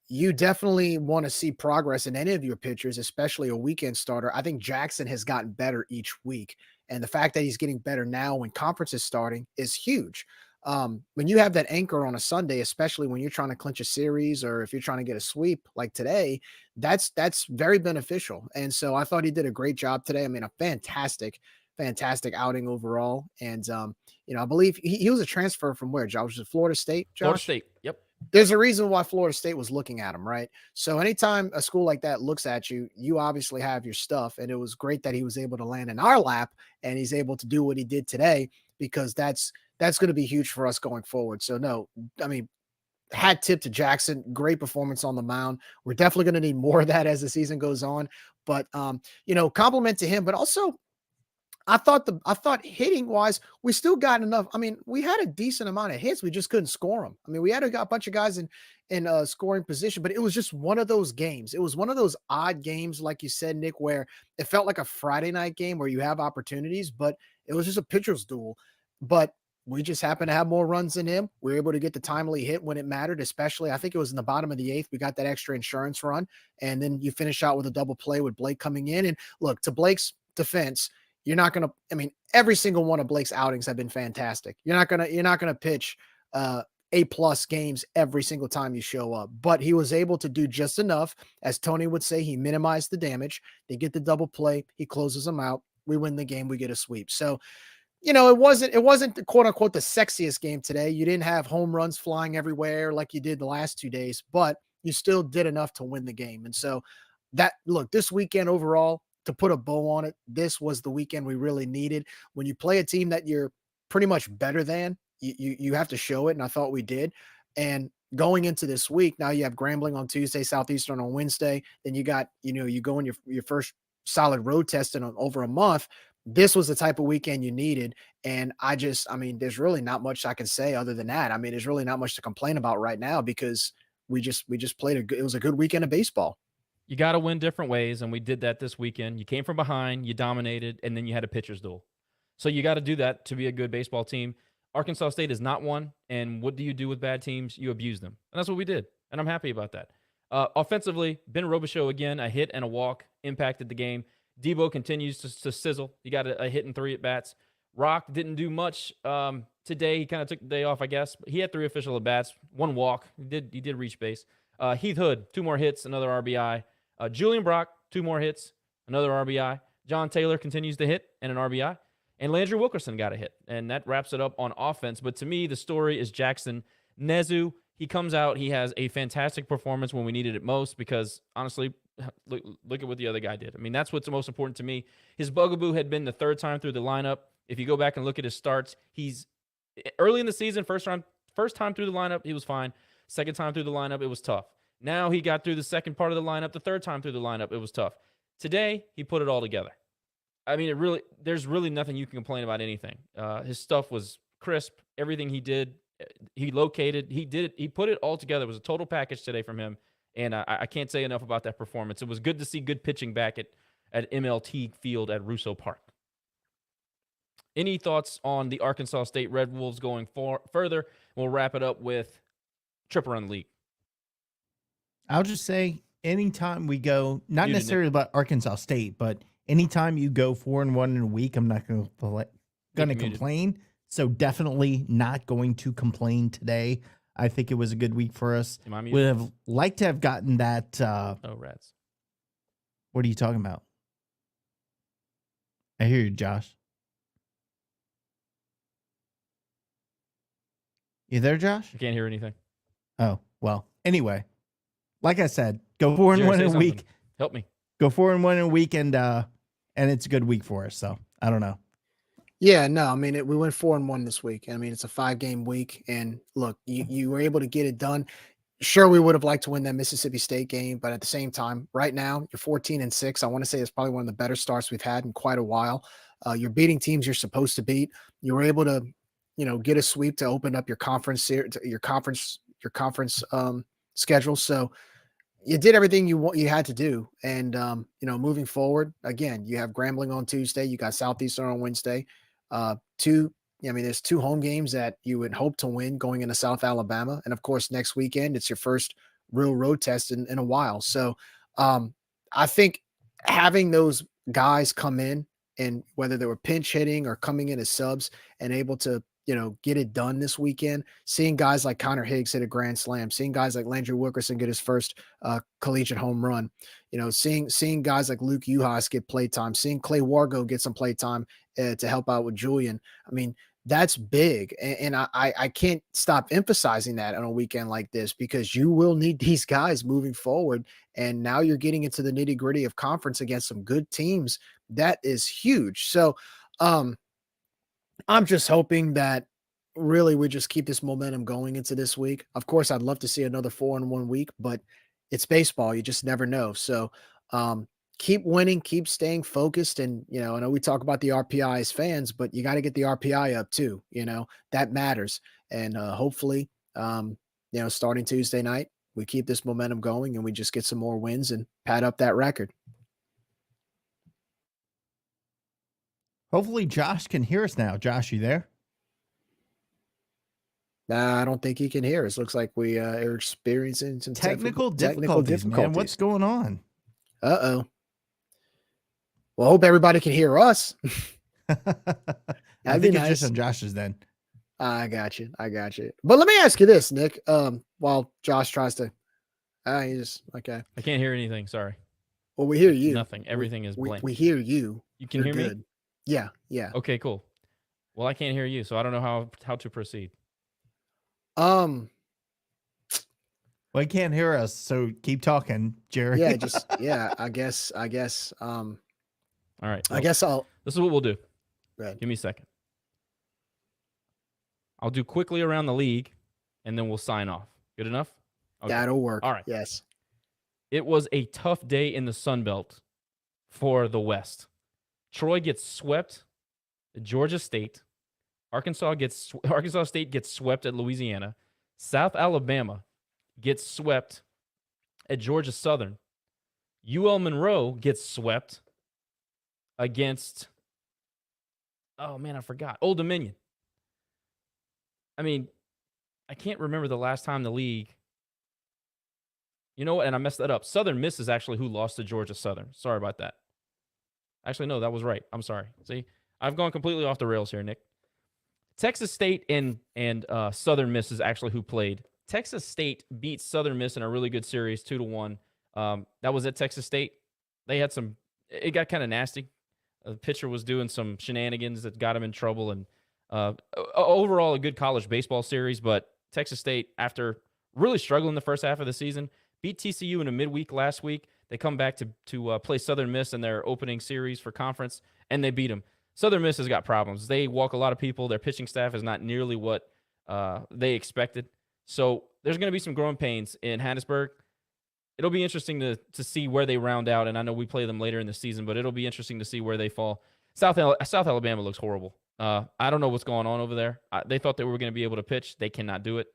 I: you definitely want to see progress in any of your pitchers, especially a weekend starter. I think Jackson has gotten better each week. And the fact that he's getting better now when conference is starting is huge. When you have that anchor on a Sunday, especially when you're trying to clinch a series or if you're trying to get a sweep like today, that's very beneficial. And so I thought he did a great job today. I mean, a fantastic outing overall. And, I believe he was a transfer from where, Josh? Was it Florida State, Josh?
G: Florida State, yep.
I: There's a reason why Florida State was looking at him, right? So anytime a school like that looks at you, you obviously have your stuff. And it was great that he was able to land in our lap and he's able to do what he did today, because that's going to be huge for us going forward. So no, I mean, hat tip to Jackson. Great performance on the mound. We're definitely going to need more of that as the season goes on. But, compliment to him, but also I thought hitting wise, we still got enough. I mean, we had a decent amount of hits. We just couldn't score them. I mean, we had a bunch of guys in scoring position, but it was just one of those games. It was one of those odd games, like you said, Nick, where it felt like a Friday night game where you have opportunities, but it was just a pitcher's duel. But we just happened to have more runs than him. We were able to get the timely hit when it mattered, especially I think it was in the bottom of the 8th. We got that extra insurance run, and then you finish out with a double play with Blake coming in. And look, to Blake's defense, you're not going to, I mean, every single one of Blake's outings have been fantastic. You're not going to pitch A+ games every single time you show up, but he was able to do just enough. As Tony would say, he minimized the damage. They get the double play. He closes them out. We win the game. We get a sweep. So it wasn't the quote unquote the sexiest game today. You didn't have home runs flying everywhere like you did the last 2 days, but you still did enough to win the game. And so this weekend overall, to put a bow on it, this was the weekend we really needed. When you play a team that you're pretty much better than, you have to show it. And I thought we did. And going into this week, now you have Grambling on Tuesday, Southeastern on Wednesday. Then you got, you go in your first solid road test in over a month. This was the type of weekend you needed. And there's really not much I can say other than that. I mean, there's really not much to complain about right now because we just played it was a good weekend of baseball.
G: You got to win different ways, and we did that this weekend. You came from behind, you dominated, and then you had a pitcher's duel. So you got to do that to be a good baseball team. Arkansas State is not one, and what do you do with bad teams? You abuse them. And that's what we did, and I'm happy about that. Offensively, Ben Robichaux again, a hit and a walk, impacted the game. Debo continues to sizzle. He got a hit and 3 at-bats. Rock didn't do much today. He kind of took the day off, I guess. But he had 3 official at-bats, 1 walk. He did reach base. Heath Hood, 2 more hits, another RBI. Julian Brock, 2 more hits, another RBI. John Taylor continues to hit and an RBI. And Landry Wilkerson got a hit. And that wraps it up on offense. But to me, the story is Jackson Nezu. He comes out. He has a fantastic performance when we needed it most because, honestly, look at what the other guy did. I mean, that's what's the most important to me. His bugaboo had been the 3rd time through the lineup. If you go back and look at his starts, he's early in the season, first time through the lineup, he was fine. 2nd time through the lineup, it was tough. Now he got through the 2nd part of the lineup. The 3rd time through the lineup, it was tough. Today, he put it all together. I mean, there's really nothing you can complain about anything. His stuff was crisp. Everything he did, he located. He did it. He put it all together. It was a total package today from him, and I can't say enough about that performance. It was good to see good pitching back at MLT Field at Russo Park. Any thoughts on the Arkansas State Red Wolves going further? We'll wrap it up with trip around the league.
H: I'll just say anytime we go, not necessarily about Arkansas State, but anytime you go 4-1 in a week, I'm not going to complain. So definitely not going to complain today. I think it was a good week for us. Would have liked to have gotten that.
G: Rats.
H: What are you talking about? I hear you, Josh. You there, Josh?
G: I can't hear anything.
H: Oh, well, anyway, like I said, go 4-1 in a week.
G: Help me.
H: Go 4-1 in a week, and it's a good week for us. So I don't know.
I: Yeah, no, I mean, we went 4-1 this week. I mean, it's a 5-game week, and look, you were able to get it done. Sure, we would have liked to win that Mississippi State game, but at the same time, right now, you're 14-6. I want to say it's probably one of the better starts we've had in quite a while. You're beating teams you're supposed to beat. You were able to, get a sweep to open up your conference schedule. So you did everything you had to do. And, moving forward, again, you have Grambling on Tuesday. You got Southeastern on Wednesday. There's 2 home games that you would hope to win going into South Alabama. And of course, next weekend, it's your first real road test in a while. So I think having those guys come in, and whether they were pinch hitting or coming in as subs and able to, get it done this weekend, seeing guys like Connor Higgs hit a grand slam, seeing guys like Landry Wilkerson get his first collegiate home run, seeing guys like Luke Uhas get playtime, seeing Clay Wargo get some playtime to help out with Julian. I mean, that's big. And I can't stop emphasizing that on a weekend like this, because you will need these guys moving forward. And now you're getting into the nitty gritty of conference against some good teams. That is huge. So, I'm just hoping that really we just keep this momentum going into this week. Of course, I'd love to see another 4-1 week, but it's baseball. You just never know. So keep winning, keep staying focused. And, I know we talk about the RPI as fans, but you got to get the RPI up too. That matters. And hopefully, starting Tuesday night, we keep this momentum going and we just get some more wins and pad up that record.
H: Hopefully Josh can hear us now. Josh, you there?
I: Nah, I don't think he can hear us. Looks like we are experiencing some
H: technical difficulties. Man. What's going on?
I: Uh-oh. Well, I hope everybody can hear us.
H: I think it's just on Josh's then.
I: I got you. But let me ask you this, Nick. While Josh tries to, okay.
G: I can't hear anything. Sorry.
I: Well, we hear you.
G: Nothing. Everything is blank.
I: We hear you.
G: You can hear me?
I: Yeah.
G: Okay, cool. Well, I can't hear you, so I don't know how to proceed.
H: Well, he can't hear us, so keep talking, Jerry.
I: Yeah, I guess.
G: All right.
I: I guess I'll.
G: This is what we'll do.
I: Go ahead.
G: Give me a second. I'll do quickly around the league, and then we'll sign off. Good enough? Okay.
I: That'll work.
G: All right.
I: Yes.
G: It was a tough day in the Sun Belt for the West. Troy gets swept at Georgia State. Arkansas State gets swept at Louisiana. South Alabama gets swept at Georgia Southern. UL Monroe gets swept against, oh man, I forgot, Old Dominion. I mean, I can't remember the last time the league, you know what, and I messed that up. Southern Miss is actually who lost to Georgia Southern. Sorry about that. Actually, no, that was right. I'm sorry. See, I've gone completely off the rails here, Nick. Texas State and Southern Miss is actually who played. Texas State beat Southern Miss in a really good series, 2-1. That was at Texas State. They had it got kind of nasty. The pitcher was doing some shenanigans that got him in trouble, and overall a good college baseball series. But Texas State, after really struggling the first half of the season, beat TCU in a midweek last week. They come back to play Southern Miss in their opening series for conference, and they beat them. Southern Miss has got problems. They walk a lot of people. Their pitching staff is not nearly what they expected. So there's going to be some growing pains in Hattiesburg. It'll be interesting to see where they round out, and I know we play them later in the season, but it'll be interesting to see where they fall. South Alabama looks horrible. I don't know what's going on over there. They thought they were going to be able to pitch. They cannot do it.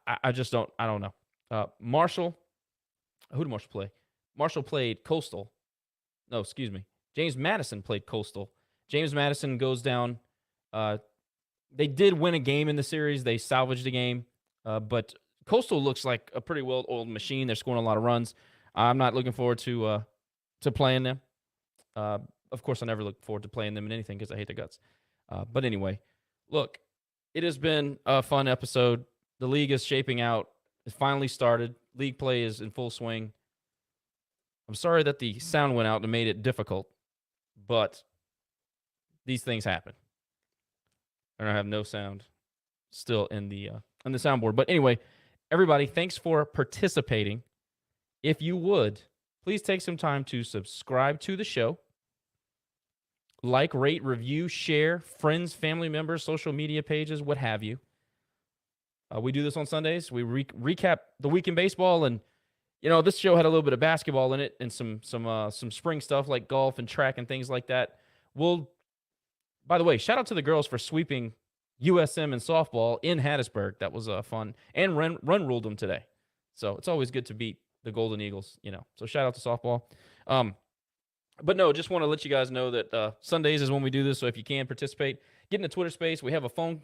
G: I just don't. I don't know. Marshall. Who did Marshall play? Marshall played Coastal. No, excuse me. James Madison played Coastal. James Madison goes down. They did win a game in the series. They salvaged a game. But Coastal looks like a pretty well-oiled machine. They're scoring a lot of runs. I'm not looking forward to playing them. Of course, I never look forward to playing them in anything because I hate their guts. But anyway, look, it has been a fun episode. The league is shaping out. It finally started. League play is in full swing. I'm sorry that the sound went out and made it difficult, but these things happen. And I have no sound still in the soundboard. But anyway, everybody, thanks for participating. If you would, please take some time to subscribe to the show. Like, rate, review, share, friends, family members, social media pages, what have you. We do this on Sundays. We recap the week in baseball, and this show had a little bit of basketball in it and some spring stuff like golf and track and things like that. By the way, shout out to the girls for sweeping USM in softball in Hattiesburg. That was fun, and run ruled them today. So it's always good to beat the Golden Eagles. So shout out to softball. But no, just want to let you guys know that Sundays is when we do this. So if you can participate, get in the Twitter space. We have a phone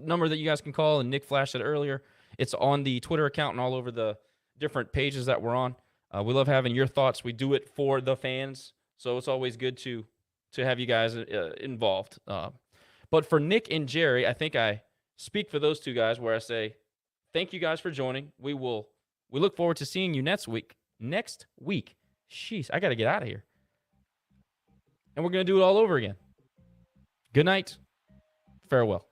G: number that you guys can call, and Nick flashed it earlier. It's on the Twitter account and all over the different pages that we're on. We love having your thoughts. We do it for the fans, so it's always good to have you guys involved. But for Nick and Jerry, I think I speak for those two guys where I say thank you guys for joining. We look forward to seeing you next week. Jeez, I got to get out of here. And we're going to do it all over again. Good night. Farewell.